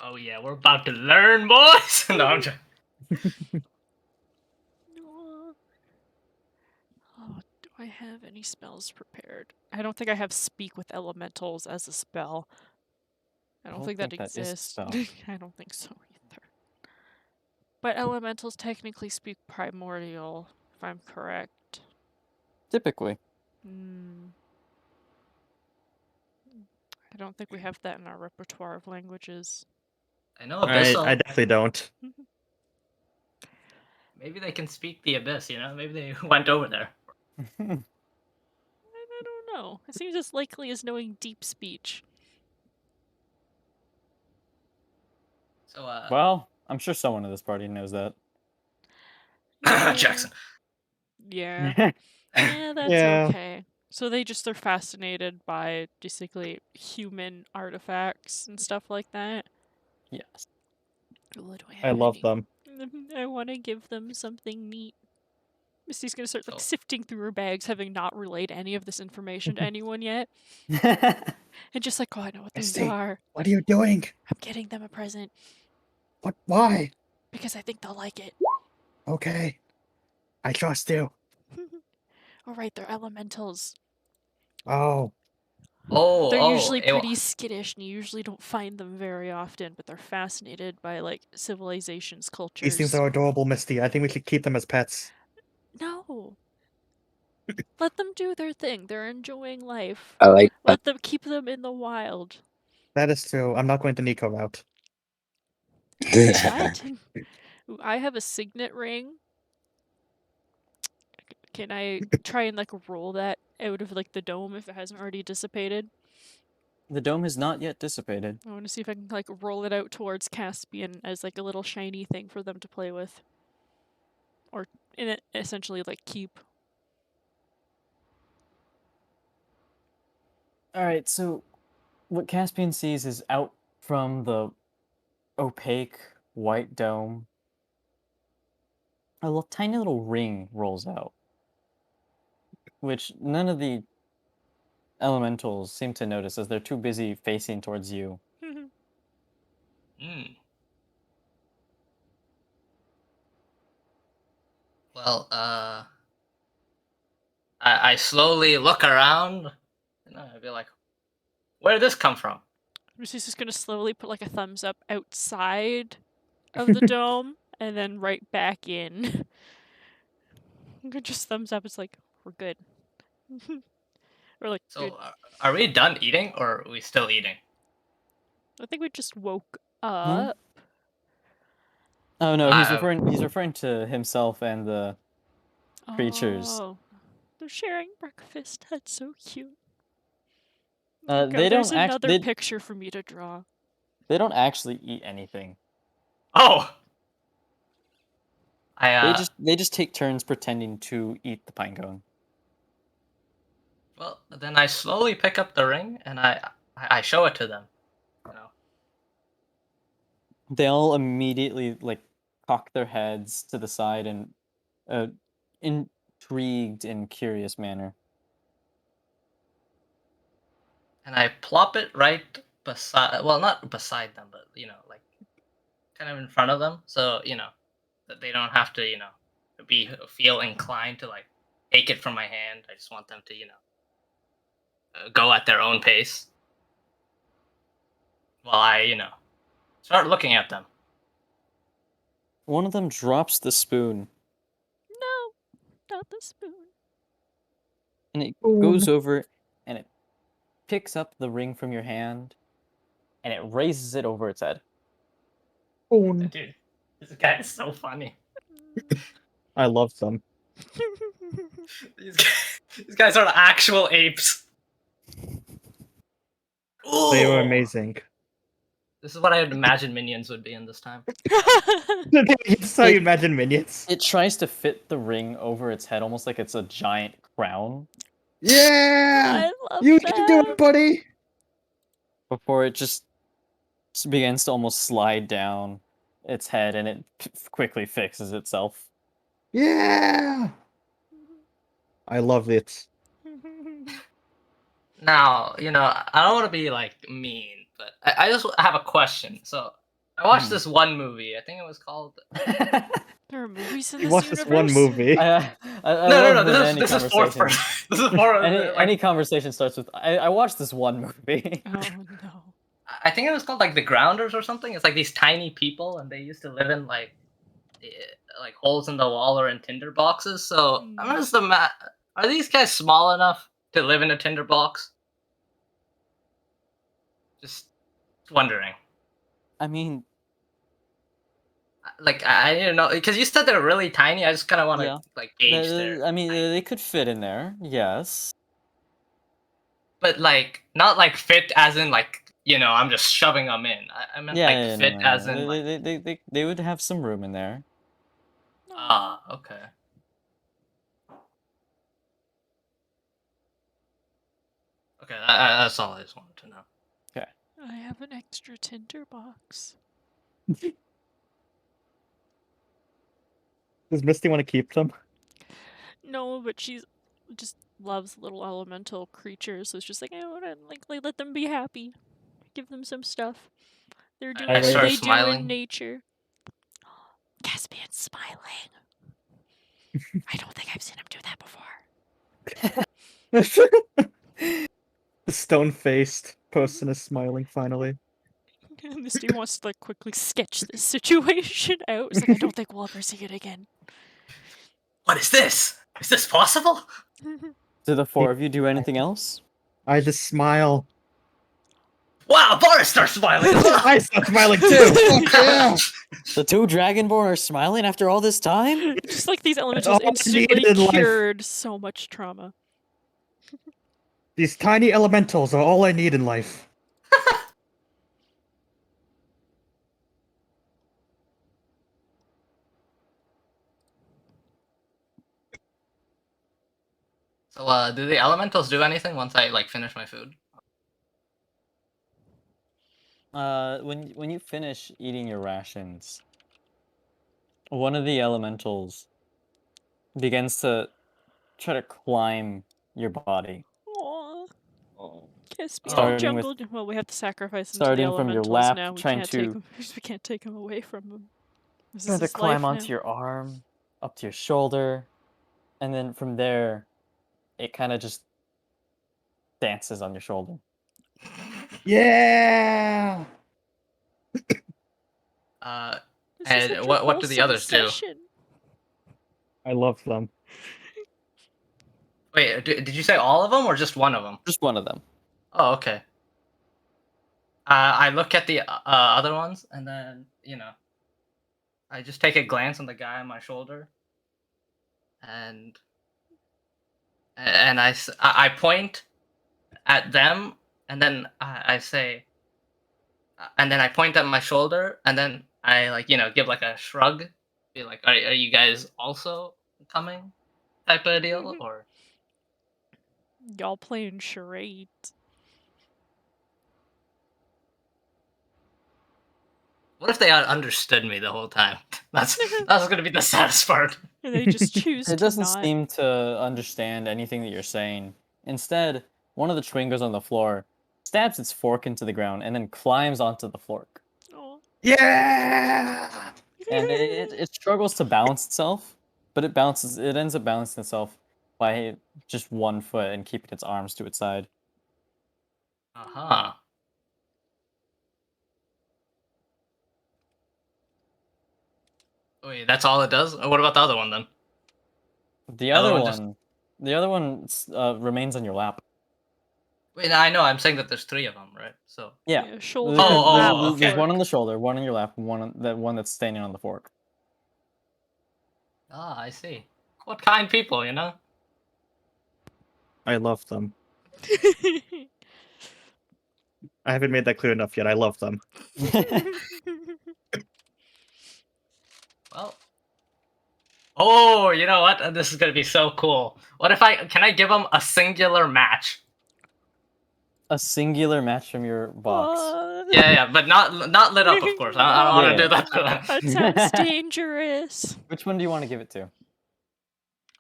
Oh yeah, we're about to learn, boys. No, I'm just... no. Oh, do I have any spells prepared? I don't think I have Speak with Elementals as a spell. I don't think that that is a exists. spell. I don't think so either. But elementals technically speak primordial, if I'm correct. Typically. Hmm. I don't think we have that in our repertoire of languages. I know I Abyssal. definitely don't. Maybe they can speak the abyss. You know, maybe they went over there. I don't know. It seems as likely as knowing deep speech. So, Well, I'm sure someone in this party knows that. Jackson. Yeah. Yeah, that's Yeah. okay. So they're fascinated by basically human artifacts and stuff like that. Yes. What do I I have love any? them. I want to give them something neat. Misty's gonna start So, sifting through her bags, having not relayed any of this information to anyone yet, and just like, oh, I know what those Misty, are. what are you doing? I'm getting them a present What? Why? because I think they'll like it. Okay, I trust you. All right, they're elementals. Oh, They're oh, usually pretty skittish, and you usually don't find them very often, but they're fascinated by like civilizations, these things cultures. are adorable, Misty. I think we should keep them as pets. No. Let them do their thing. They're enjoying life. I like that. Let them keep them in the wild. That is true. I'm not going to Nico route. What? Ooh, I have a signet ring. Can I try and like roll that out of like the dome if it hasn't already dissipated? The dome has not yet dissipated. I want to see if I can like roll it out towards Caspian as like a little shiny thing for them to play with. Or in it essentially like keep. Alright, so what Caspian sees is out from the opaque white dome, a tiny little ring rolls out, which none of the elementals seem to notice as they're too busy facing towards you. Hmm. Well, I slowly look around, and I'd be like, "Where did this come from?" She's just gonna slowly put like a thumbs up outside of the dome and then right back in. Just thumbs up. It's like we're good. Or like good. So, are we done eating, or are we still eating? I think we just woke Hmm? up. Oh no, he's Uh, referring to himself and the creatures. Oh, they're sharing breakfast. That's so cute. They There's don't another picture for me to draw. they don't actually eat anything. oh, They just take turns pretending to eat the pine cone. well, then I slowly pick up the ring and I show it to them. You know, They all immediately like cock their heads to the side in a intrigued and curious manner. and I plop it right beside, well, not beside them, but like kind of in front of them, so that they don't have to, feel inclined to like take it from my hand. I just want them to, go at their own pace while I, start looking at them. One of them drops the spoon No, not the spoon. and it goes over and it picks up the ring from your hand and it raises it over its head. Dude, this guy is so funny. I love them. These guys are actual apes. They are Ooh. amazing. This is what I would imagine minions would be in this time. That's how you imagine minions. It tries to fit the ring over its head almost like it's a giant crown Yeah, I love you that. can do it, buddy. before it just begins to almost slide down its head and it quickly fixes itself. Yeah. I love it. Now, I don't want to be like mean, but I just have a question. So, I watched Mhm. this one movie. I think it was called. There are movies in You this watched this one universe. movie. I No, no, love no. when This is any this is fourth conversation person. This is fourth. any conversation starts with I watched this one movie. Oh no. I think it was called like the Grounders or something. It's like these tiny people, and they used to live in like holes in the wall or in tinder boxes. So I'm just are these guys small enough to live in a tinder box? Just wondering. I mean, Like I didn't know because you said they're really tiny. I just kind of want to yeah. like gauge their. I mean, they could fit in there. Yes. But like not like fit as in like I'm just shoving them in. I meant Yeah, like yeah, fit as in like they would have some room in there. okay. Okay, that's all I just wanted to know. Okay. I have an extra tinder box. Does Misty want to keep them? No, but she's just loves little elemental creatures, so it's just like I want to like let them be happy, give them some stuff. They're doing I what start they do in smiling. nature. Caspian's smiling. I don't think I've seen him do that before. The stone-faced person is smiling finally. Misty wants to like quickly sketch this situation out. It's like I don't think we'll ever see it again. What is this? Is this possible? Do the four of you do anything else? I just smile. Wow, Boris starts smiling. I start smiling too. Fuck yeah. The two Dragonborn are smiling after all this time? Just like these all elementals I instantly needed in life. cured so much trauma. These tiny elementals are all I need in life. So, do the elementals do anything once I like finish my food? When you finish eating your rations, one of the elementals begins to try to climb your body. Aww. Caspian Starting with- jungle. Well, we have to sacrifice him to the starting from your elementals lap, now. We trying can't to- take him away from him. This Trying is to his climb life onto now. your arm, up to your shoulder, and then from there, it kind of just dances on your shoulder. Yeah. This is And such a what do the wholesome others do? session. I love them. Wait, did you say all of them or just one of them? Just one of them. Oh, okay. I look at the other ones, and then I just take a glance on the guy on my shoulder, and I point at them, and then I say, and then I point at my shoulder, and then I like give like a shrug, be like, are you guys also coming? Type of deal, or Y'all playing charades. what if they understood me the whole time? That's gonna be the saddest part. And they just choose It to doesn't not. seem to understand anything that you're saying. Instead, one of the twingers on the floor stabs its fork into the ground and then climbs onto the fork. Aw. Yeah. And it struggles to balance itself, but it ends up balancing itself by just 1 foot and keeping its arms to its side. Uh-huh. Wait, that's all it does? What about the other one then? The Other other one just- one, the other one remains on your lap. Wait, no, I know. I'm saying that there's 3 of them, right? So Yeah. Shoulder. Oh, lap, okay. There's one fork. on the shoulder, one on your lap, one that's standing on the fork. I see. What kind people, I love them. I haven't made that clear enough yet. I love them. Well. Oh, you know what? This is gonna be so cool. What if can I give them a singular match? A singular match from your box. Yeah, but not lit up, of course. I don't want to Yeah. do that. That sounds dangerous. Which one do you want to give it to?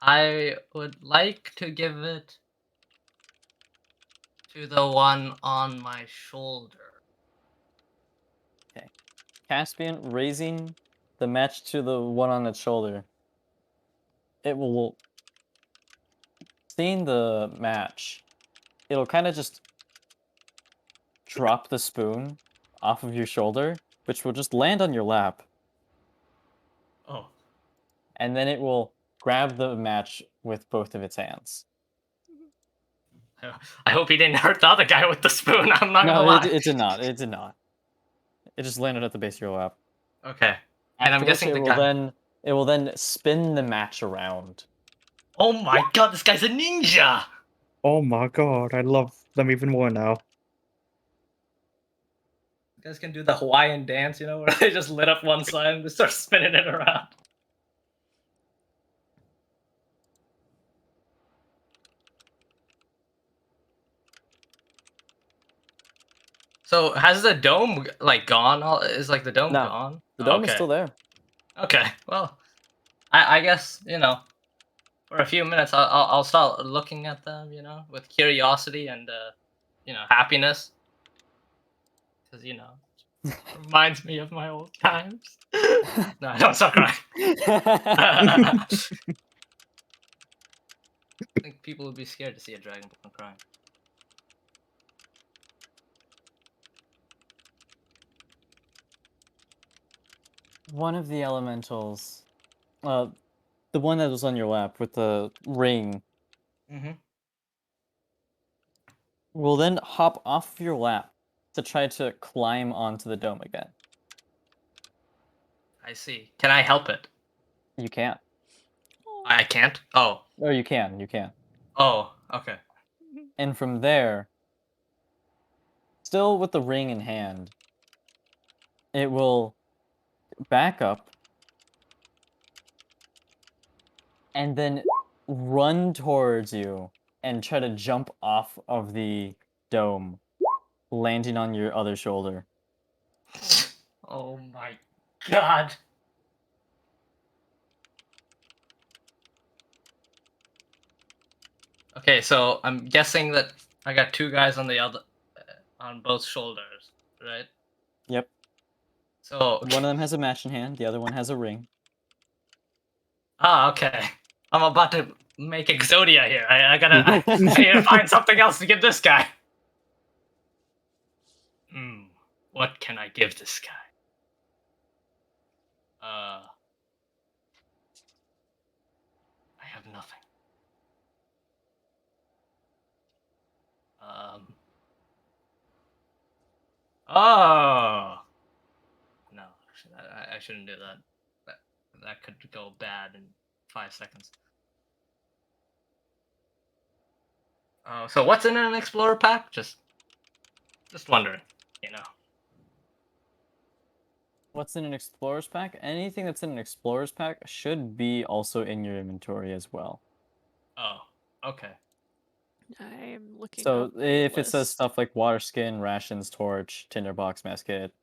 I would like to give it to the one on my shoulder. Caspian raising the match to the one on its shoulder. It will, seeing the match, it'll kind of just drop the spoon off of your shoulder, which will just land on your lap, Oh. and then it will grab the match with both of its hands. I hope he didn't hurt the other guy with the spoon. I'm not gonna No, lie. it did not. It did not. It just landed at the base of your lap. Okay. And I'm After which guessing it the will guy. then spin the match around. Oh my god, this guy's a ninja! Oh my god, I love them even more now. You guys can do the Hawaiian dance, you know, where they just lit up one side and just start spinning it around. So has the dome like gone? Is like the dome No, gone? The Oh, dome is okay. still there. Okay. Well, I guess you know, for a few minutes I'll start looking at them, you know, with curiosity and you know, happiness, because you know, reminds me of my old times. No, don't start crying. I think people would be scared to see a dragonborn crying. One of the elementals, the one that was on your lap with the ring, Mm-hmm. will then hop off your lap to try to climb onto the dome again. I see. Can I help it? You can't. I can't. Oh. Or you can. You can. Oh. Okay. And from there, still with the ring in hand, it will back up and then run towards you and try to jump off of the dome, landing on your other shoulder. Oh my god. Okay, so I'm guessing that I got two guys on the other, on both shoulders, right? Yep. So One of them has a match in hand, the other one has a ring. okay. I'm about to make Exodia here. I need to find something else to give this guy. What can I give this guy? I have nothing. Oh. No, actually, I shouldn't do that. That could go bad in 5 seconds. So what's in an explorer pack? Just wondering, you know. What's in an explorer's pack? Anything that's in an explorer's pack should be also in your inventory as well. Oh, okay. I'm looking So up the if it says list. stuff like water skin, rations, torch, tinderbox, mess kit,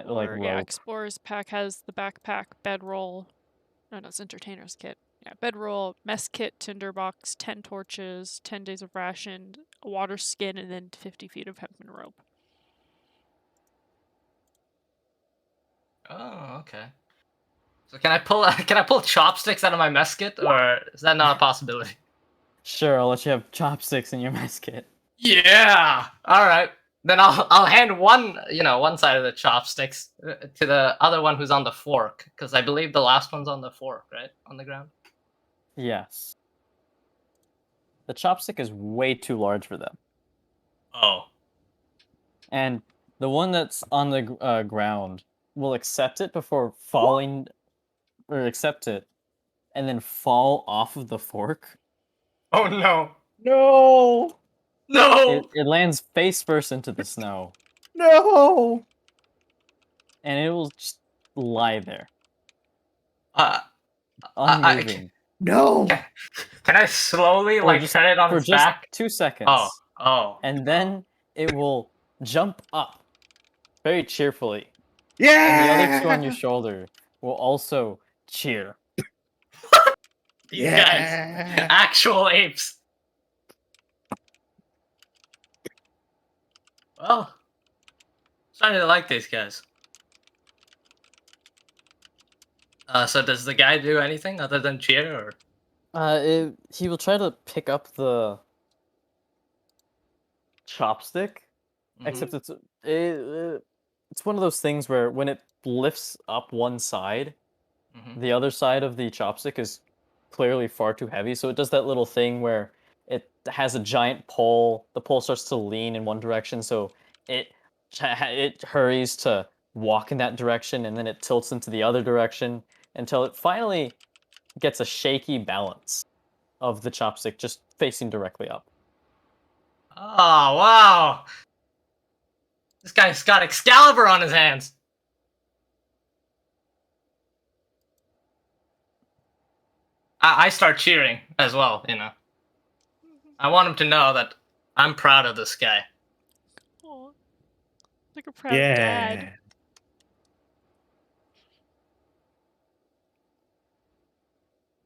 like Yeah, rope. Explorer's pack has the backpack, bedroll. No, it's Entertainer's kit. Yeah, bedroll, mess kit, tinderbox, 10 torches, 10 days of ration, a water skin, and then 50 feet of hempen rope. Oh, okay. So can I pull chopsticks out of my mess kit, or is that not a possibility? Sure, I'll let you have chopsticks in your mess kit. Yeah. All right. Then I'll hand one side of the chopsticks to the other one who's on the fork, because I believe the last one's on the fork, right, on the ground. Yes. The chopstick is way too large for them. Oh. And the one that's on the ground will accept it before falling, or accept it, and then fall off of the fork. Oh no. No! No. It lands face first into the snow, No! and it will just lie there, I unmoving, No! can I slowly or like just set it on for its just back? 2 seconds. Oh. And then it will jump up very cheerfully. Yeah! And the other two on your shoulder will also cheer. These guys, actual apes. Well, starting to like these guys. So does the guy do anything other than cheer, or? He will try to pick up the chopstick, Mhm. except it's one of those things where when it lifts up one side, Mhm. the other side of the chopstick is clearly far too heavy. So it does that little thing where it has a giant pole. The pole starts to lean in one direction, so it hurries to walk in that direction, and then it tilts into the other direction until it finally gets a shaky balance of the chopstick just facing directly up. Oh wow! This guy's got Excalibur on his hands. I start cheering as well. I want him to know that I'm proud of this guy. Aw. Like a proud dad.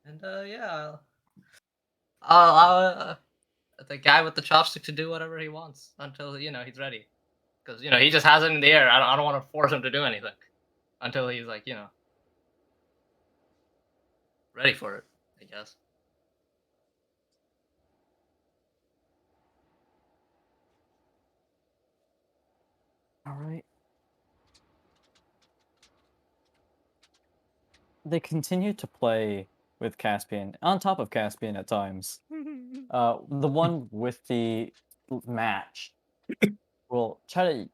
And yeah, I'll the guy with the chopstick to do whatever he wants until he's ready. Because he just has it in the air. I don't want to force him to do anything until he's like ready for it. I guess. All right. They continue to play with Caspian, on top of Caspian at times. The one with the match will try to,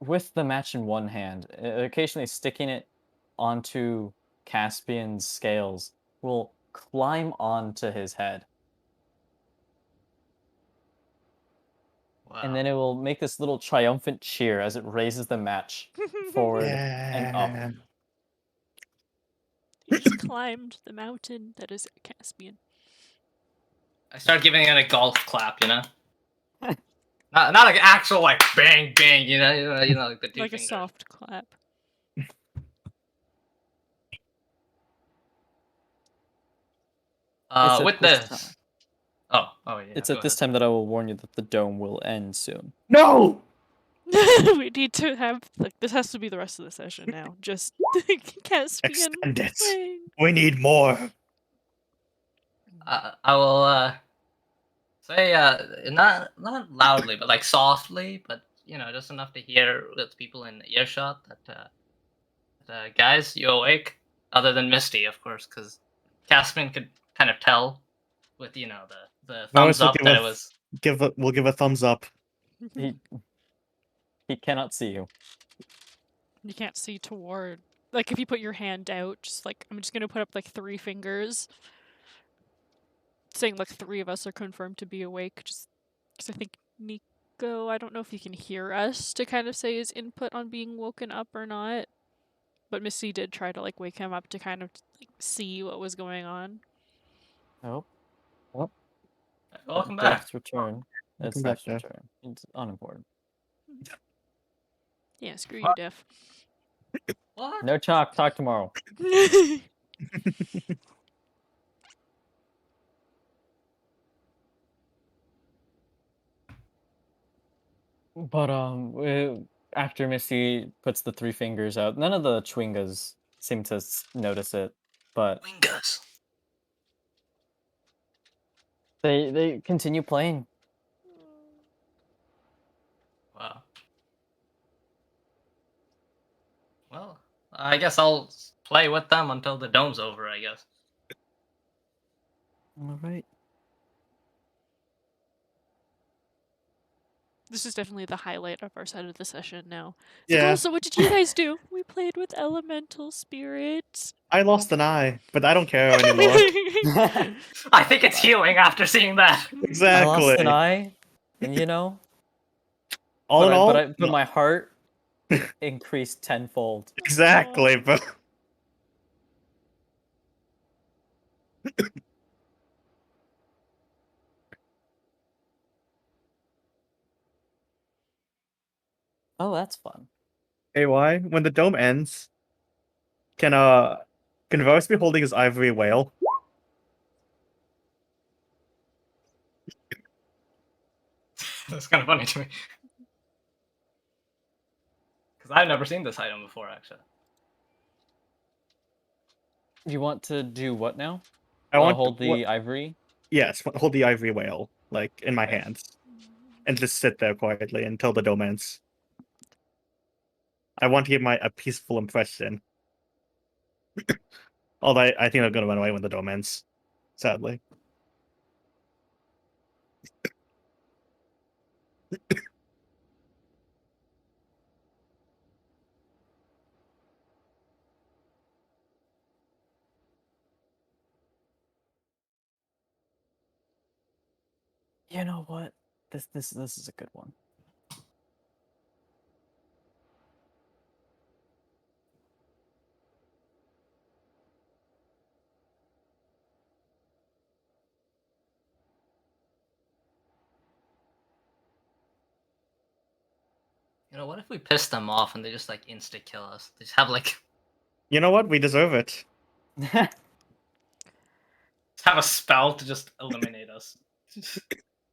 with the match in one hand, occasionally sticking it onto Caspian's scales, will climb onto his head. And Wow. then it will make this little triumphant cheer as it raises the match forward and up. He just climbed the mountain that is Caspian. I start giving it a golf clap. Not like actual like bang bang. Like the two Like fingers. a soft clap. It's at With this this. time. Oh yeah. It's go at this ahead. time that I will warn you that the dome will end soon. No! We need to have this has to be the rest of the session now. Just Caspian Extend it. playing. We need more. I will say not loudly, but like softly, but just enough to hear with people in earshot that guys, you awake? Other than Misty, of course, because Caspian could kind of tell with the Varus thumbs will up that it was. we'll give a thumbs up. He cannot see you. You can't see toward. Like if you put your hand out, just like I'm just gonna put up like 3 fingers, saying like 3 of us are confirmed to be awake. Just because I think Nico, I don't know if he can hear us to kind of say his input on being woken up or not. But Missy did try to like wake him up to kind of like see what was going on. Oh, Welcome back. Death's return. It's Welcome back, Death's Death. return. It's unimportant. Yeah, screw you, Def. What? No talk. Talk tomorrow. But after Missy puts the 3 fingers out, none of the Chwingas seem to notice it, but Wingus. they continue playing. Wow. Well, I guess I'll play with them until the dome's over. I guess. All right. This is definitely the highlight of our side of the session now. It's Yeah. like, oh, so what did you guys do? We played with elemental spirits. I lost an eye, but I don't care anymore. I think it's healing after seeing that. Exactly. I lost an eye, and all in all, but my heart increased tenfold. exactly, but Oh, that's fun. AY, when the dome ends, can Varus be holding his ivory whale? That's kind of funny to me. Because I've never seen this item before, actually. You want to do what now? I want Hold the ivory. Yes, hold the ivory whale like in my Okay. hands, and just sit there quietly until the dome ends. I want to give a peaceful impression. Although I think they're gonna run away when the dome ends. Sadly. You know what? This is a good one. You know, what if we piss them off and they just like insta kill us? They just have like You know what? We deserve it. just have a spell to just eliminate us,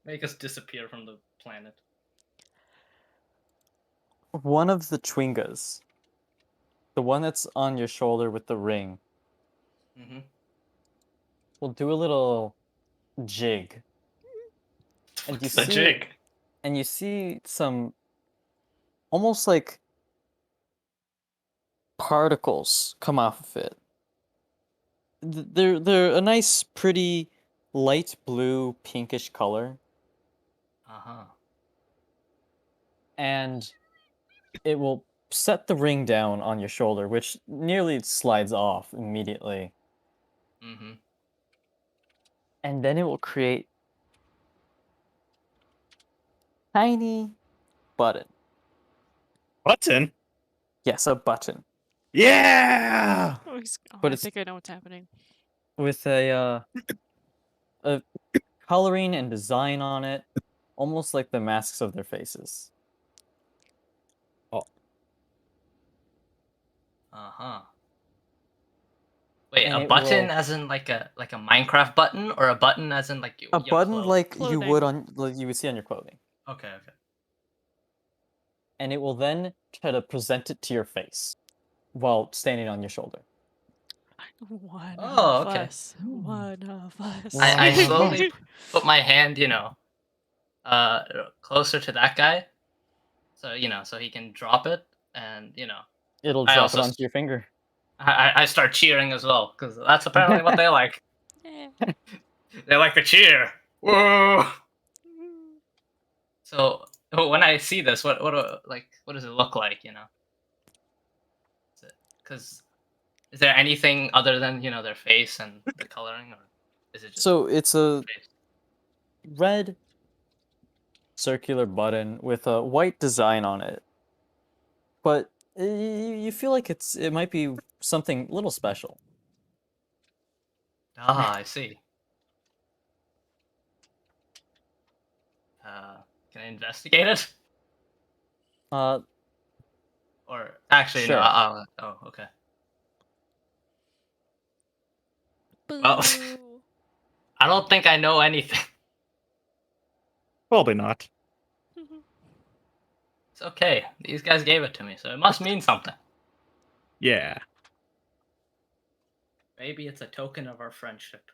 make us disappear from the planet. One of the Chwingas, the one that's on your shoulder with the ring, Mm-hmm. will do a little jig, and What's the jig? you see some almost like particles come off of it. They're a nice, pretty light blue, pinkish color, Uh huh. and it will set the ring down on your shoulder, which nearly slides off immediately, Mm-hmm. and then it will create tiny button. Button. Yes, a button Yeah. Oh, But I it's- think I know what's happening. with a coloring and design on it, almost like the masks of their faces. Uh huh. Wait, And a it button will as in like a Minecraft button, or a button as in like a your button clothes? like you would Clothing. like you would see on your clothing. Okay, okay. And it will then try to present it to your face while standing on your shoulder. One Oh, of okay. us. One of us. I slowly Wow. put my hand, closer to that guy, so so he can drop it, and It'll I drop it also onto your finger. I start cheering as well because that's apparently what they like. Yeah. They like to cheer. Whoa! So when I see this, what does it look like? Because is there anything other than their face and the coloring, or is it just So it's a face? red circular button with a white design on it. But you feel like it might be something a little special. Ah, I see. Can I investigate it? Uh, Or actually, no. sure. Oh, okay. Well, Boo. I don't think I know anything. Probably not. It's okay. These guys gave it to me, so it must mean something. Yeah. Maybe it's a token of our friendship.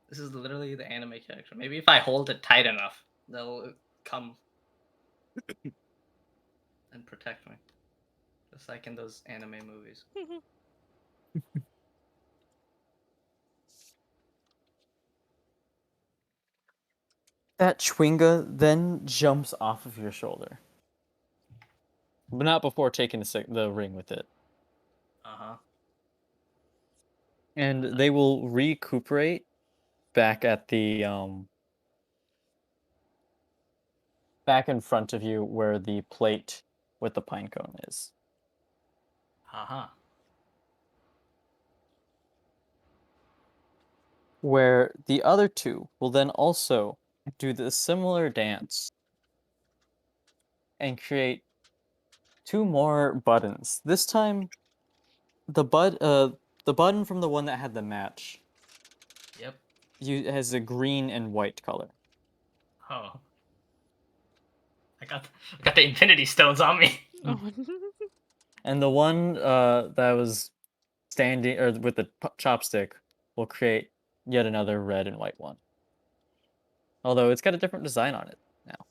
This is literally the anime character. Maybe if I hold it tight enough, they'll come and protect me. Just like in those anime movies. That Chwinga then jumps off of your shoulder. But not before taking the ring with it. Uh-huh. And they will recuperate back at the back in front of you where the plate with the pine cone is. Uh-huh. Where the other two will then also do the similar dance and create two more buttons. This time the button from the one that had the match Yep. it has a green and white color. Oh. I got the Infinity Stones on me. Oh, And the one that was standing or with the chopstick will create yet another red and white one. Although it's got a different design on it now.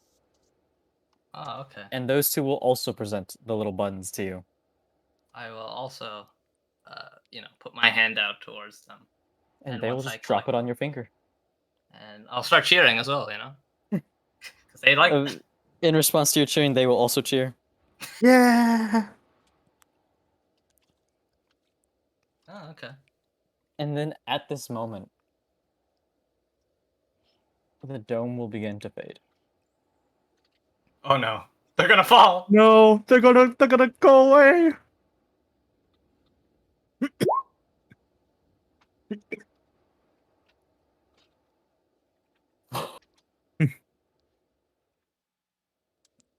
Oh, okay. And those two will also present the little buttons to you. I will also, put my hand out towards them. And And they will once I just drop it collect on your finger. And I'll start cheering as well, because they like. In response to your cheering, they will also cheer. Yeah. Oh, okay. And then at this moment, the dome will begin to fade. Oh no, they're gonna fall. No, they're gonna go away.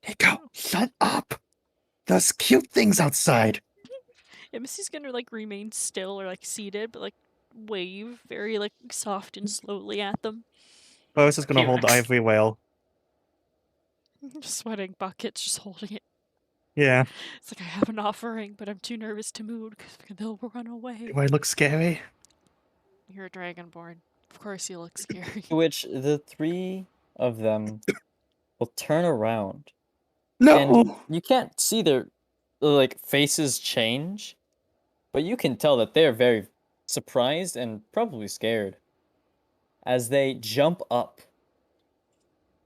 Nico, shut up. Those cute things outside. yeah, Missy's gonna like remain still or like seated, but like wave very like soft and slowly at them. I was just gonna hold the T-Rex. ivory whale. Just sweating buckets, just holding it. Yeah. It's like I have an offering, but I'm too nervous to move because they'll run away. Do I look scary? You're a dragonborn. Of course you look scary. To which the three of them will turn around. No. And you can't see their like faces change, but you can tell that they're very surprised and probably scared as they jump up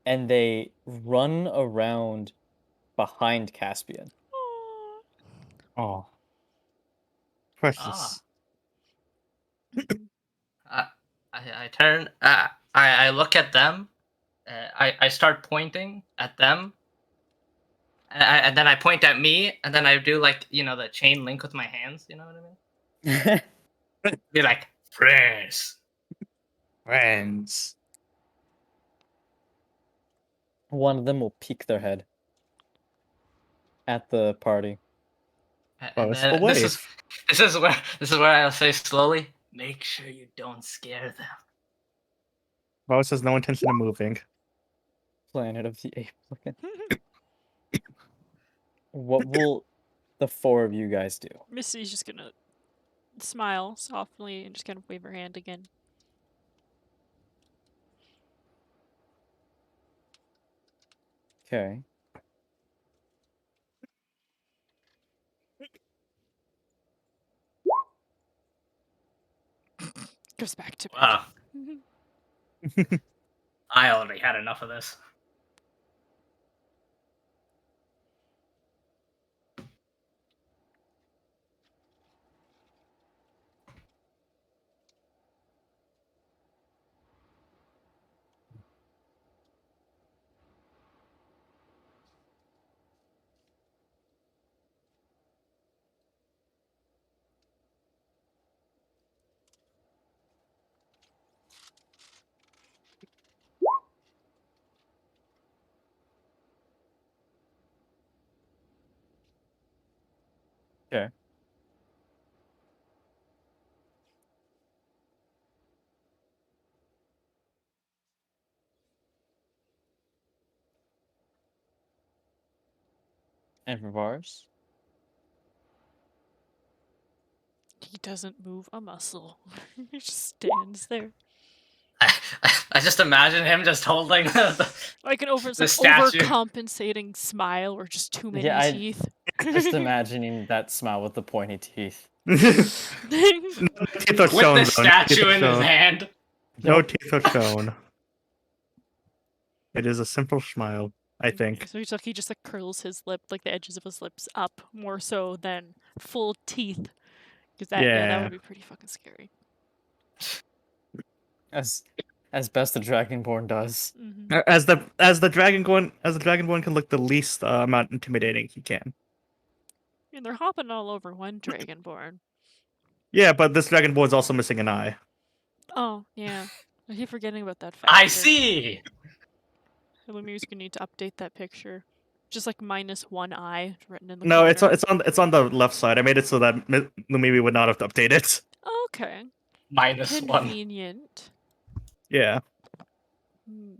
and they run around behind Caspian. Aw. Oh. Precious. I turn. I look at them. I start pointing at them. And then I point at me, and then I do like the chain link with my hands. You know what I mean? Be like friends. Friends. One of them will peek their head at the party. And Boastful then this wave. is where I'll say slowly. Make sure you don't scare them. Rose has no intention of moving. Planet of the Apes. Looking. What will the four of you guys do? Missy's just gonna smile softly and just kind of wave her hand again. Okay. Goes back to bed. Wow. I already had enough of this. Okay. And for Vars? He doesn't move a muscle. He just stands there. I just imagine him just holding Like an the statue. overcompensating smile or just too many Yeah, teeth. Just imagining that smile with the pointy teeth. Teeth are With shown, the though. statue Teeth are in his shown. hand. No Yep. teeth are shown. It is a simple smile, I think. So he's like, he just like curls his lip, like the edges of his lips up more so than full teeth. Because that Yeah. would be pretty fucking scary. As best the Dragonborn does. Mm-hmm. As the dragonborn can look the least amount intimidating he can. And they're hopping all over one dragonborn. Yeah, but this dragonborn is also missing an eye. Oh, yeah. I keep forgetting about that factor. I see. Lumire's gonna need to update that picture. Just like -1 eye written in the No, corner. it's on the left side. I made it so that Lumiri would not have to update it. Okay. -1. Convenient. Yeah. Hmm.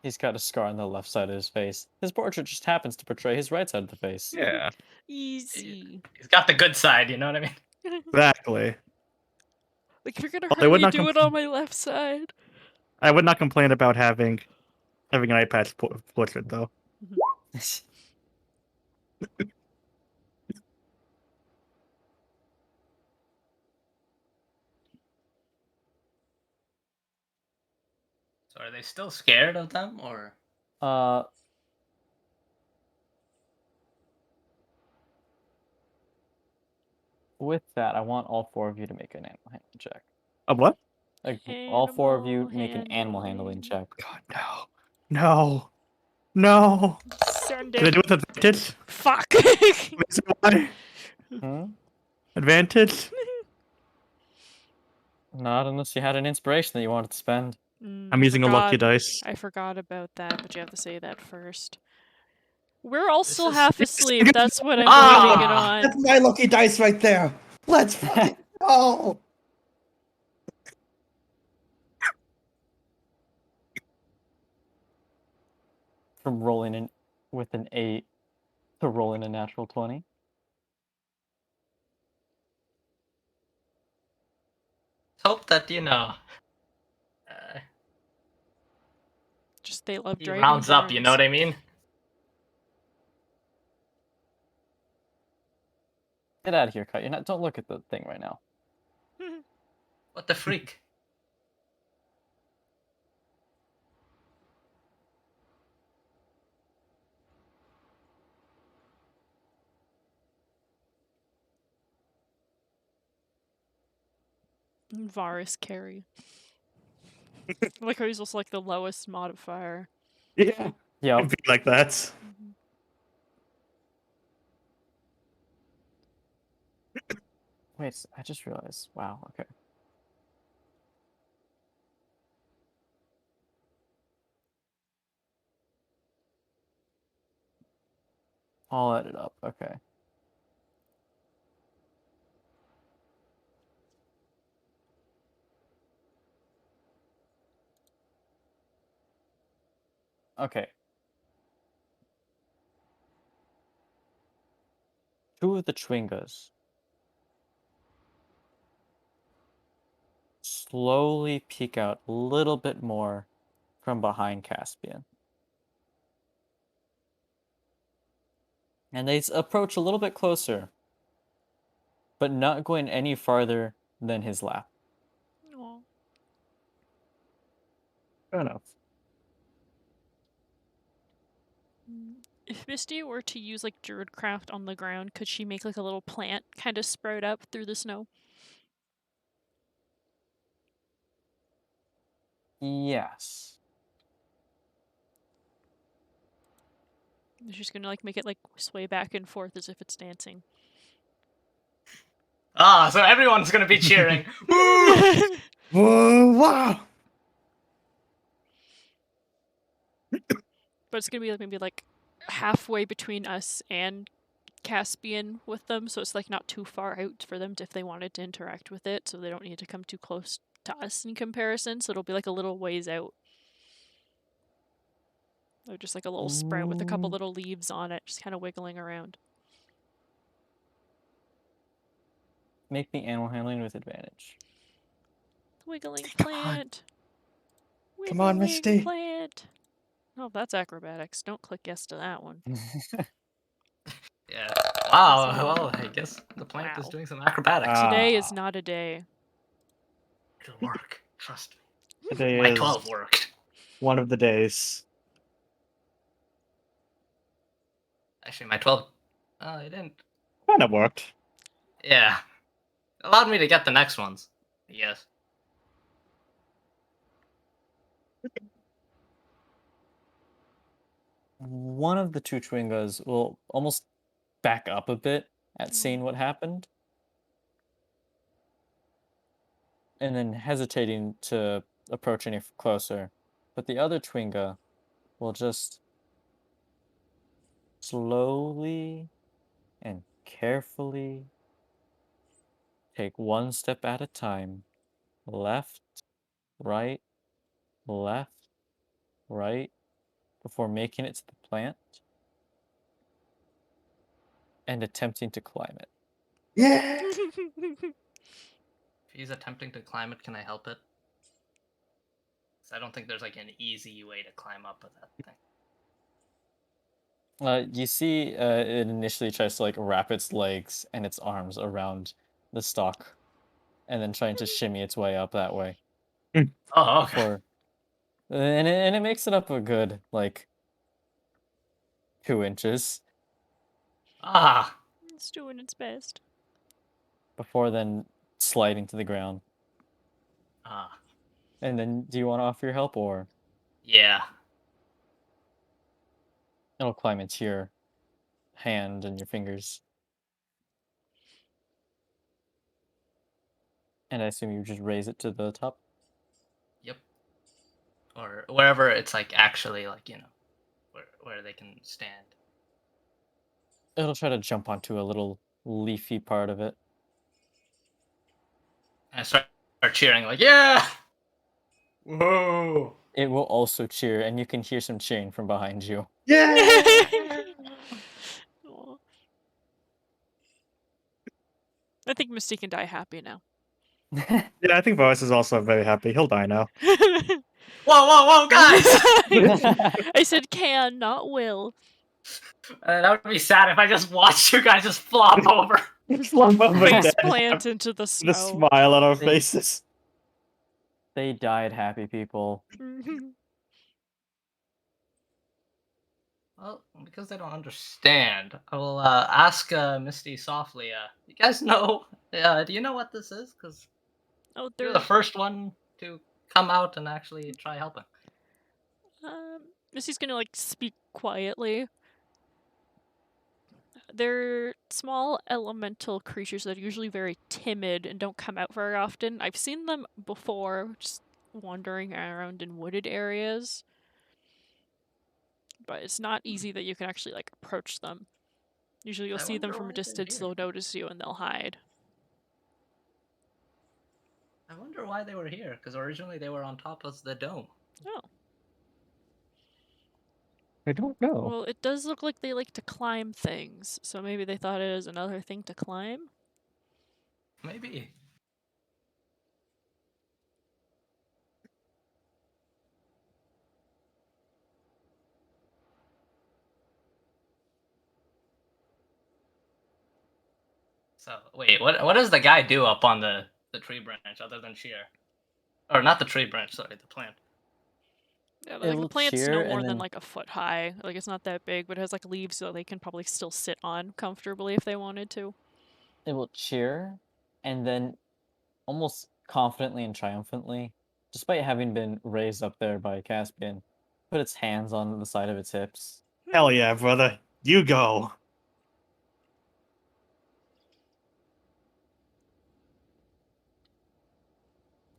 He's got a scar on the left side of his face. His portrait just happens to portray his right side of the face. Yeah. Easy. He's got the good side, you know what I mean? Exactly. Like, if you're gonna Well, I hurt would me, not do it on my left side. I would not complain about having an eye patch portrait though. So are they still scared of them, or? uh, with that, I want all 4 of you to make an animal handling check. A what? Like, all 4 of you Animal make an animal handling handling. check. God, no. No. No. Send Can I it. do it with advantage? Fuck. Reason why? Hmm? Advantage? Not unless you had an inspiration that you wanted to spend. I'm using a lucky dice. I forgot about that, but you have to say that first. We're all This still is- half Yes, asleep. good. That's what I'm Ah! blaming it on. That's my lucky dice right there. Let's fucking go. From rolling in with an 8 to rolling a natural 20. Hope that Just they love he dragonborns. rounds up. You know what I mean? Get out of here, Cut. Don't look at the thing right now. What the freak? Varus carry. Like, he's also like the lowest modifier. Yeah. Yeah. It'd be like that. Wait, I just realized. Wow, okay. I'll add it up. Okay. Okay. 2 of the Chwingas slowly peek out a little bit more from behind Caspian. And they approach a little bit closer, but not going any farther than his lap. Aw. Fair enough. If Misty were to use like Druidcraft on the ground, could she make like a little plant kind of sprout up through the snow? Yes. She's gonna like make it like sway back and forth as if it's dancing. Ah, so everyone's gonna be cheering. Whoa, wow. But it's gonna be like maybe like halfway between us and Caspian with them, so it's like not too far out for them if they wanted to interact with it, so they don't need to come too close to us in comparison. So it'll be like a little ways out. Or just like a little sprout with a couple Ooh. little leaves on it, just kind of wiggling around. Make the animal handling with advantage. Wiggling Come on. plant. Come on, Wiggling Misty. plant. Oh, that's acrobatics. Don't click yes to that one. Yeah. Wow. Well, I guess the plant is Wow. doing some acrobatics. Today is Ah. not a day. It'll work. Trust me. Today My is 12 worked. one of the days. Actually, my 12. Oh, it didn't. Kind of worked. Yeah. Allowed me to get the next ones. Yes. One of the 2 Chwingas will almost back up a bit at seeing what happened. And then hesitating to approach any closer. But the other Chwinga will just slowly and carefully Take one step at a time. Left, right, left, right, before making it to the plant and attempting to climb it. Yeah. If he's attempting to climb it, can I help it? 'Cause I don't think there's like an easy way to climb up with that thing. You see, it initially tries to like wrap its legs and its arms around the stalk, and then trying to shimmy its way up that way. Oh, okay. Before, and it makes it up a good like 2 inches Ah, It's doing its best. before then sliding to the ground. ah, And then, do you want to offer your help, or yeah. it'll climb into your hand and your fingers? And I assume you just raise it to the top. Yep. Or wherever it's like actually like where they can stand. It'll try to jump onto a little leafy part of it. And I start cheering like, yeah! Whoa! It will also cheer, and you can hear some cheering from behind you. Yeah. Aw. I think Misty can die happy now. Yeah, I think Boris is also very happy. He'll die now. Whoa, whoa, whoa, guys! I said can, not will. That would be sad if I just watched you guys just flop over. Slump over Face dead. plant into the The snow. smile on our They- faces. They died happy people. Well, because they don't understand, I will ask Misty softly. You guys know? Do you know what this is? Because Oh, you're they're the first one to come out and actually try helping. Missy's gonna like speak quietly. They're small elemental creatures that are usually very timid and don't come out very often. I've seen them before, just wandering around in wooded areas. But it's not easy that you can actually like approach them. Usually you'll I see them wonder from why a they're distance, here. they'll notice you and they'll hide. I wonder why they were here. Because originally they were on top of the dome. Oh. I don't know. Well, it does look like they like to climb things, so maybe they thought it was another thing to climb? Maybe. So wait, what does the guy do up on the tree branch other than cheer? Or not the tree branch, sorry, the plant. Yeah, like the It'll plant's cheer no and more than then like a foot high. Like it's not that big, but it has like leaves so they can probably still sit on comfortably if they wanted to. it will cheer, and then almost confidently and triumphantly, despite having been raised up there by Caspian, put its hands on the side of its hips. Hell yeah, brother. You go.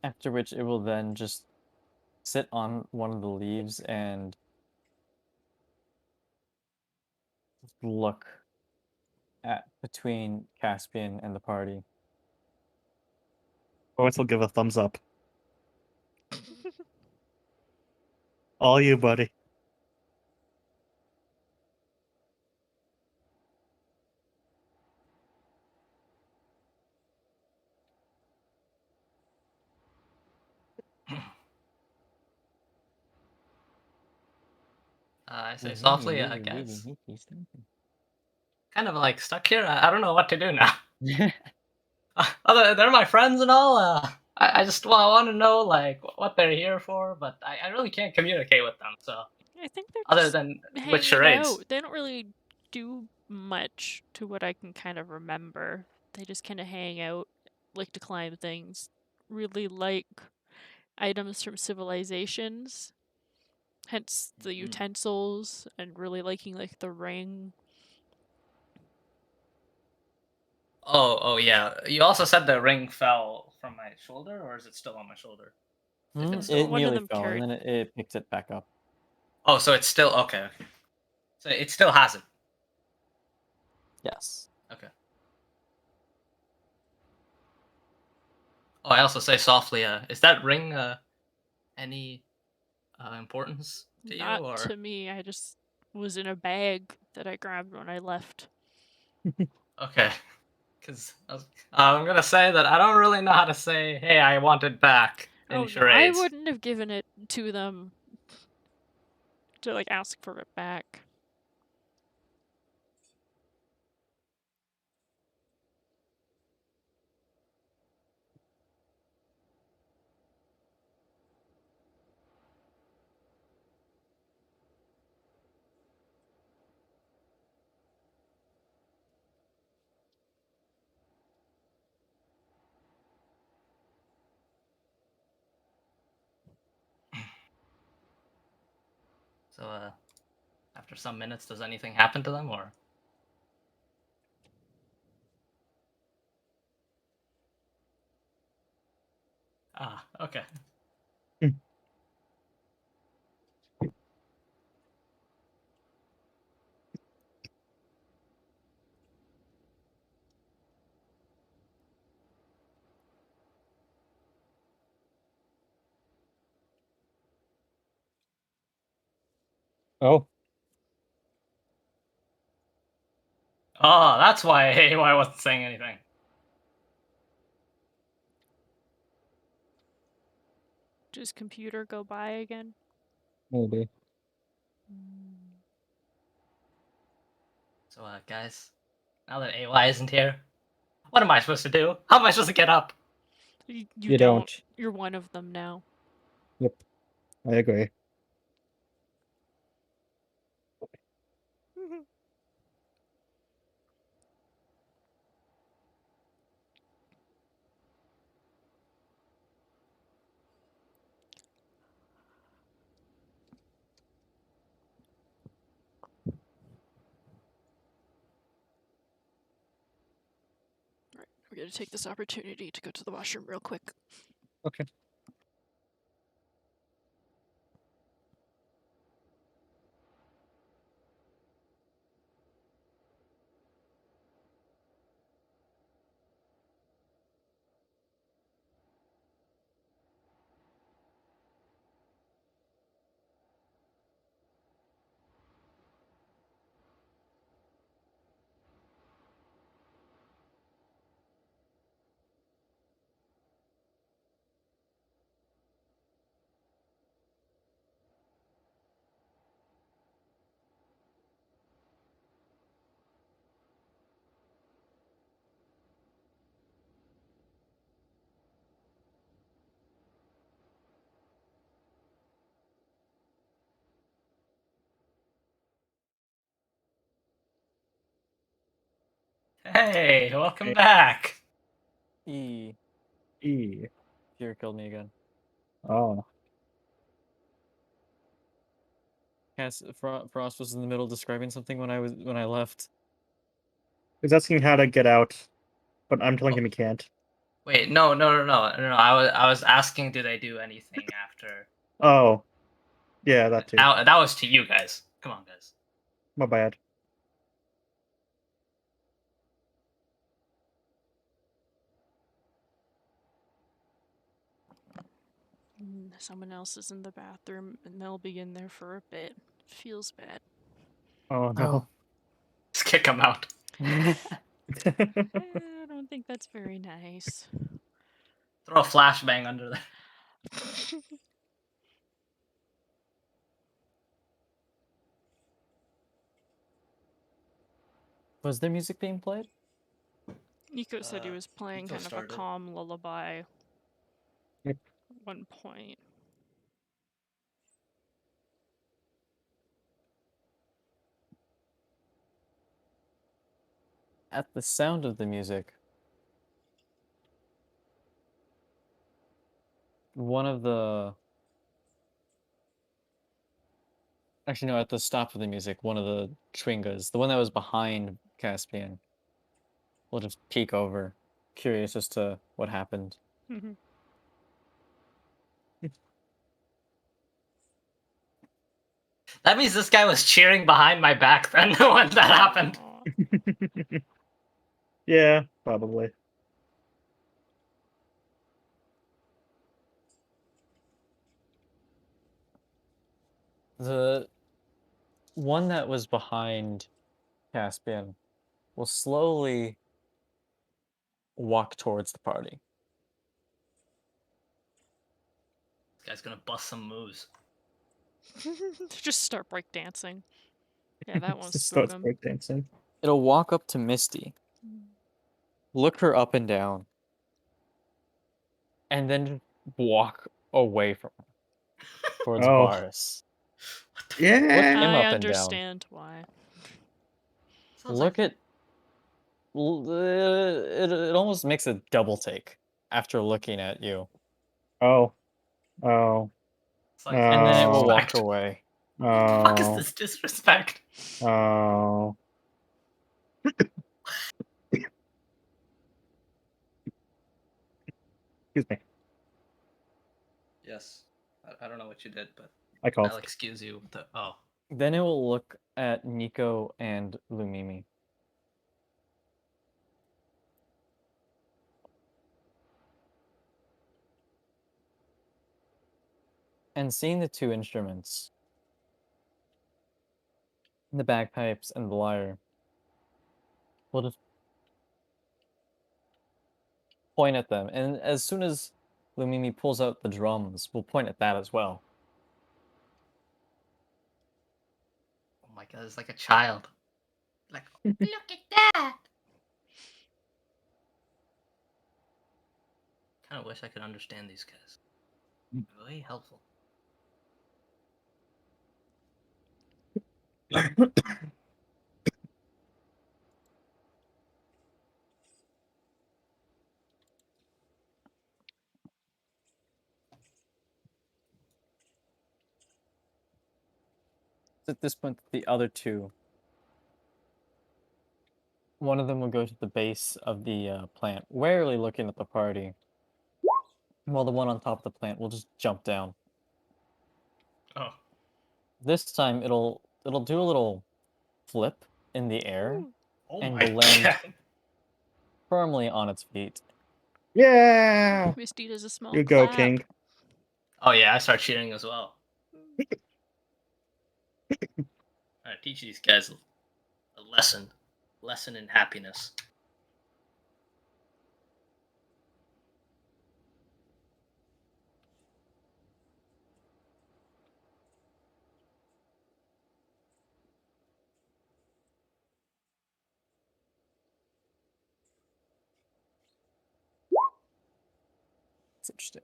After which it will then just sit on one of the leaves and look at between Caspian and the party. Boris will give a thumbs up. All you, buddy. I say softly, guys. Kind of like stuck here. I don't know what to do now. They're my friends and all. I just want to know like what they're here for, but I really can't communicate with them. So I think they're other just than with hanging charades. out. They don't really do much to what I can kind of remember. They just kind of hang out, like to climb things, really like items from civilizations. Hence the utensils, and really liking like the ring. Oh yeah. You also said the ring fell from my shoulder, or is it still on my shoulder? If it's still It on One of nearly them fell, and carried. then it picked it back up. Oh, so it's still okay. So it still has it. Yes. Okay. Oh, I also say softly. Is that ring any importance to you, Not or to me. I just was in a bag that I grabbed when I left. okay? Because I'm gonna say that I don't really know how to say, "Hey, I want it back" in Oh no, I charades. wouldn't have given it to them to like ask for it back. So, after some minutes, does anything happen to them, or? Ah, okay. Oh, Oh, that's why I wasn't saying anything. Does computer go by again? maybe. So, guys, now that AY isn't here, what am I supposed to do? How am I supposed to get up? You You don't. don't. You're one of them now. Yep, I agree. Right, we're gonna take this opportunity to go to the washroom real quick. Okay. Hey, welcome Hey. back. E. E. Fear killed me again. Oh. Frost was in the middle describing something when I left. He's asking how to get out, but I'm telling him he can't. Wait, no. I was asking, did I do anything after? Oh. Yeah, that too. That was to you guys. Come on, guys. My bad. Someone else is in the bathroom and they'll be in there for a bit. Feels bad. Oh no. Just kick him out. I don't think that's very nice. Throw a flashbang under there. Was there music being played? Nico said he was playing Nico kind of a started. calm lullaby Yep. at one point. At the sound of the music, one of the actually no, at the stop of the music, one of the Chwingas, the one that was behind Caspian, will just peek over, curious as to what happened. That means this guy was cheering behind my back then when that happened. Yeah, probably. The one that was behind Caspian will slowly walk towards the party. This guy's gonna bust some moves. Just start breakdancing. Yeah, that won't Just spook starts him. breakdancing. It'll walk up to Misty, look her up and down, and then walk away from her towards Oh. Varus. Look Yeah. him I up and down. understand why. Sounds Look like at it almost makes a double take after looking at you. Oh. Oh. it's like And then it will walk disrespect. away. What the fuck is Oh. this disrespect? Oh. Excuse me. Yes. I don't know what you did, but I I'll coughed. excuse you with the oh. Then it will look at Nico and Lumimi. And seeing the two instruments, the bagpipes and the lyre, we'll just point at them. And as soon as Lumimi pulls out the drums, we'll point at that as well. Oh my god, it's like a child. Like, look at that. Kind of wish I could understand these guys. Really helpful. At this point, the other two, one of them will go to the base of the plant, warily looking at the party, while the one on top of the plant will just jump down. Oh. This time, it'll do a little flip in the air Oh and my will land god. firmly on its feet. Yeah. Misty does a small You go, clap. King. Oh yeah, I start cheating as well. I teach these guys a lesson. Lesson in happiness. It's interesting.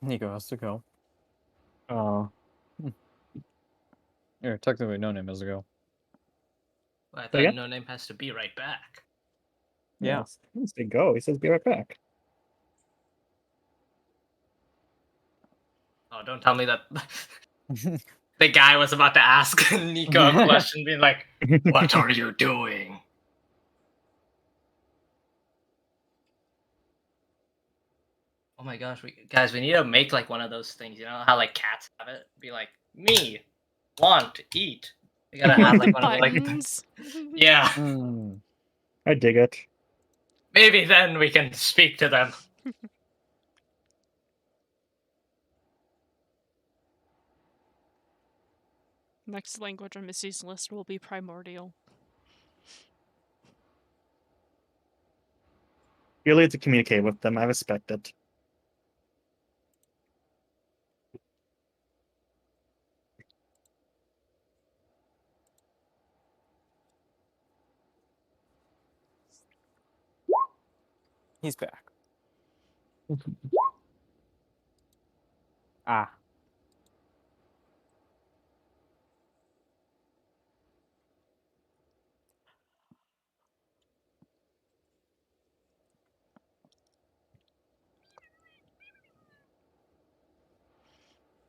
Nico has to go. Oh. Or technically, no name has to go. Well, I Say thought again? no name has to be right back. Yeah. Yes. He needs to go. He says be right back. Oh, don't tell me that the guy was about to ask Nico a question, being like, "What are you doing?" Oh my gosh, guys, we need to make like one of those things. You know how like cats have it? Be like, me want to eat. We gotta have like one of the like, Buttons. yeah. Mm. I dig it. Maybe then we can speak to them. Next language on Missy's list will be primordial. You're able to communicate with them. I respect it. He's back. Ah.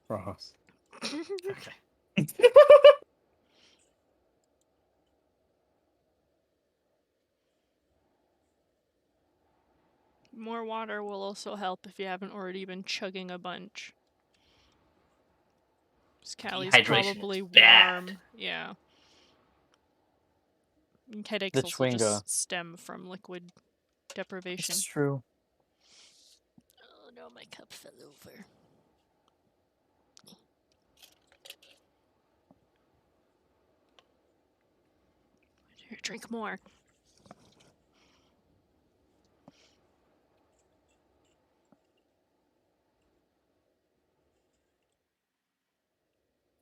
Ross. Okay. More water will also help if you haven't already been chugging a bunch. Callie's Dehydration is probably bad. warm. Yeah. And headaches The also chewinga. just stem from liquid deprivation. It's true. Oh no, my cup fell over. Here, drink more.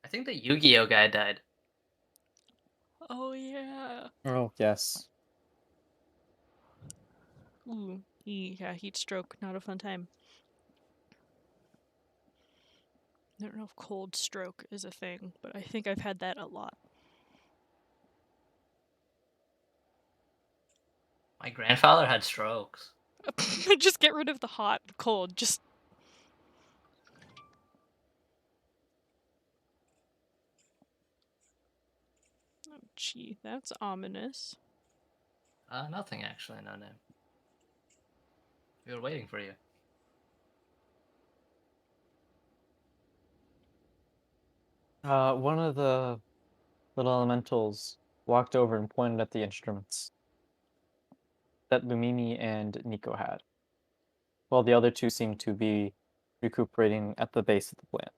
I think the Yu-Gi-Oh guy died. Oh yeah. Oh, yes. Ooh, yeah, heat stroke, not a fun time. I don't know if cold stroke is a thing, but I think I've had that a lot. My grandfather had strokes. Just get rid of the hot, cold. Just. Oh, gee, that's ominous. Nothing actually, no name. We were waiting for you. One of the little elementals walked over and pointed at the instruments that Lumimi and Nico had, while the other two seemed to be recuperating at the base of the plant.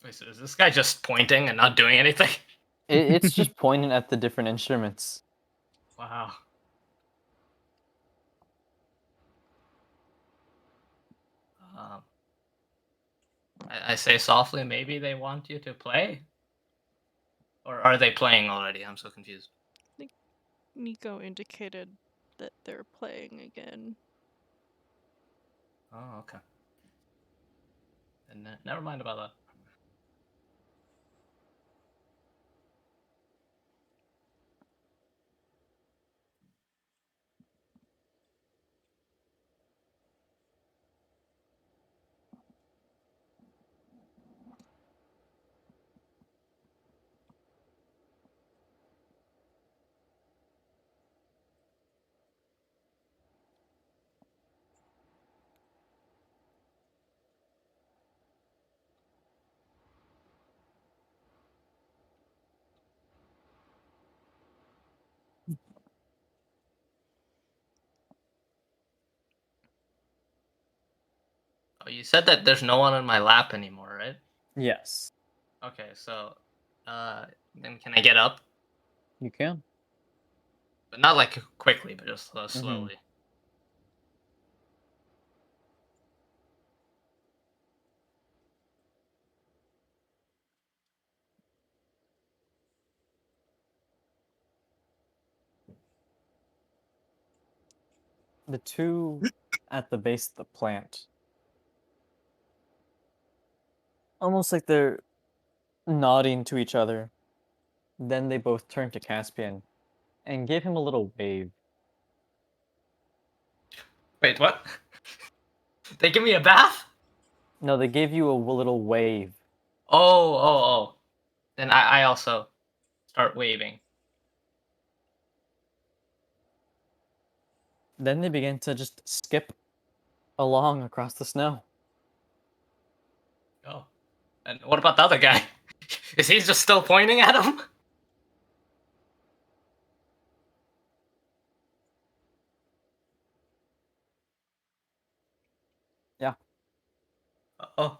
Wait, so is this guy just pointing and not doing anything? It's just pointing at the different instruments. Wow. Um, I say softly, maybe they want you to play? Or are they playing already? I'm so confused. Nico indicated that they're playing again. Oh, okay. And never mind about that. Oh, you said that there's no one on my lap anymore, right? Yes, Okay, so then can I get up? you can. But not like quickly, but just Mm-hmm. slowly. The two at the base of the plant, almost like they're nodding to each other. Then they both turn to Caspian and give him a little wave. Wait, what? They give me a bath? No, they gave you a little wave. Oh. Then I also start waving. Then they begin to just skip along across the snow. Oh. And what about the other guy? Is he just still pointing at him? Yeah. Oh.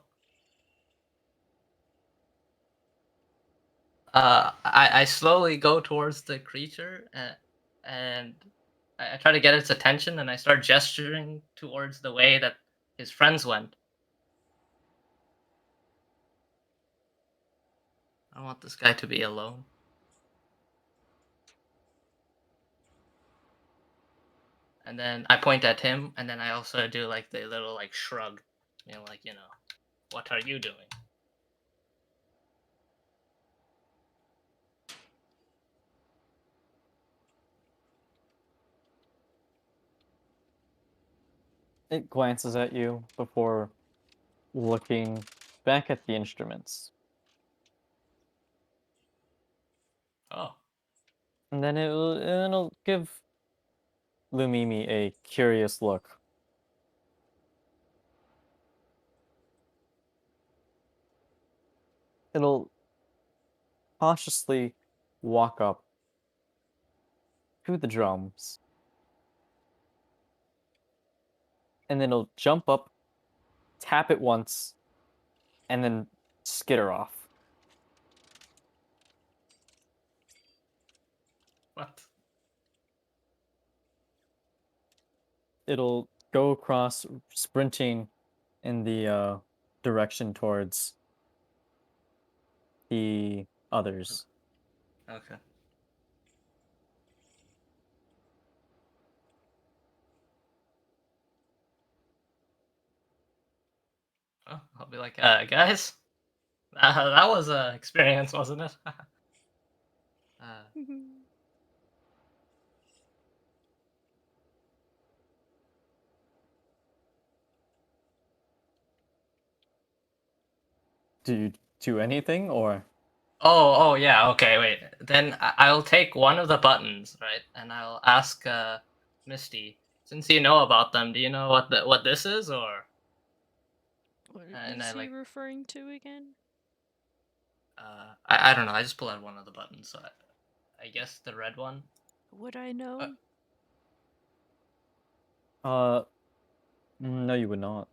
I slowly go towards the creature and I try to get its attention and I start gesturing towards the way that his friends went. I don't want this guy to be alone. And then I point at him, and then I also do like the little like shrug, what are you doing? It glances at you before looking back at the instruments. Oh, And then it'll give Lumimi a curious look. It'll cautiously walk up to the drums. And then it'll jump up, tap it once, and then skitter off. What? It'll go across, sprinting in the direction towards the others. Okay. Well, I'll be like, guys, that was a experience, wasn't it? Do you do anything, or? Oh, yeah. Okay, wait. Then I'll take one of the buttons, right? And I'll ask Misty, since you know about them, do you know what this is, or? What And is I he like, referring to again? I don't know. I just pull out one of the buttons. So I guess the red one. Would I know? No, you would not.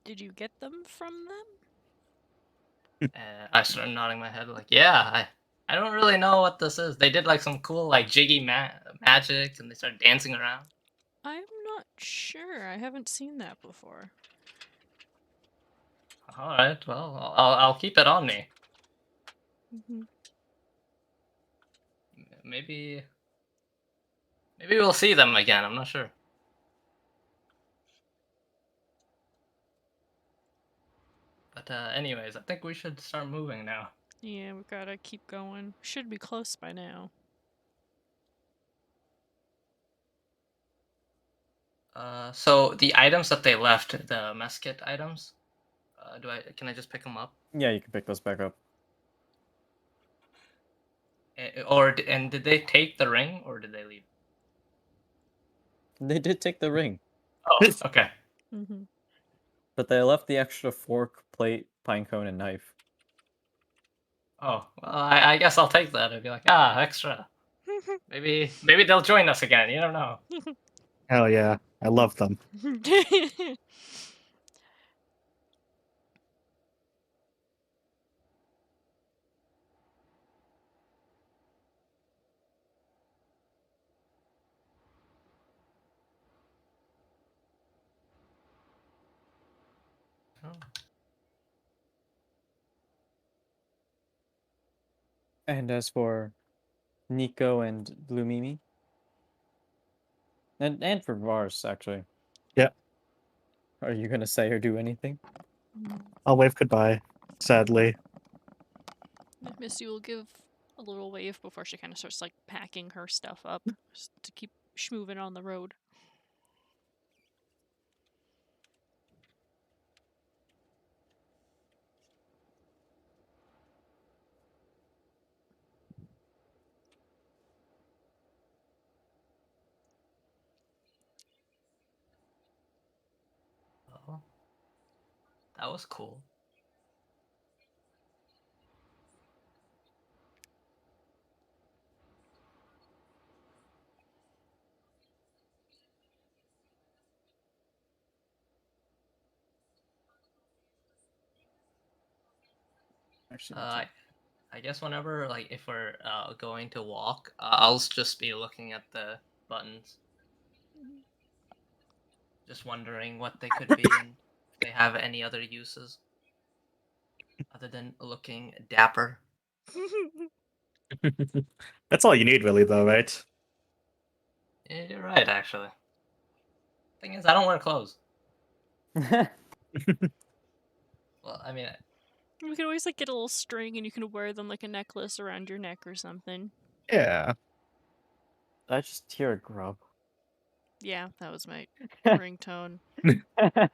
Did you get them from them? I started nodding my head like, yeah. I don't really know what this is. They did like some cool like jiggy magic, and they started dancing around. I'm not sure. I haven't seen that before. All right. Well, I'll keep it on me. Maybe we'll see them again. I'm not sure. But anyways, I think we should start moving now. Yeah, we gotta keep going. Should be close by now. So the items that they left, the mess kit items, can I just pick them up? Yeah, you can pick those back up. And did they take the ring or did they leave? They did take the ring, Oh, okay. but they left the extra fork, plate, pinecone, and knife. Oh, well, I guess I'll take that. I'd be like, extra. Maybe they'll join us again. You don't know. Hell yeah, I love them. Oh. And as for Nico and Lumimi, and for Vars, actually. Yeah. Are you gonna say or do anything? I'll wave goodbye, sadly. Missy will give a little wave before she kind of starts like packing her stuff up just to keep schmoving on the road. Oh, that was cool. Actually, I guess whenever like if we're going to walk, I'll just be looking at the buttons, just wondering what they could be and if they have any other uses other than looking dapper. That's all you need, really, though, right? Yeah, you're right, actually. Thing is, I don't wear clothes. Well, I mean, We can always like get a little string and you can wear them like a necklace around your neck or something. Yeah. I just hear a grub. Yeah, that was my ringtone. I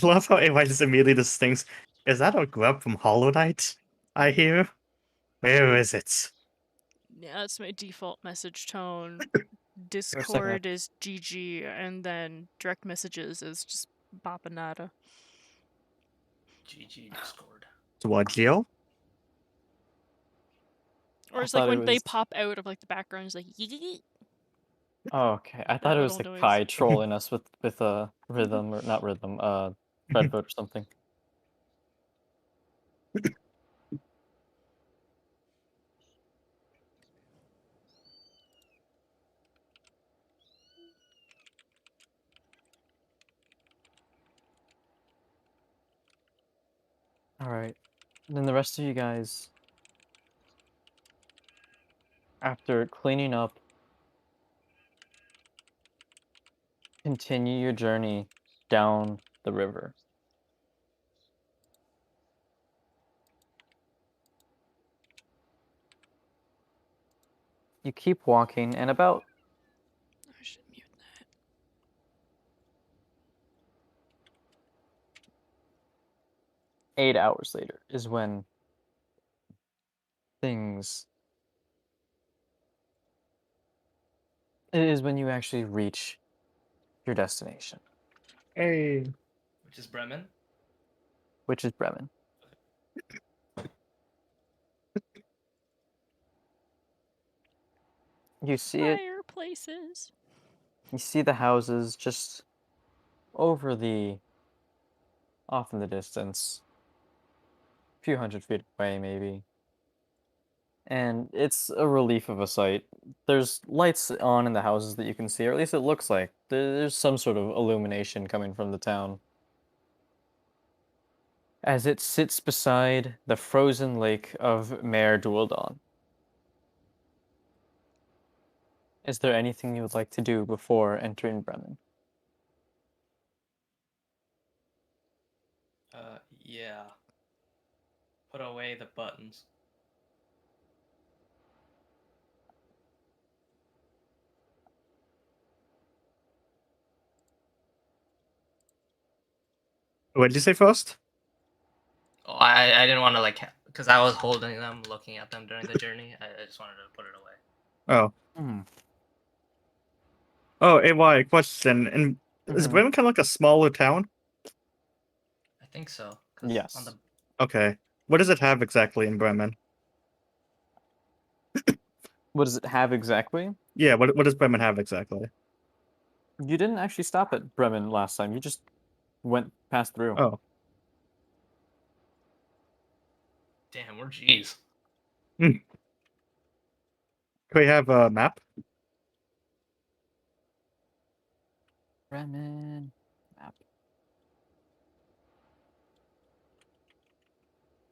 love how Ava just immediately just thinks, Is that a grub from Hollow Knight? I hear. Where is it? Yeah, that's my default message tone. For a second, Discord is GG, and then direct messages is just Bapanada. GG Discord. To what, Geo? Or I it's like thought it when they was. pop out of like the background, it's like yeet. Oh, okay. I That thought it was little the noise. Kai trolling us with a rhythm or not rhythm, Redboat or something. All right. And then the rest of you guys, after cleaning up, continue your journey down the river. You keep walking, and about I should mute that. 8 hours later is when things. It is when you actually reach your destination, Hey. Which is Bremen. which is Bremen. You see it. Fireplaces. You see the houses just over off in the distance, a few 100 feet away, maybe. And it's a relief of a sight. There's lights on in the houses that you can see, or at least it looks like. There's some sort of illumination coming from the town. As it sits beside the frozen lake of Mare Dualdon. Is there anything you would like to do before entering Bremen? Yeah. Put away the buttons. What did you say first? Oh, I didn't want to like because I was holding them, looking at them during the journey. I just wanted to put it away. Oh. Hmm. Oh, AY, question. And is Mhm. Bremen kind of like a smaller town? I think so. Cause on Yes. the Okay. What does it have exactly in Bremen? What does it have exactly? Yeah, what does Bremen have exactly? You didn't actually stop at Bremen last time. You just went past through. Oh. damn, we're G's. Can we have a map? Bremen map.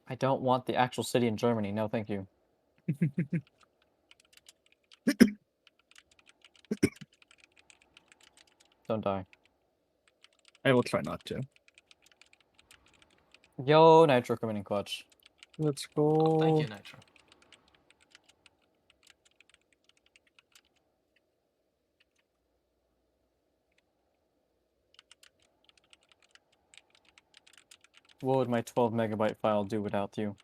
I don't want the actual city in Germany. No, thank you. Don't die. I will try not to. Yo, Nitro coming in clutch. Let's Oh, thank go. you, Nitro. What would my 12 megabyte file do without you?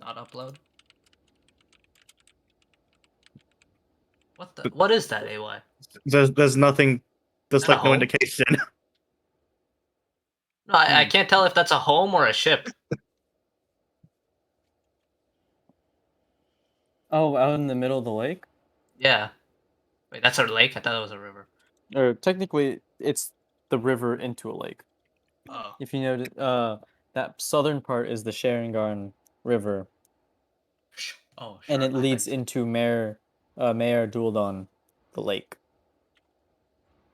Not upload. What is that, AY? There's nothing. There's Is that a like no home? indication. No, I Hmm. can't tell if that's a home or a ship. Oh, out in the middle of the lake? Yeah. Wait, that's a lake? I thought it was a river. Or technically, it's the river into a lake. Oh. If you notice, that southern part is the Sharingan River, Oh, and sure. it leads into Mare Dualdon, the lake.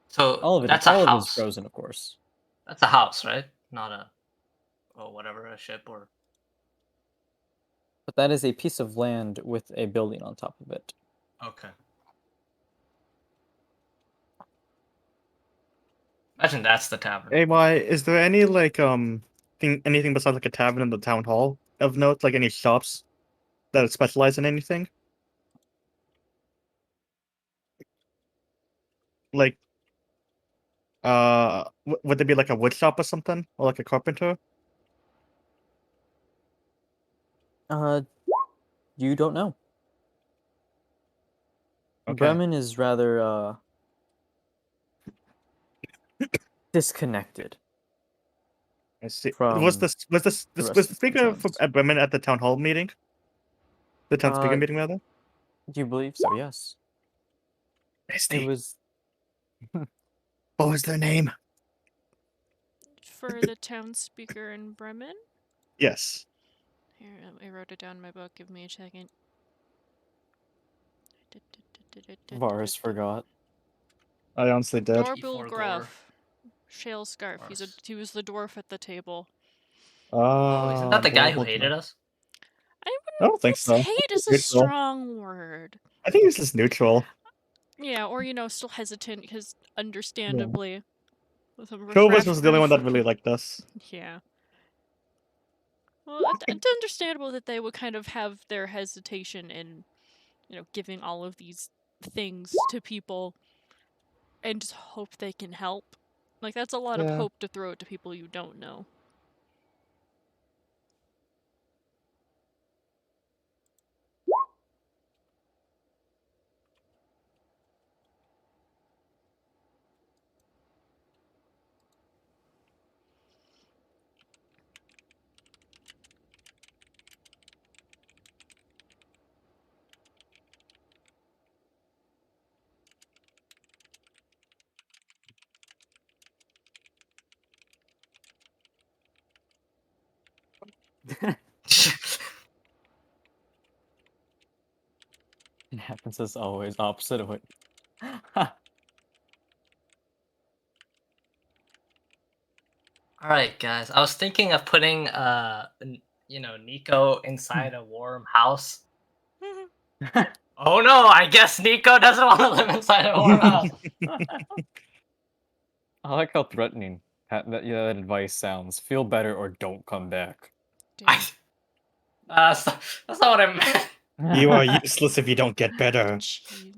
So that's a All of it is house. frozen, of course. That's a house, right? Not a, oh, whatever, a ship or. But that is a piece of land with a building on top of it. Okay. Imagine that's the tavern. AY, is there any like anything besides like a tavern in the town hall of note? Like any shops that specialize in anything? Like would there be like a wood shop or something, or like a carpenter? You don't know. Okay. Bremen is rather disconnected I see. from Was the the rest was the of speaker towns. at Bremen at the town hall meeting? The town speaker meeting, rather. Do you believe so? Yes. It Misty. was. What was their name? For the town speaker in Bremen? Yes. Here, I wrote it down in my book. Give me a second. Varus forgot. I honestly did. Dorbul E4 Gruff. Shale Scarf. Varus. He was the dwarf at the table. Oh, isn't that the guy who Dorbul hated Gruff. us? I I don't think wouldn't. so. Hate is a Neutral. strong word. I think he's just neutral. Yeah, or still hesitant because understandably, with a Clovis was the only one that really liked us. Yeah. Well, it's understandable that they would kind of have their hesitation in, giving all of these things to people and just hope they can help. Like, that's a lot of Yeah. hope to throw to people you don't know. It happens as always, opposite of it. All right, guys. I was thinking of putting, Nico inside a warm house. Oh no! I guess Nico doesn't want to live inside a warm house. I like how threatening that advice sounds. Feel better or don't come back. Damn. That's not what I meant. You are useless if you don't get better. Gee.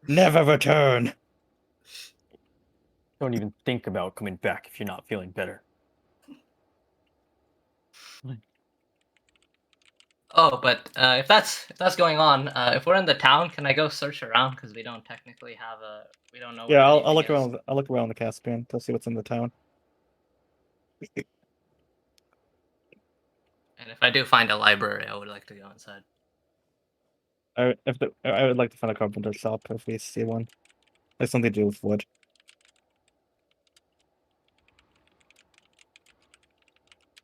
Never return. Don't even think about coming back if you're not feeling better. Oh, but if that's going on, if we're in the town, can I go search around? Because we don't technically have we don't know. Yeah, where I'll look anything is. around. I'll look around the Caspian to see what's in the town. And if I do find a library, I would like to go inside. I would like to find a carpenter shop if we see one. Like something to do with wood.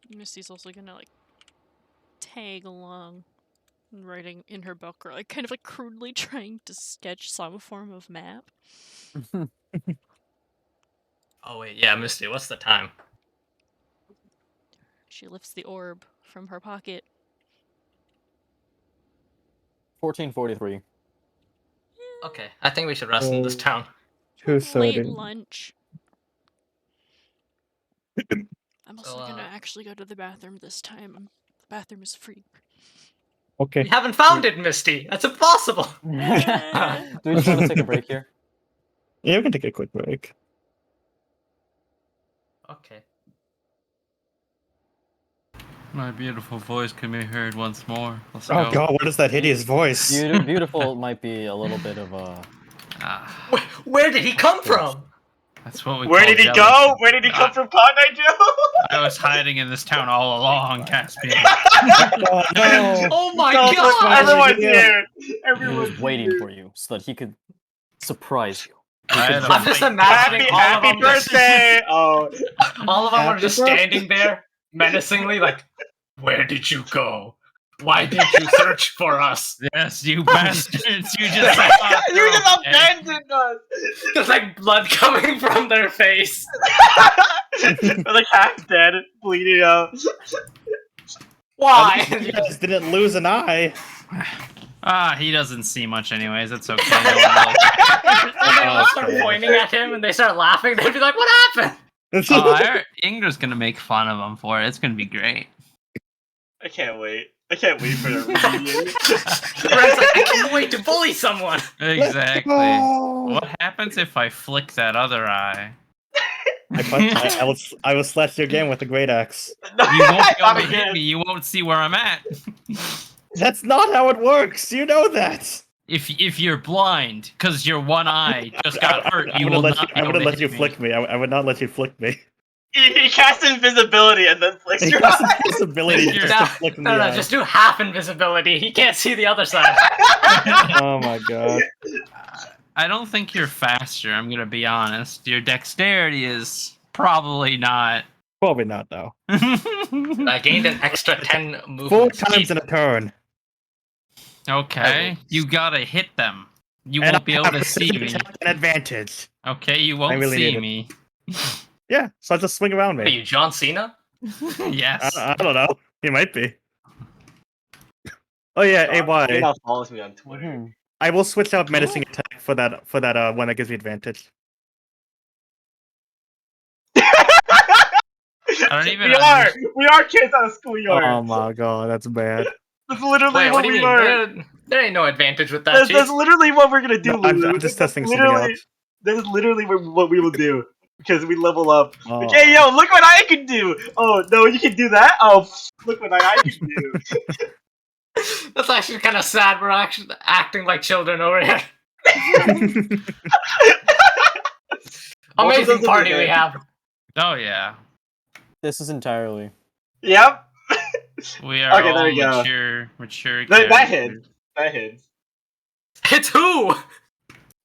Misty's also gonna, tag along, writing in her book, or, kind of, crudely trying to sketch some form of map. Oh wait, yeah, Misty, what's the time? She lifts the orb from her pocket. 1443. Okay, I think we should rest in this town. Late lunch. I'm also So, gonna actually go to the bathroom this time. The bathroom is free. Okay. We haven't found it, Misty. That's impossible. Do we just want to take a break here? Yeah, we can take a quick break. Okay. My beautiful voice can be heard once more. Let's Oh go. god, what is that hideous voice? Beautiful might be a little bit of a. Where did he come from? That's what we Where call did he jealousy. go? Where did he come from, Cognite Joe? I was hiding in this town all along, Caspian. Oh no! Oh my Don't look, god! everyone's here. He Everyone's was waiting here. for you so that he could surprise you. I had a I'm just fight. imagining all Happy of them. birthday! Oh, All of them are Happy just birthday. standing there, menacingly, like, "Where did you go? Why did you search for us?" Yes, you bastards! You just you just abandoned us. There's like blood coming from their face. They're like half dead, bleeding out. Why? You guys didn't lose an eye. he doesn't see much anyways. It's okay. No one really cares. They all start pointing at him and they start laughing. They'd be like, "What happened?" Ingra's gonna make fun of him for it. It's gonna be great. I can't wait. I can't wait for their reunion. Brent's like, "I can't wait to bully someone." Exactly. Oh. What happens if I flick that other eye? I will slash you again with a great axe. No, You won't I be able thought to hit again. me. You won't see where I'm at. That's not how it works. You know that. If you're blind, because your one eye just got hurt, you will not be I able wouldn't to let you hit me. flick me. I would not let you flick me. He cast invisibility and then flicks He your has eye. this ability You're- just to No, flick in no, the no, eye. just do half invisibility. He can't see the other side. Oh my god. I don't think you're faster. I'm gonna be honest. Your dexterity is probably not. Probably not though. I gained an extra 10 movement 4 speed. times in a turn. Okay, you gotta hit them. You And won't be I able have to a see second me. attack and advantage. Okay, you won't really see need it. me. Yeah, so I just swing around What are me. you, John Cena? Yes. I don't know. He might be. Oh yeah, AY. Now follows me on Twitter. Mhm. I will switch out menacing Cool. attack for that one that gives me advantage. I don't even We are kids out of schoolyard. Oh my god, that's bad. That's literally Wait, what what do you we mean? are. There ain't no advantage with that, That's Chief. literally what we're gonna do, No, I'm Lulu. just That's testing something literally, out. that is literally what we will do because we level up. Oh. Like, hey, yo, look what I can do. Oh no, you can do that. Oh, look what I can do. That's actually kind of sad. We're actually acting like children over here. Amazing party we have. Oh yeah, This is entirely. Yep. we are Okay, all there we go. mature. That characters. hits. That hits. It's who?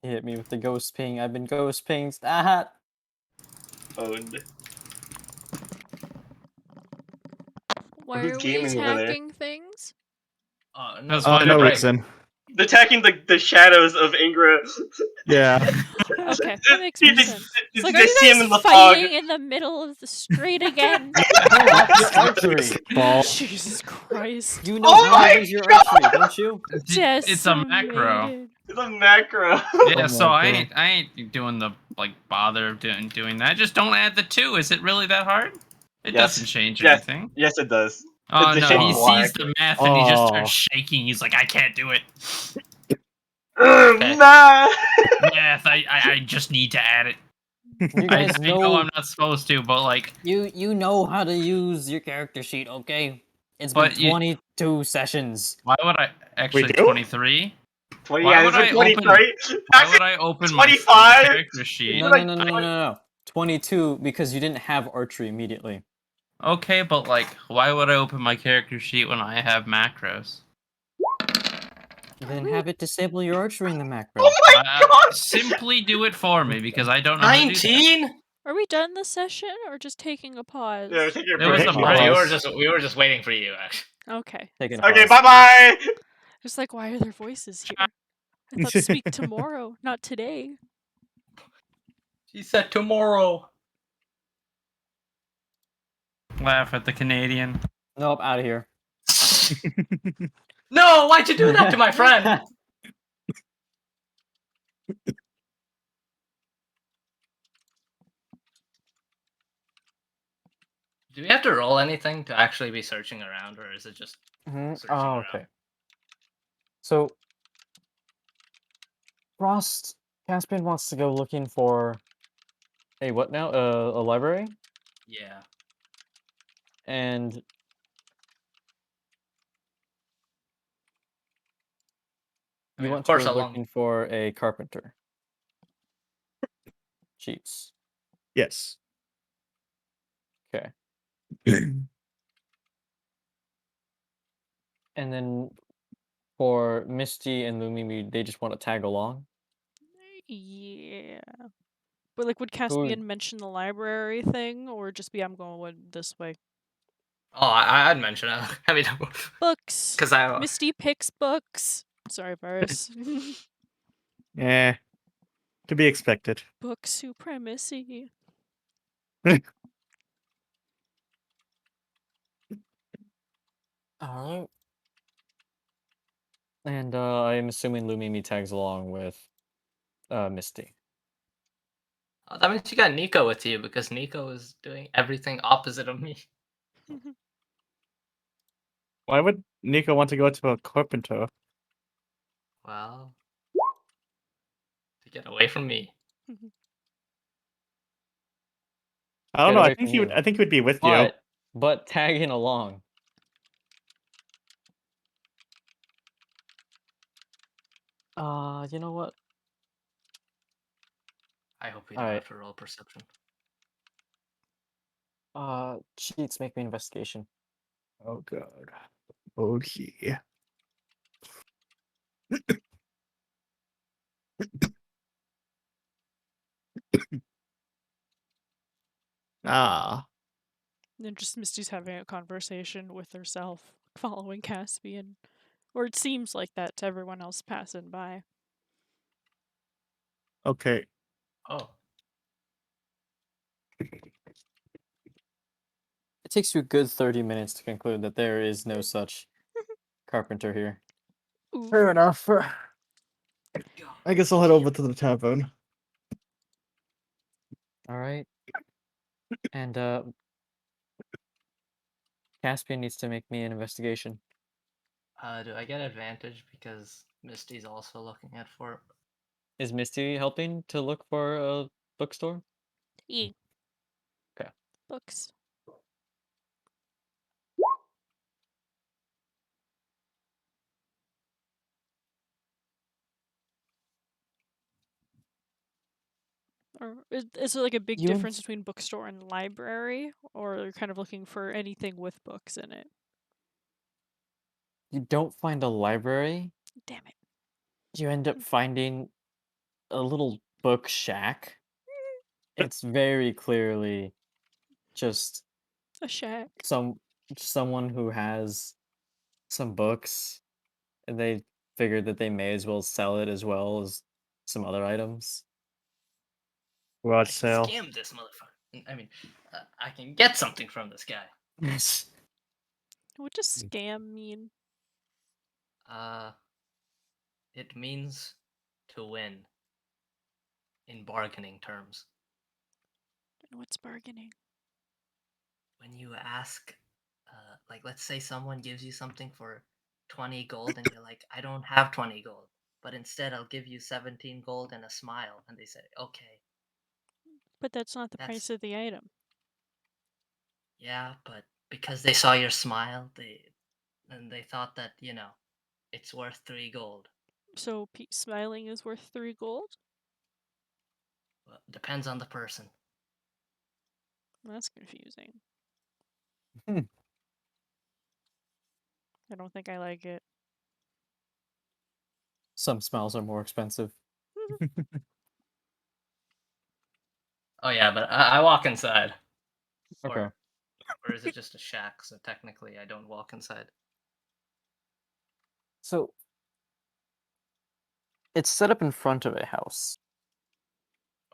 He hit me with the ghost ping. I've been ghost pinged. Ah! Owned. Why Who's are we gaming over there? attacking things? No, That's it's why been no a break. reason. Attacking the shadows of Ingra. Yeah. Okay, that makes You more just- sense. you It's like, just are you see him guys in the fog. fighting in the middle of the street again? Turn off your archery. Ball. Jesus Christ. You know Oh how my to use your archery, don't you? It's a macro. Decimated. It's a macro. Yeah, Oh so my I ain't doing the bother of doing that. Just don't add the 2. Is it really that hard? It Yes. doesn't change Yes. anything. Yes, it does. Oh The no, shape he is sees black. the math and he just Oh. starts shaking. He's like, I can't do it. Okay. Nah. Math, I just need to add it. You I guys know know I'm not supposed to, but like, you know how to use your character sheet, okay? It's But been you- 22 sessions. why would I actually do? 23? 20, Why yeah, would this I is 23. Why Actually, would I open my 25? character sheet? No, like no, no, no, no, no. 22 because you didn't have archery immediately. Okay, but like, why would I open my character sheet when I have macros? Then have it disable your archery in the macro. Oh my god! Simply do it for me because I don't know how to do that. 19? Are we done this session or just taking a pause? Yeah, take your There was break. a Oh, break. we were just waiting for you, actually. Okay. Taking a Okay, pause. bye bye. Just like, why are there voices here? I thought speak tomorrow, not today. She said tomorrow. Laugh at the Canadian. Nope, out of here. No, why'd you do that to my friend? Do we have to roll anything to actually be searching around, or is it just Mhm. searching Oh, around? okay. So, Frost Caspian wants to go looking for a what now? A library, Yeah. and I you mean, want of to course, go along. looking for a carpenter. Chiefs. Yes. Okay. And then for Misty and Lumimi, they just want to tag along. Yeah. But like, would Who- Caspian mention the library thing, or just be I'm going this way? Oh, I'd mention it. I mean, Books. because I. Misty picks books. Sorry, Varus. Yeah. To be expected. Book supremacy. Alright. And I'm assuming Lumimi tags along with Misty. Oh, that means you got Nico with you because Nico is doing everything opposite of me. Why would Nico want to go to a carpenter? Well, to get away from me. I don't Get know. away from you. I think he would be with you. But tagging along. You know what? I hope we All don't right. have to roll perception. Cheats make me investigation. Oh god. Oh yeah. Ah. And just Misty's having a conversation with herself, following Caspian. Or it seems like that to everyone else passing by. Okay. Oh, It takes you a good 30 minutes to conclude that there is no such carpenter here. Ooh. Fair enough. God. I guess I'll head over to the tavern. All right. And Caspian needs to make me an investigation. Do I get advantage because Misty's also looking at for? Is Misty helping to look for a bookstore? Yeah. Okay. Books. Or is there like a big You difference between bookstore and library? Or you're kind of looking for anything with books in it? you don't find a library. Damn it. You end up finding a little book shack. It's very clearly just A shack. someone who has some books, and they figured that they may as well sell it as well as some other items. I Garage can sale. scam this motherfucker. I mean, I can get something from this guy. What does scam mean? Uh, it means to win in bargaining terms. And what's bargaining? When you ask, like, let's say someone gives you something for 20 gold, and you're like, I don't have 20 gold, but instead I'll give you 17 gold and a smile, and they say, okay, But that's not the that's price of the item. yeah, but because they saw your smile, they thought that it's worth 3 gold. So smiling is worth 3 gold? Well, depends on the person. That's confusing. Hmm. I don't think I like it. Some smells are more expensive. Oh yeah, but I walk inside. Okay. Or is it just a shack? So technically, I don't walk inside. So it's set up in front of a house.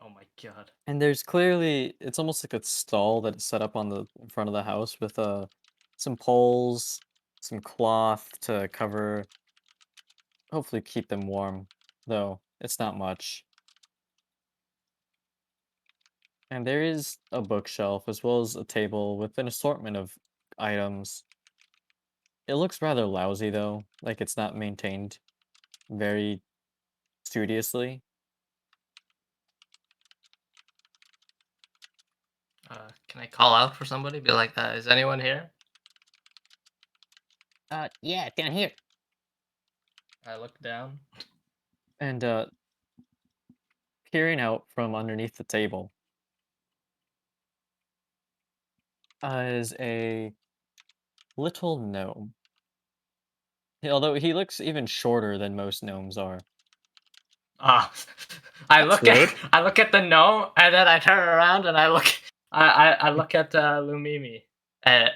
Oh my god. And there's clearly it's almost like a stall that is set up on the in front of the house with some poles, some cloth to cover, hopefully keep them warm, though it's not much. And there is a bookshelf as well as a table with an assortment of items. It looks rather lousy though, like it's not maintained very studiously. Can I call out for somebody? Be like, is anyone here? Yeah, down here. I look down. And peering out from underneath the table is a little gnome. Although he looks even shorter than most gnomes are. Ah, I That's look rude. I look at the gnome, and then I turn around and I look at Lumimi, and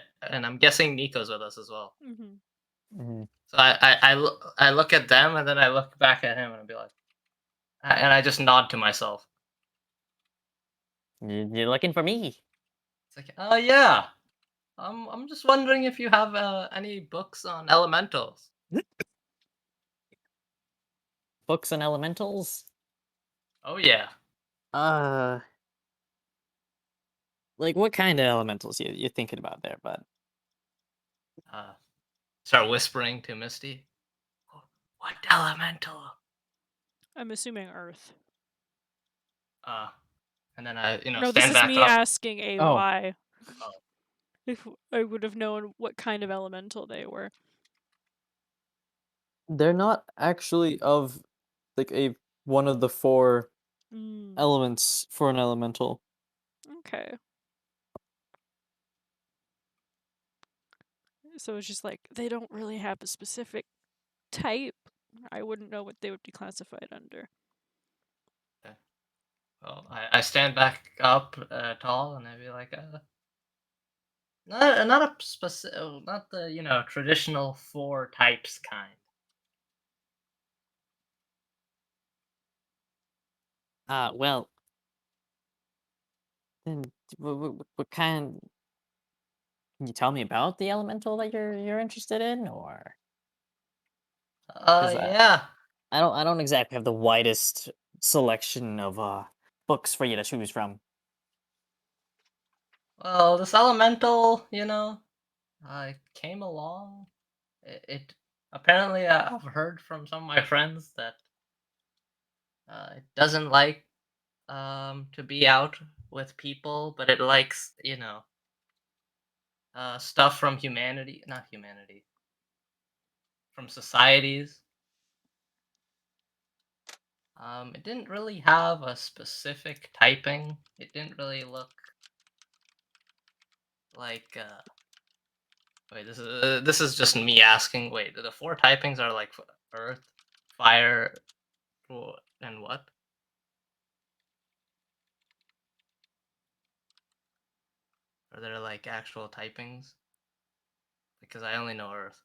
I'm guessing Nico's with us as well. Mm-hmm. Mhm. So I look at them, and then I look back at him, and I'll be like, and I just nod to myself. You're looking for me. It's like, oh yeah, I'm just wondering if you have any books on elementals. Books and elementals? Oh yeah. Uh, like what kind of elementals you're thinking about there, bud? Uh, Start whispering to Misty. What elemental? I'm assuming Earth. And then I, No, this stand is back me up. asking Oh. AY. Oh. If I would have known what kind of elemental they were. They're not actually of like one of the four Mm, elements for an elemental. okay. So it's just like they don't really have a specific type. I wouldn't know what they would be classified under. Well, I stand back up tall, and I'd be like, not a specific, not the traditional four types kind. Well, then what kind? Can you tell me about the elemental that you're interested in, or because Yeah. I don't exactly have the widest selection of books for you to choose from. Well, this elemental, came along. It apparently I've heard from some of my friends that it doesn't like to be out with people, but it likes stuff from humanity, not humanity, from societies. It didn't really have a specific typing. It didn't really look like. Wait, this is just me asking. Wait, the four typings are like earth, fire, and what? Are there like actual typings? Because I only know earth.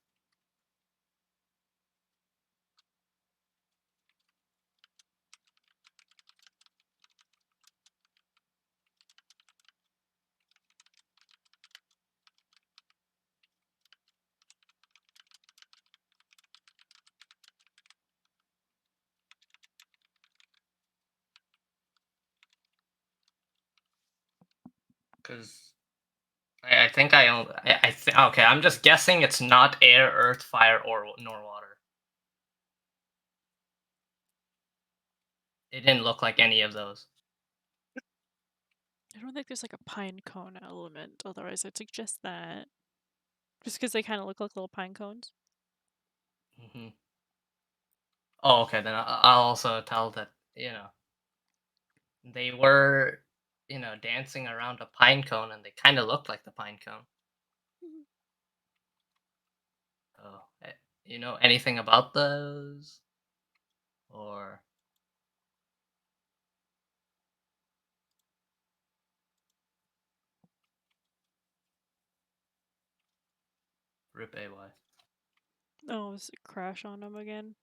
Because I think I only. Okay, I'm just guessing it's not air, earth, fire, or nor water. It didn't look like any of those. I don't think there's like a pine cone element, otherwise I'd suggest that. Just because they kind of look like little pine cones. Hmm. Oh, okay. Then I'll also tell that they were dancing around a pine cone, and they kind of looked like the pine cone. Oh, you know anything about those? Or Rip AY. Oh, is it crash on him again?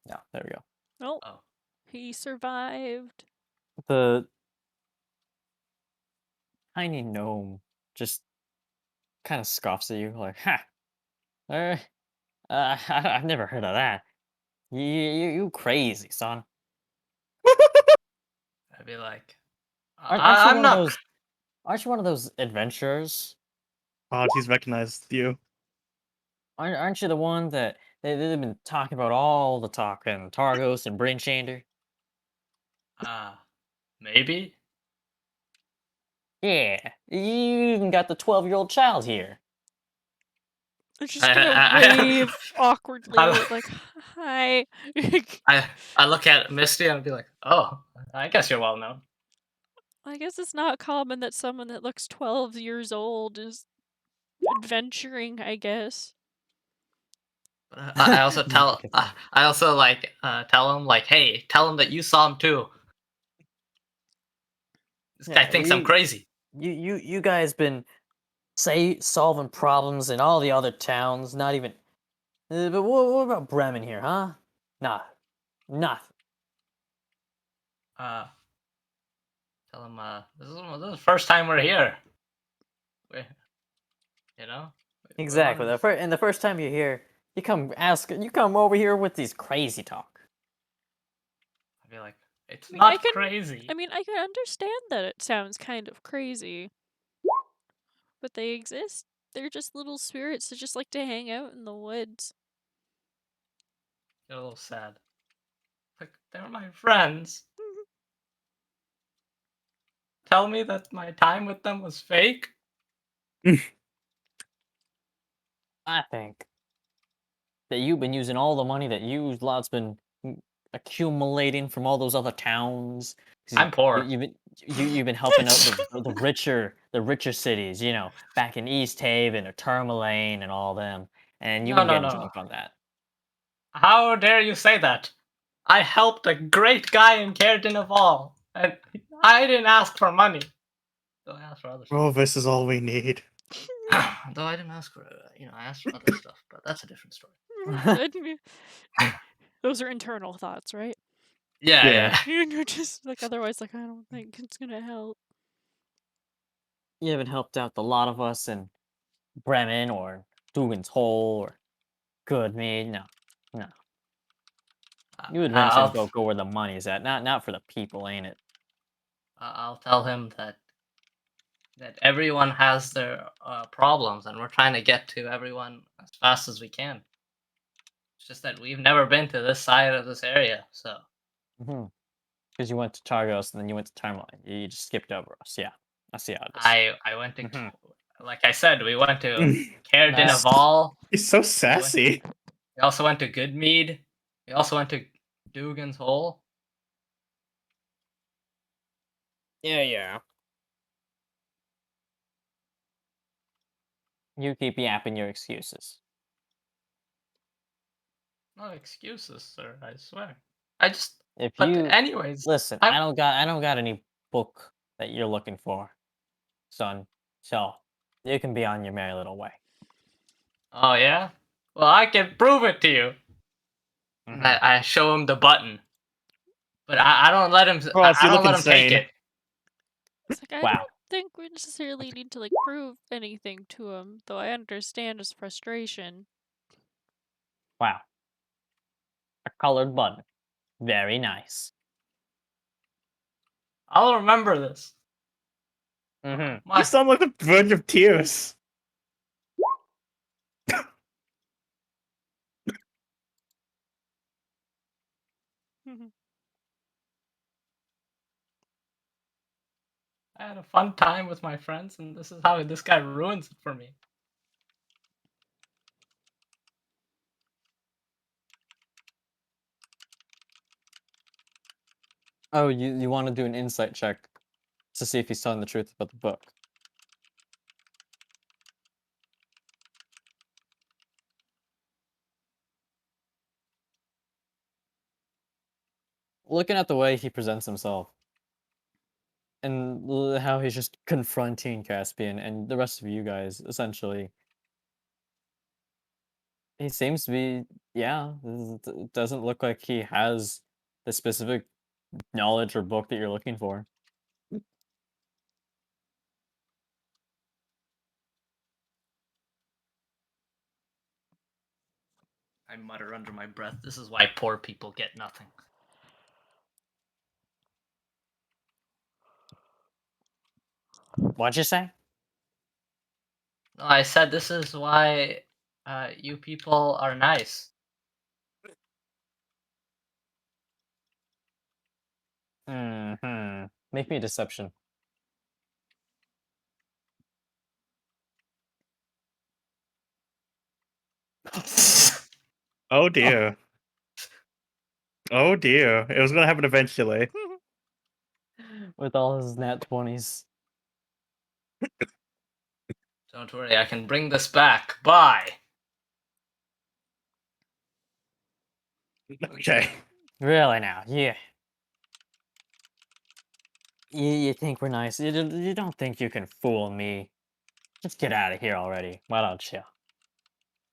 Yeah, there we go. Oh, Oh, he survived. The tiny gnome just kind of scoffs at you, like, "Ha! I've never heard of that. You crazy, son. I'd be like, Aren't you I'm one of not. those? Aren't you one of those adventurers? Smarties recognized you. Aren't you the one that they've been talking about all the talking, Targos and Brainshander? Maybe. Yeah, you even got the 12-year-old child here. I'm just gonna wave awkwardly, I, like, hi. I look at Misty and I'd be like, oh, I guess you're well known. I guess it's not common that someone that looks 12 years old is adventuring, I guess. But I also tell I also like tell him like, hey, tell him that you saw him too. This guy Yeah, thinks I'm crazy. you guys been solving problems in all the other towns. Not even. But what about Bremen here, huh? Nah, nothing. Tell him this is the first time we're here. We, you know, we Exactly. wanted. And the first time you're here, you come over here with these crazy talk. I'd be like, it's I mean, not crazy. I can understand that it sounds kind of crazy. But they exist. They're just little spirits that just like to hang out in the woods. Get a little sad. Like they're my friends. tell me that my time with them was fake? I think that you've been using all the money that lot's been accumulating from all those other towns. 'Cause I'm poor. you've been helping out the richer cities, you know, back in East Haven or Tourmaline and all them, and you've No, been no, getting no. drunk on that. How dare you say that? I helped a great guy in Cairden of all, and I didn't ask for money. Though I asked for other stuff. Oh, this is all we need. Though I didn't ask for, I asked for other stuff, but that's a different story. Those are internal thoughts, right? Yeah, Yeah. yeah. You're just like otherwise, like I don't think it's gonna help. You haven't helped out the lot of us in Bremen or Dugan's Hole or Goodmead. No, no. You adventurers I'll, go where the money's at, not for the people, ain't it? I'll tell him that everyone has their problems, and we're trying to get to everyone as fast as we can. It's just that we've never been to this side of this area, so Because you went to Targos and then you went to Tourmaline. You just skipped over us. Yeah, I see how it is. I went to, Mhm. like I said, we went to He's Cairden of Nice. all. so sassy. We also went to Goodmead. We also went to Dugan's Hole. Yeah. You keep yapping your excuses. No excuses, sir. I swear. I just. If But you anyways, listen, I'm. I don't got any book that you're looking for, son. So you can be on your merry little way. Oh yeah. Well, I can prove it to you. And Mhm. I show him the button, but I don't let him. Ross, I you don't look let him take insane. it. It's like I Wow, don't think we necessarily need to like prove anything to him, though I understand his frustration. wow. A colored button. Very nice. I'll remember this. Mm-hmm. You My sound like the verge of tears. I had a fun time with my friends, and this is how this guy ruins it for me. Oh, you want to do an insight check to see if he's telling the truth about the book. Looking at the way he presents himself and how he's just confronting Caspian and the rest of you guys, essentially, he seems to be, yeah, it doesn't look like he has the specific knowledge or book that you're looking for. I mutter under my breath. This is why poor people get nothing. What'd you say? No, I said this is why you people are nice. Mm-hmm. Make me a deception. Oh dear. Oh dear. It was gonna happen eventually. With all his nat 20s. Don't worry, I can bring this back. Bye. Okay. Really now, yeah. You think we're nice. You don't think you can fool me. Just get out of here already. Why don't you?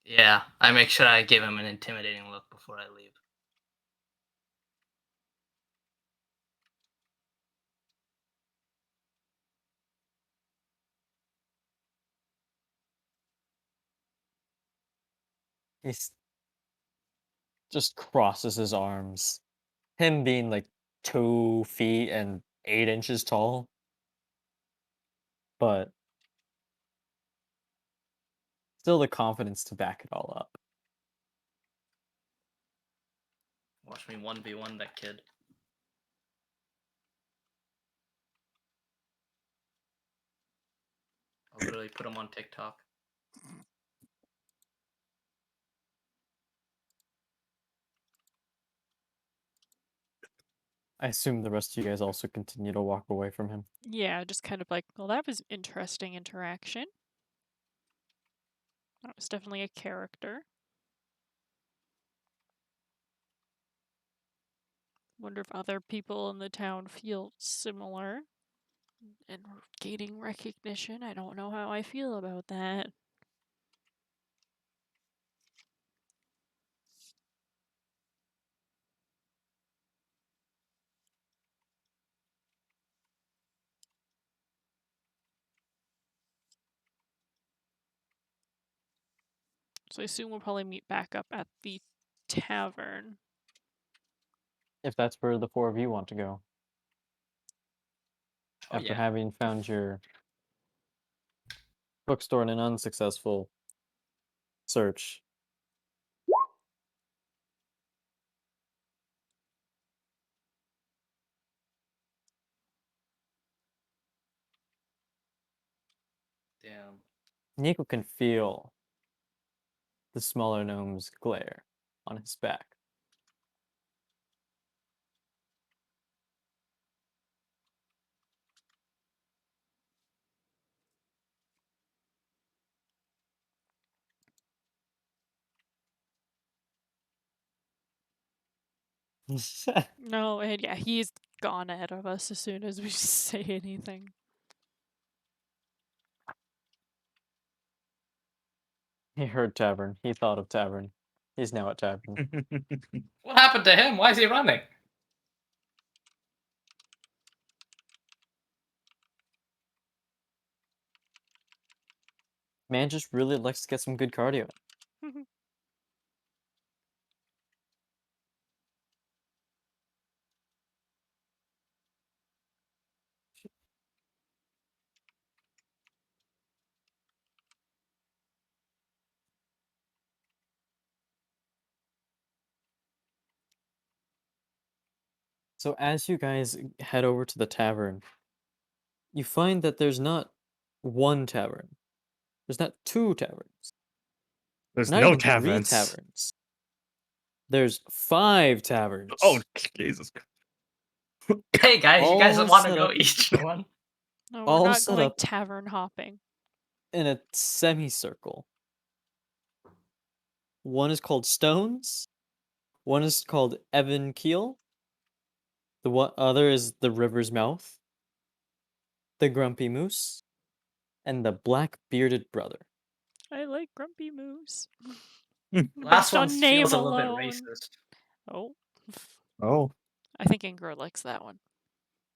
Yeah, I make sure I give him an intimidating look before I leave. He's just crosses his arms. Him being like 2 feet and 8 inches tall. But still the confidence to back it all up. Watch me 1v1 that kid. literally put them on TikTok. I assume the rest of you guys also continue to walk away from him. Yeah, just kind of like, well, that was interesting interaction. That was definitely a character. Wonder if other people in the town feel similar. And gaining recognition, I don't know how I feel about that. So I assume we'll probably meet back up at the tavern. If that's where the four of you want to go. Oh After yeah. having found your bookstore in an unsuccessful search. Damn. Nico can feel the smaller gnome's glare on his back. No, and yeah, he's gone ahead of us as soon as we say anything. He heard tavern. He thought of tavern. He's now at tavern. What happened to him? Why is he running? Man just really likes to get some good cardio. So as you guys head over to the tavern, you find that there's not one tavern. There's not two taverns. There's Not no even three taverns. taverns. There's 5 taverns. Oh, Jesus. Hey guys, you guys All want to set go up. each one? No, we're All not set going up tavern hopping. in a semicircle. One is called Stones. One is called Evan Keel. The other is the River's Mouth, the Grumpy Moose, and the Black Bearded Brother. I like Grumpy Moose. Last Based one on name feels a little bit alone. racist. Oh. Oh, I think Ingrid likes that one.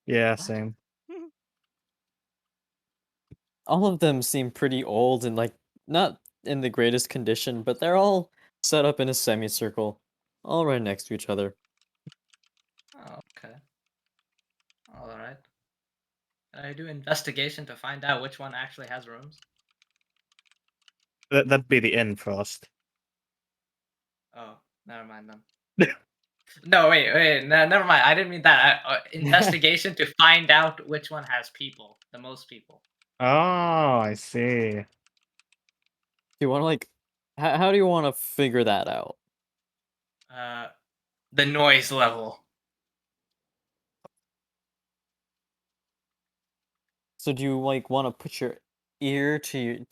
yeah, What? same. All of them seem pretty old and like not in the greatest condition, but they're all set up in a semicircle, all right next to each other. Oh, okay. Alright. Can I do investigation to find out which one actually has rooms? That'd be the end first. Oh, never mind then. No, wait, no, never mind. I didn't mean that. Investigation to find out which one has people, the most people. Oh, I see. Do you want to like, how do you want to figure that out? The noise level. So do you like want to put your ear to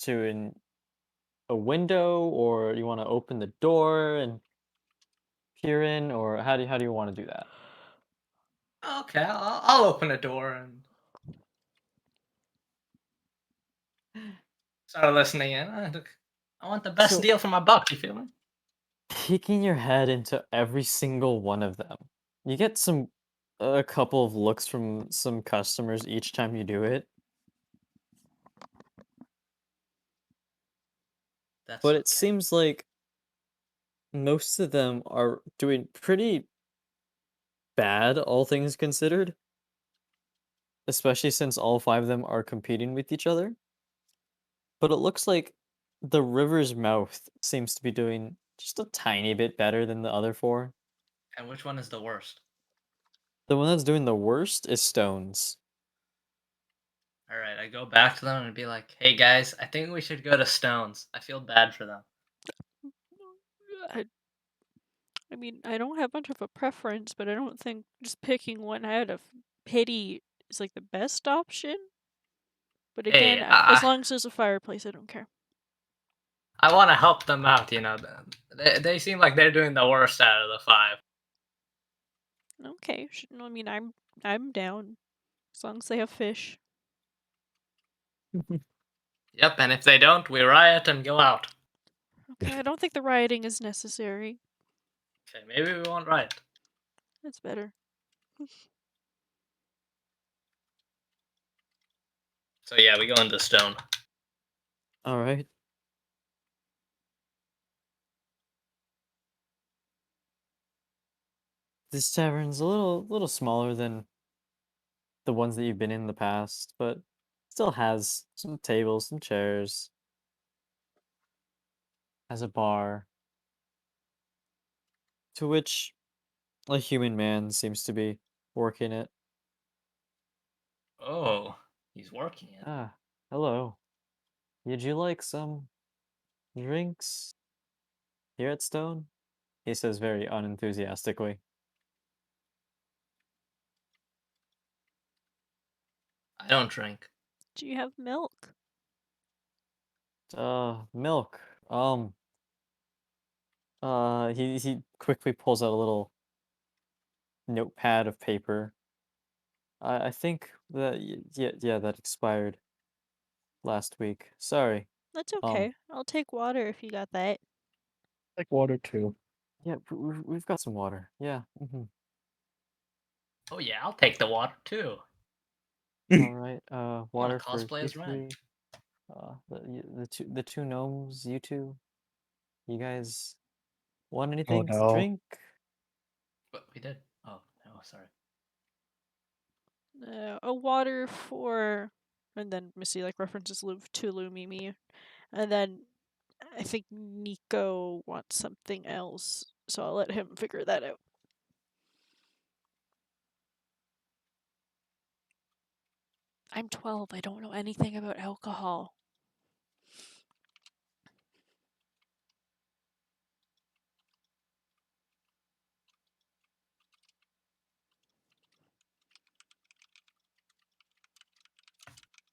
a window, or you want to open the door and peer in, or how do you want to do that? Okay, I'll open a door and start listening in. I want the best So deal for my buck. You feel me? peeking your head into every single one of them, you get a couple of looks from some customers each time you do it, That's but it okay. seems like most of them are doing pretty bad, all things considered, especially since all 5 of them are competing with each other. But it looks like the river's mouth seems to be doing just a tiny bit better than the other 4. And which one is the worst? The one that's doing the worst is Stones. All right, I go back to them and be like, "Hey guys, I think we should go to Stones. I feel bad for them." I, I mean, I don't have much of a preference, but I don't think just picking one out of pity is like the best option. But Hey, again, as long as there's a fireplace, I don't care. I want to help them out. You know, they seem like they're doing the worst out of the five. Okay, no, I mean, I'm down as long as they have fish. Yep, and if they don't, we riot and go out. Okay, I don't think the rioting is necessary. Okay, maybe we won't riot. That's better. So yeah, we go into Stone. All right. This tavern's a little smaller than the ones that you've been in the past, but still has some tables, some chairs, has a bar to which a human man seems to be working it. Oh, he's working it. Ah, hello. Would you like some drinks here at Stone? He says very unenthusiastically. I don't drink. Do you have milk? Milk. He quickly pulls out a little notepad of paper. I think that yeah, that expired last week. Sorry. That's Um, okay. I'll take water if you got that. Like water too. yeah, we've got some water. Yeah. Oh yeah, I'll take the water too. All right. I want Water to for cosplay you as Ren. three. The two gnomes, you two. You guys want Oh anything to no. drink? But we did. Oh no, sorry. A water for, and then Missy like references to Lumimi, and then I think Nico wants something else, so I'll let him figure that out. I'm 12. I don't know anything about alcohol.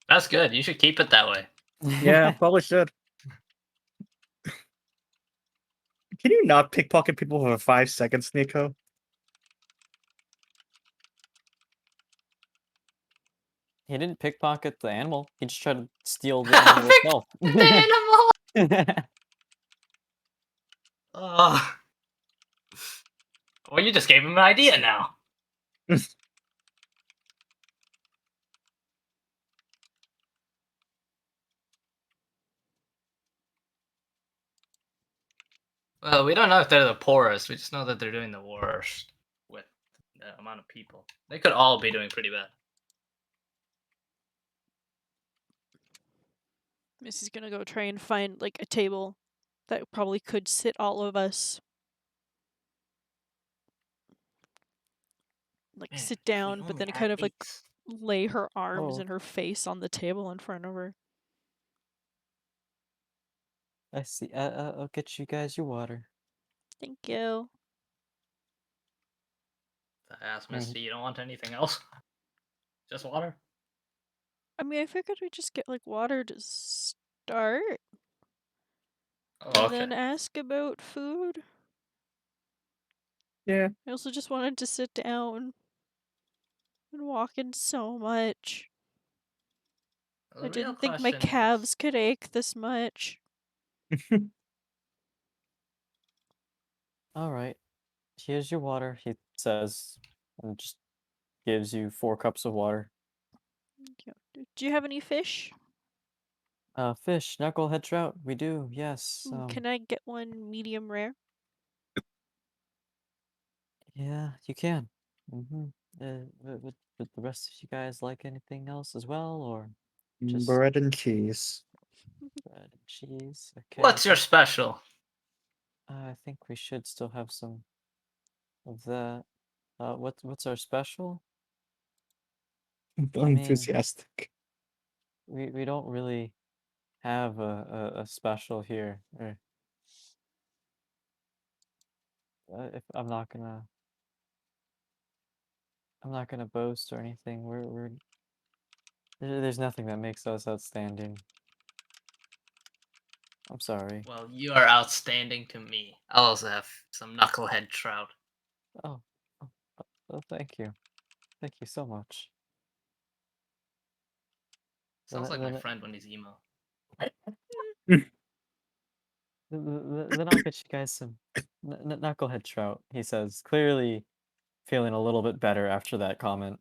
That's good. You should keep it that way. Yeah, probably should. Can you not pickpocket people for 5 seconds, Nico? He didn't pickpocket the animal. He just tried to steal the animal itself. The animal. Oh. Well, you just gave him an idea now. Well, we don't know if they're the poorest. We just know that they're doing the worst with the amount of people. They could all be doing pretty bad. Missy's gonna go try and find like a table that probably could sit all of us. Like Man, sit if we down, but only then had kind of like eight. lay her arms Oh, and her face on the table in front of her. I see. I'll get you guys your water. Thank you. I asked And Misty, you don't want anything else? Just water? I mean, I figured we'd just get like water to start Oh, and okay. then ask about food. Yeah. I also just wanted to sit down. Been walking so much. The I real didn't think my question is, calves could ache this much. all right, here's your water. He says, and just gives you 4 cups of water. Do you have any fish? Fish, knucklehead trout. We do. Yes. Can I get one medium rare? Yeah, you can. Mm-hmm. Would the rest of you guys like anything else as well, or just Bread and cheese. bread and cheese? Okay. what's your special? I think we should still have some of that. What's our special? I mean, Enthusiastic. we don't really have a special here. Or, if I'm not gonna boast or anything. There's nothing that makes us outstanding. I'm sorry. Well, you are outstanding to me. I'll also have some knucklehead trout. Oh, oh, thank you. Thank you so much. Sounds like my Then, friend when he's emo. then I'll get you guys some knucklehead trout, he says, clearly feeling a little bit better after that comment.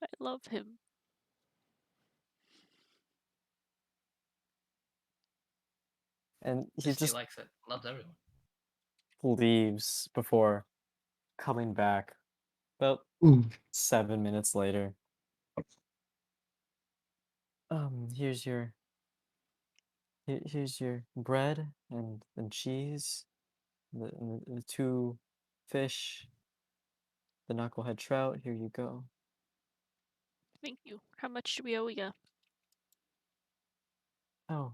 I love him. And he Misty just likes it. Loves everyone. leaves before coming back about 7 minutes later. Here's your here's your bread and cheese, the two fish, the knucklehead trout. Here you go. Thank you. How much do we owe ya? Oh,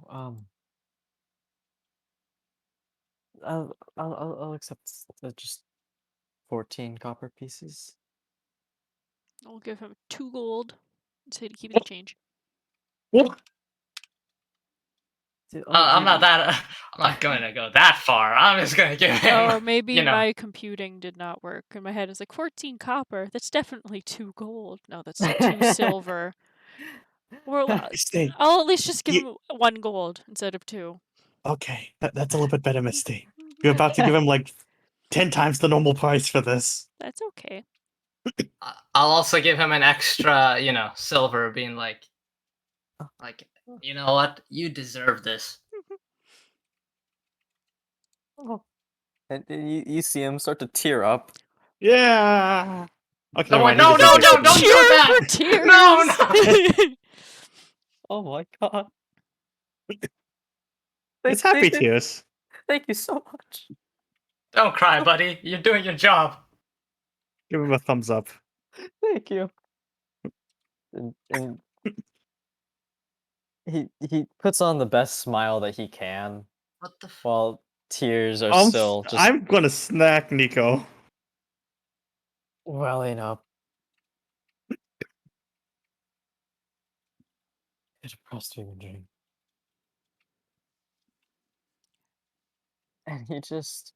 I'll accept just 14 copper pieces. I'll give him 2 gold and say to keep the change. I'm not that. I'm not going to go that far. I'm just going to give him. Or maybe you know. my computing did not work. In my head, it's like 14 copper. That's definitely 2 gold. No, that's 2 silver. Or Misty. I'll at least just give him 1 gold instead of 2. Okay, that's a little bit better, Misty. You're about to give him like 10 times the normal price for this. That's okay. I'll also give him an extra, silver, being like, you know what? You deserve this. Oh. And you see him start to tear up. Yeah. Okay, never mind. No, He deserves don't it. do that. For tears. No. Oh my god. It's happy tears. Thank you so much. Don't cry, buddy. You're doing your job. Give him a thumbs up. Thank you. And he puts on the best smile that he can What the? while tears are still just I'm gonna snack Nico. welling up. It's a frustrating dream. And he just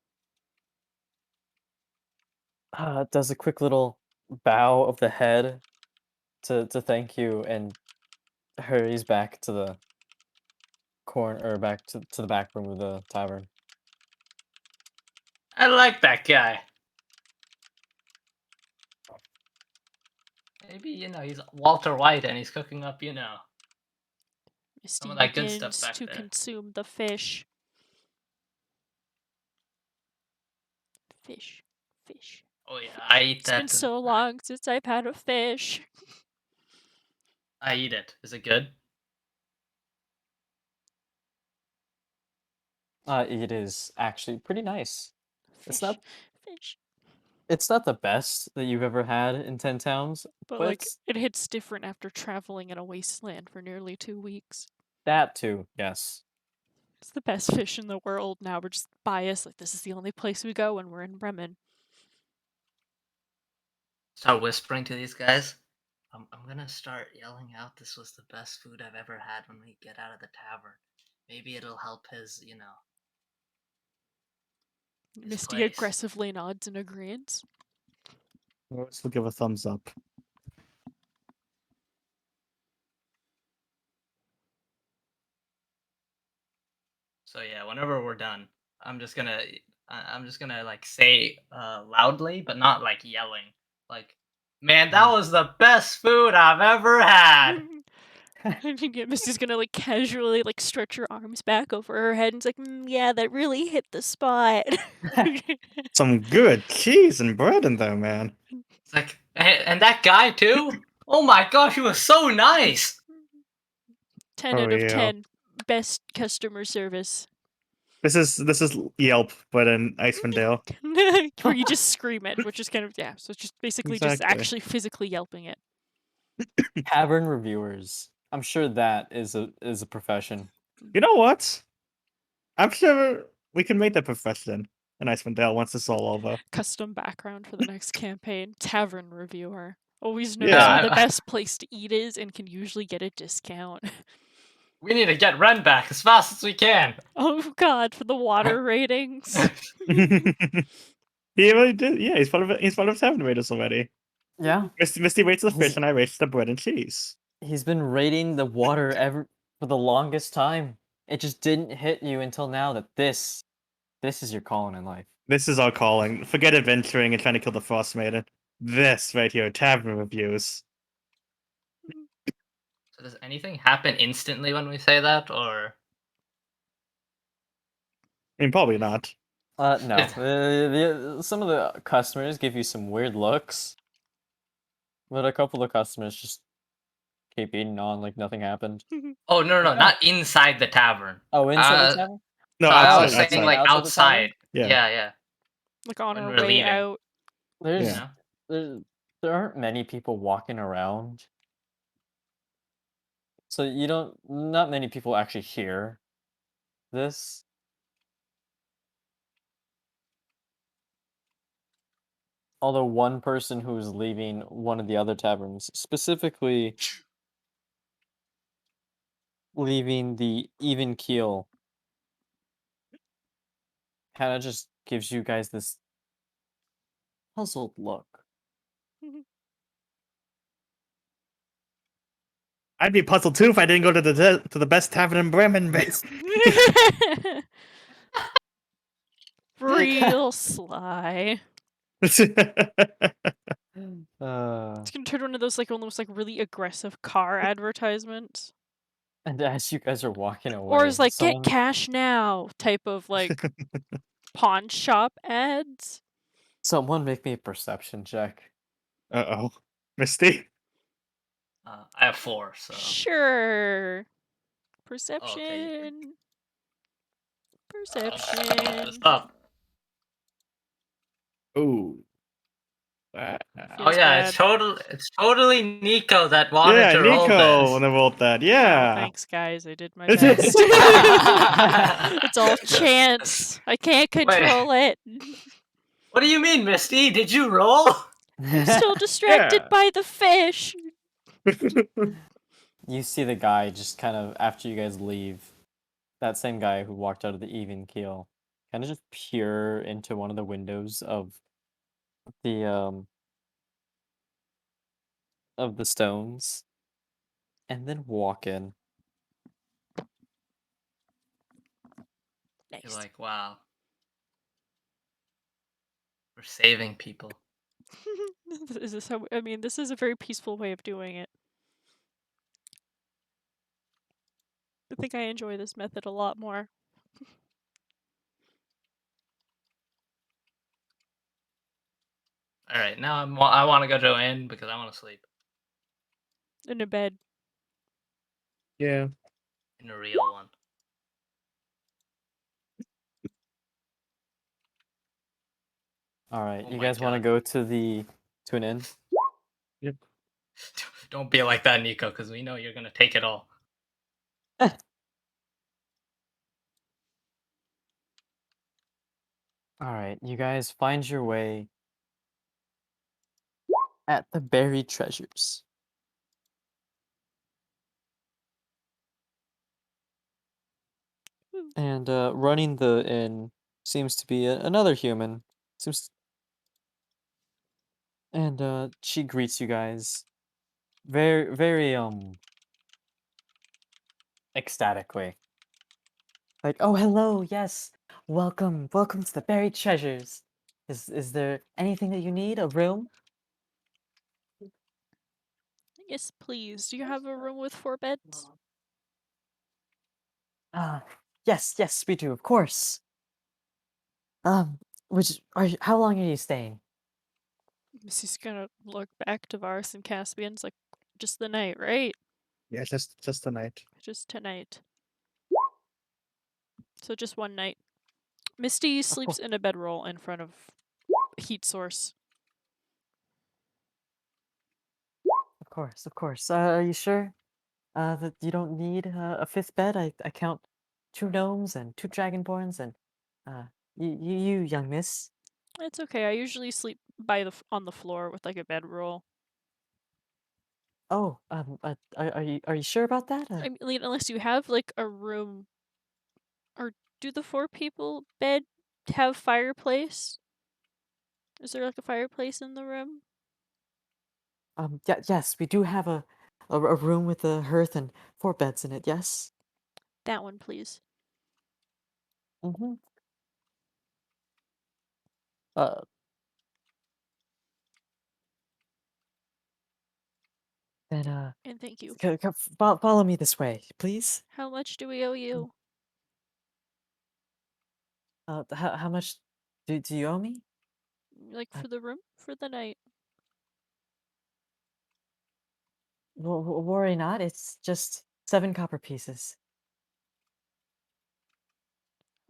does a quick little bow of the head to thank you and hurries back to the corner or back to the back room of the tavern. I like that guy. Maybe, he's Walter White and he's cooking up, Misty some of that good begins stuff back to there. consume the fish. Fish. Oh yeah, I eat It's that. been so long since I've had a fish. I eat it. Is it good? It is actually pretty nice. Fish. Fish. It's not the best that you've ever had in 10 towns, But but like, it's it hits different after traveling in a wasteland for nearly 2 weeks. that too, yes. It's the best fish in the world. Now we're just biased. Like, this is the only place we go when we're in Bremen. Start whispering to these guys. I'm gonna start yelling out, "This was the best food I've ever had," when we get out of the tavern. Maybe it'll help his, his Misty place. aggressively nods in agreement. Let's give a thumbs up. So yeah, whenever we're done, I'm just gonna like say loudly, but not like yelling. Like, man, that was the best food I've ever had. Misty's gonna like casually like stretch her arms back over her head and it's like, yeah, that really hit the spot. Some good cheese and bread in there, man. It's like, and that guy too. Oh my gosh, he was so nice. 10 Oh, out of yeah. 10. Best customer service. This is Yelp, but in Icewind Dale. Where you just scream it, which is kind of so it's just basically just Exactly. actually physically yelping it. Tavern reviewers. I'm sure that is a profession. You know what? I'm sure we can make that profession in Icewind Dale once it's all over. Custom background for the next campaign. Tavern reviewer. Always knows Yeah. where the best place to eat is and can usually get a discount. We need to get Ren back as fast as we can. Oh god, for the water ratings. He really did. Yeah, he's part of Tavern Raiders already. Yeah, Misty rates the fish, and I rates the bread and cheese. he's been rating the water for the longest time. It just didn't hit you until now that this is your calling in life. This is our calling. Forget adventuring and trying to kill the Frost Maiden. This right here, Tavern Reviews. So does anything happen instantly when we say that, or? I mean, probably not. No. Some of the customers give you some weird looks, but a couple of customers just keep eating on like nothing happened. Oh no, not inside the tavern. Oh, inside the tavern? No, So I was outside. saying like Outside the tavern? outside. Yeah. Yeah. Like on When our we're way leaving. out. There's Yeah. there aren't many people walking around. So not many people actually hear this. Although one person who's leaving one of the other taverns, specifically leaving the Even Keel, kind of just gives you guys this puzzled look. I'd be puzzled too if I didn't go to the best tavern in Bremen. Real sly. It's gonna turn one of those like almost like really aggressive car advertisements. And as you guys are walking away, Or it's like someone, get cash now type of like pawn shop ads. someone make me a perception check. Uh-oh. Misty? I have 4, so. Sure. Okay. Perception. This Perception. up. Ooh. Oh Feels yeah, bad. it's totally Nico that wanted Yeah, to roll Nico this. when I rolled that. Oh, Yeah. thanks, guys. I did my best. It's all chance. I can't control it. What do you mean, Misty? Did you roll? I'm still distracted Yeah. by the fish. You see the guy just kind of after you guys leave, that same guy who walked out of the Even Keel, kind of just peer into one of the windows the of the stones, and then walk in. You're Nice. like, wow. We're saving people. Is this how? I mean, this is a very peaceful way of doing it. I think I enjoy this method a lot more. All right, now I want to go to an inn because I want to sleep In a bed. Yeah. in a real one. All right, Oh you my guys want to God. go to an inn? Yep. Don't be like that, Nico, because we know you're gonna take it all. All right, you guys find your way at the buried treasures. And running the inn seems to be another human. And she greets you guys very ecstatically. Like, "Oh, hello. Yes. Welcome. Welcome to the buried treasures. Is there anything that you need? A room?" Yes, please. Do you have a room with 4 beds? Uh, yes, we do, of course. How long are you staying? Missy's gonna look back to Varus and Caspian's like, just the night, right? Yeah, just the night. Just tonight. So just one night. Misty Of sleeps course. in a bedroll in front of a heat source. Of course, of course. Are you sure that you don't need a fifth bed? I count 2 gnomes and 2 dragonborns and uh, you young miss. It's okay. I usually sleep on the floor with like a bedroll. Oh, are you sure about that? I mean, unless you have like a room, or do the 4 people bed have fireplace? Is there like a fireplace in the room? Yeah, yes, we do have a room with a hearth and 4 beds in it. Yes. That one, please. Mm-hmm. Uh, then And thank you. follow me this way, please. How much do we owe you? How much do you owe me? Like Uh, for the room? For the night. worry not. It's just 7 copper pieces.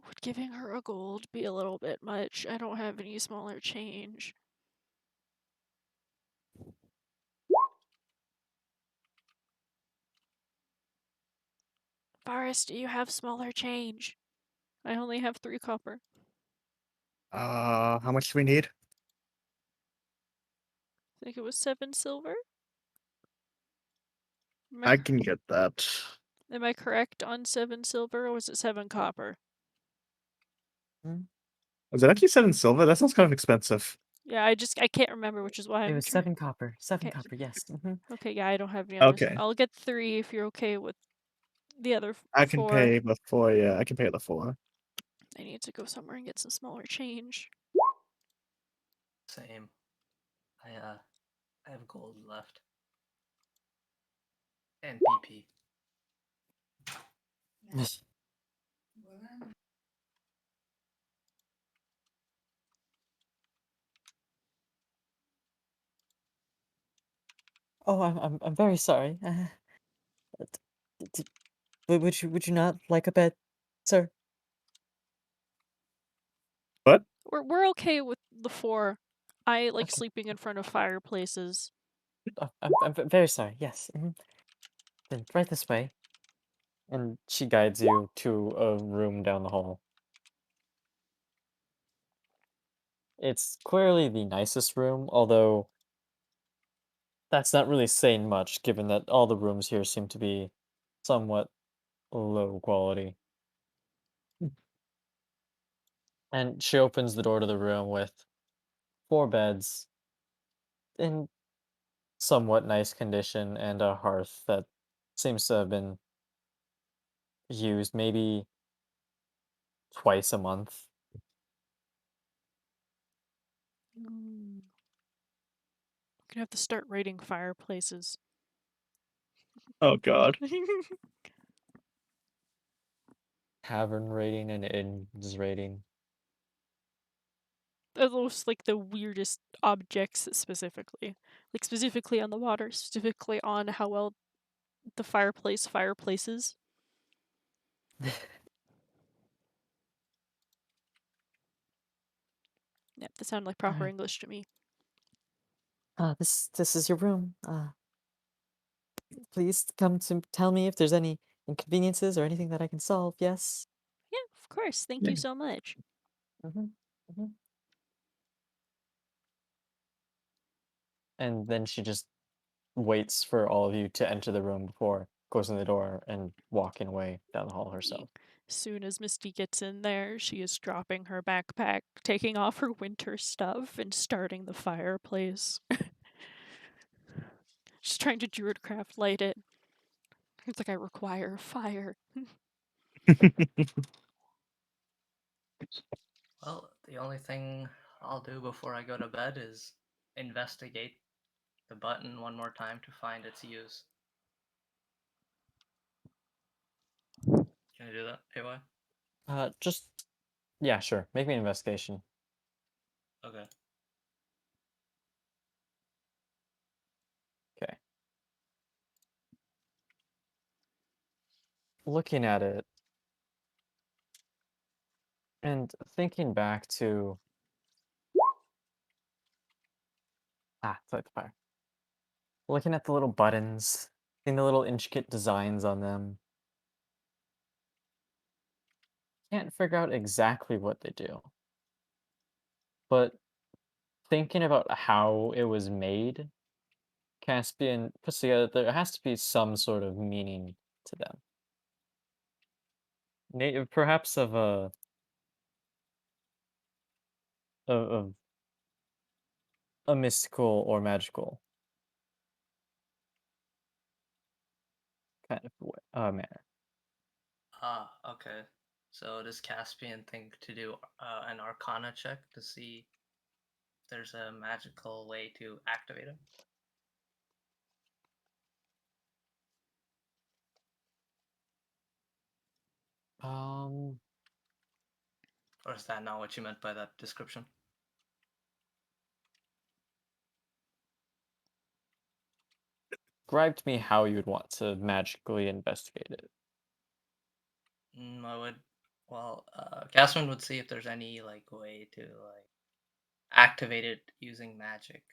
Would giving her a gold be a little bit much? I don't have any smaller change. Forrest, do you have smaller change? I only have 3 copper. How much do we need? I think it was 7 silver. I can get that. Am I correct on 7 silver, or was it 7 copper? Hmm? Was it actually 7 silver? That sounds kind of expensive. Yeah, I can't remember, which is why It I'm was trying. 7 copper. Seven Okay. copper. Yes. Mm-hmm. Okay, yeah, I don't have any others. Okay. I'll get 3 if you're okay with the other I can 4. pay the 4. Yeah, I can pay the 4. I need to go somewhere and get some smaller change. Same. I have gold left. And PP. Oh, I'm very sorry. D- d- would you not like a bed, sir? What? We're okay with the 4. I like Okay. sleeping in front of fireplaces. Oh, I'm very sorry. Yes. Mm-hmm. Then right this way. And she guides you to a room down the hall. It's clearly the nicest room, although that's not really saying much, given that all the rooms here seem to be somewhat low quality. And she opens the door to the room with 4 beds in somewhat nice condition and a hearth that seems to have been used maybe twice a month. I'm gonna have to start rating fireplaces. Oh god. Tavern rating and inns rating. Are those like the weirdest objects specifically? Like specifically on the water, specifically on how well the fireplaces? Yep, that sounded like proper Alright. English to me. This is your room. Please come to tell me if there's any inconveniences or anything that I can solve. Yes. Yeah, of course. Thank Yeah. you so much. Mm-hmm. Mm-hmm. And then she just waits for all of you to enter the room before closing the door and walking away down the hall herself. Soon as Misty gets in there, she is dropping her backpack, taking off her winter stuff, and starting the fireplace. She's trying to druidcraft light it. It's like I require fire. Well, the only thing I'll do before I go to bed is investigate the button one more time to find its use. Can I do that, AY? Just yeah, sure. Make me an investigation. Okay. Okay. Looking at it, And thinking back to it's like the fire. Looking at the little buttons, seeing the little intricate designs on them. Can't figure out exactly what they do. But thinking about how it was made, Caspian puts together there has to be some sort of meaning to them. Perhaps of of a mystical or magical kind of manner. Ah, okay. So does Caspian think to do an Arcana check to see if there's a magical way to activate him? Um, Or is that not what you meant by that description? describe to me how you would want to magically investigate it. I would. Well, Caspian would see if there's any like way to like activate it using magic.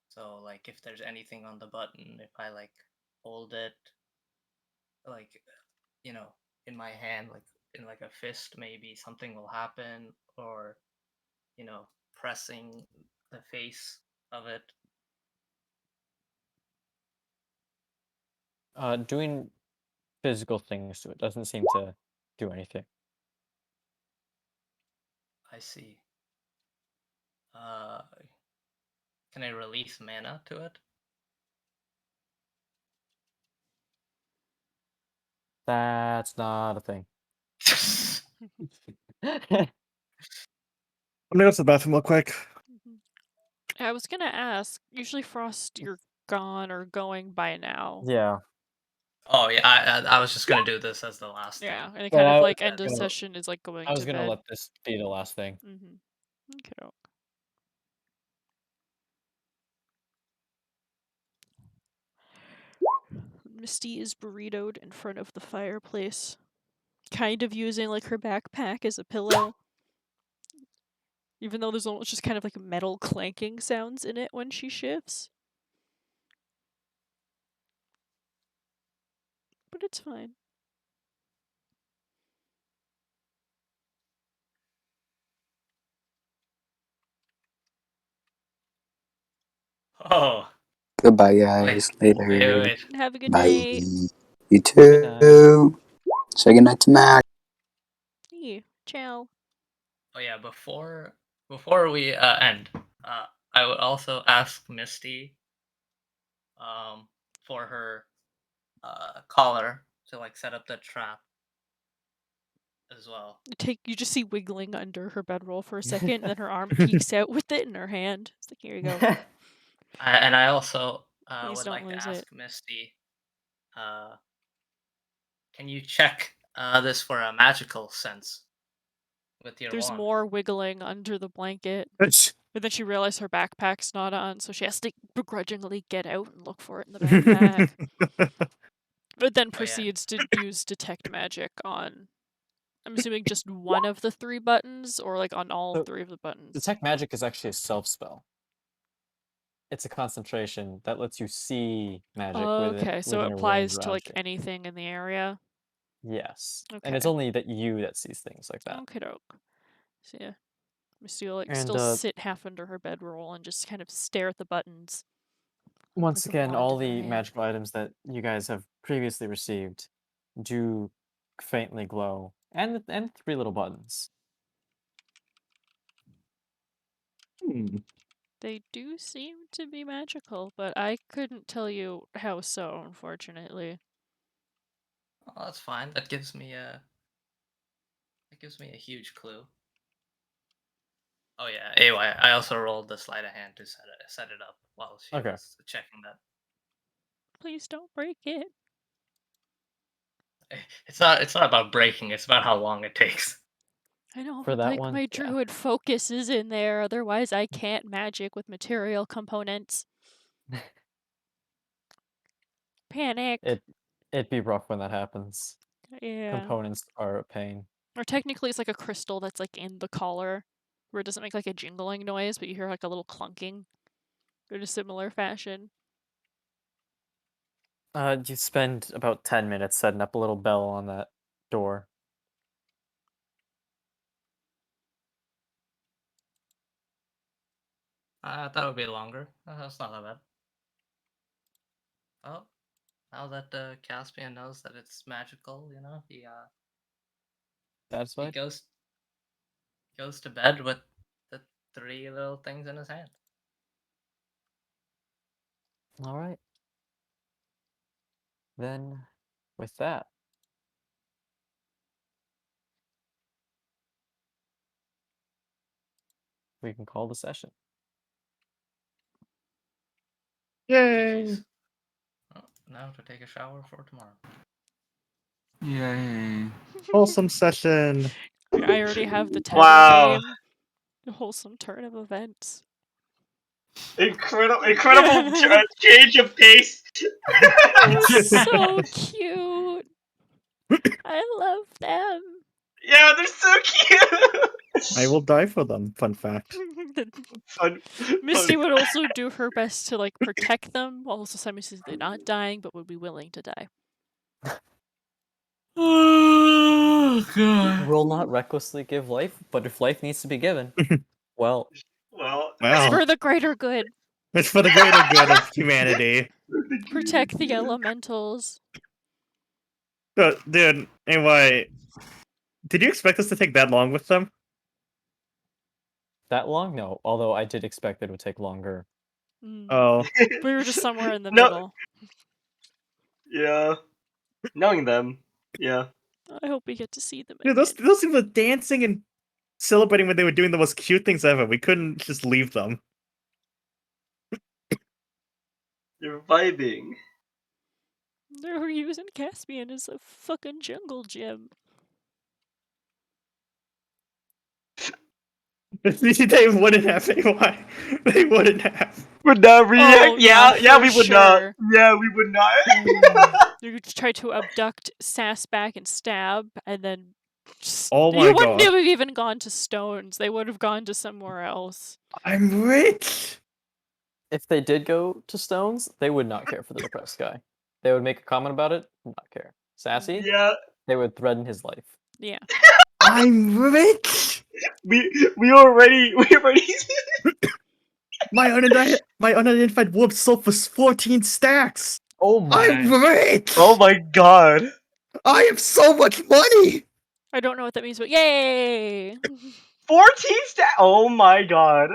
So like if there's anything on the button, if I like hold it like you know in my hand like in like a fist, maybe something will happen, or pressing the face of it. Doing physical things to it doesn't seem to do anything. I see. Uh, can I release mana to it? That's not a thing. I'm gonna go to the bathroom real quick. I was gonna ask. Usually, Frost, you're gone or going by now. Yeah. Oh yeah, I was just gonna do this as the last Yeah, thing. and it Well, kind of I was like end of gonna session is like going to bed. let this be the last thing. Okay. Misty is burritoed in front of the fireplace, kind of using like her backpack as a pillow. Even though there's almost just kind of like metal clanking sounds in it when she shifts. But it's fine. Oh, Goodbye, wait, guys. wait, Later. wait. Have a good Bye. night. You Good night. too. Say goodnight to Mac. Yeah, ciao. Oh yeah, before we end, I would also ask Misty, for her collar to like set up the trap as well. You just see wiggling under her bedroll for a second, and then her arm peeks out with it in her hand. It's like, here you go. And I also Please would don't like to lose ask it. Misty, can you check this for a magical sense with your There's wand? more wiggling under the blanket. But then she realized her backpack's not on, so she has to begrudgingly get out and look for it in the backpack. But then Oh yeah. proceeds to use detect magic on, I'm assuming, just one of the 3 buttons, or like on all So, 3 of the buttons. Detect magic is actually a self spell. It's a concentration that lets you see magic Okay, so it within a range applies to around like you. anything in the area. Yes. And Okay. it's only you that sees things like that. Okay, doke. So yeah, Misty will like And still sit half under her bedroll and just kind of stare at the buttons. once the again, wand all in her the hand. magical items that you guys have previously received do faintly glow, and 3 little buttons. They do seem to be magical, but I couldn't tell you how so, unfortunately. Oh, that's fine. That gives me a huge clue. Oh yeah. Anyway, I also rolled the sleight of hand to set it up while she Okay. was checking that. Please don't break it. It's not about breaking. It's about how long it takes. I know, For but that like one, my yeah. druid focus is in there, otherwise I can't magic with material components. Panic. It'd be rough when that happens. Yeah. Components are a pain. Or technically, it's like a crystal that's like in the collar, where it doesn't make like a jingling noise, but you hear like a little clunking. In a similar fashion. You spend about 10 minutes setting up a little bell on that door. I thought it would be longer. That's not that bad. Oh, now that Caspian knows that it's magical, you know, he Satisfied? goes to bed with the 3 little things in his hand. All right. Then, with that, we can call the session. Yay! Jeez. Oh, now to take a shower for tomorrow. Yay. Wholesome session. I already have the tavern Wow. name. Wholesome turn of events. Incredible change of pace. So cute. I love them. Yeah, they're so cute. I will die for them. Fun fact. Fun. Misty fun would also do her best to like protect them, while also simultaneously not dying, but would be willing to die. Oh god. Will not recklessly give life, but if life needs to be given, well, Well, It's Wow. for the greater good. It's for the greater good of humanity. Protect the elementals. Dude, anyway, did you expect us to take that long with them? that long? No, although I did expect it would take longer. Oh, We were just somewhere in the No. middle. Yeah. Knowing them. Yeah. I hope we get to see them dude, again. those things were dancing and celebrating when they were doing the most cute things ever. We couldn't just leave them. They're vibing. They're using Caspian as a fucking jungle gym. They wouldn't have. Why? They wouldn't have. Would not react. Oh, yeah, yeah, we for would not. sure. Yeah, we would not. You could try to abduct Sass back and stab, and then Oh my you wouldn't god. have even gone to Stones. They would have gone to somewhere else. I'm rich! If they did go to Stones, they would not care for the depressed guy. They would make a comment about it, not care. Sassy, Yeah. they would threaten his life. Yeah. I'm rich! We already My unidentified whoop sold for 14 stacks! Oh my! I'm rich! Oh my god. I have so much money! I don't know what that means, but yay! 14 Oh my god.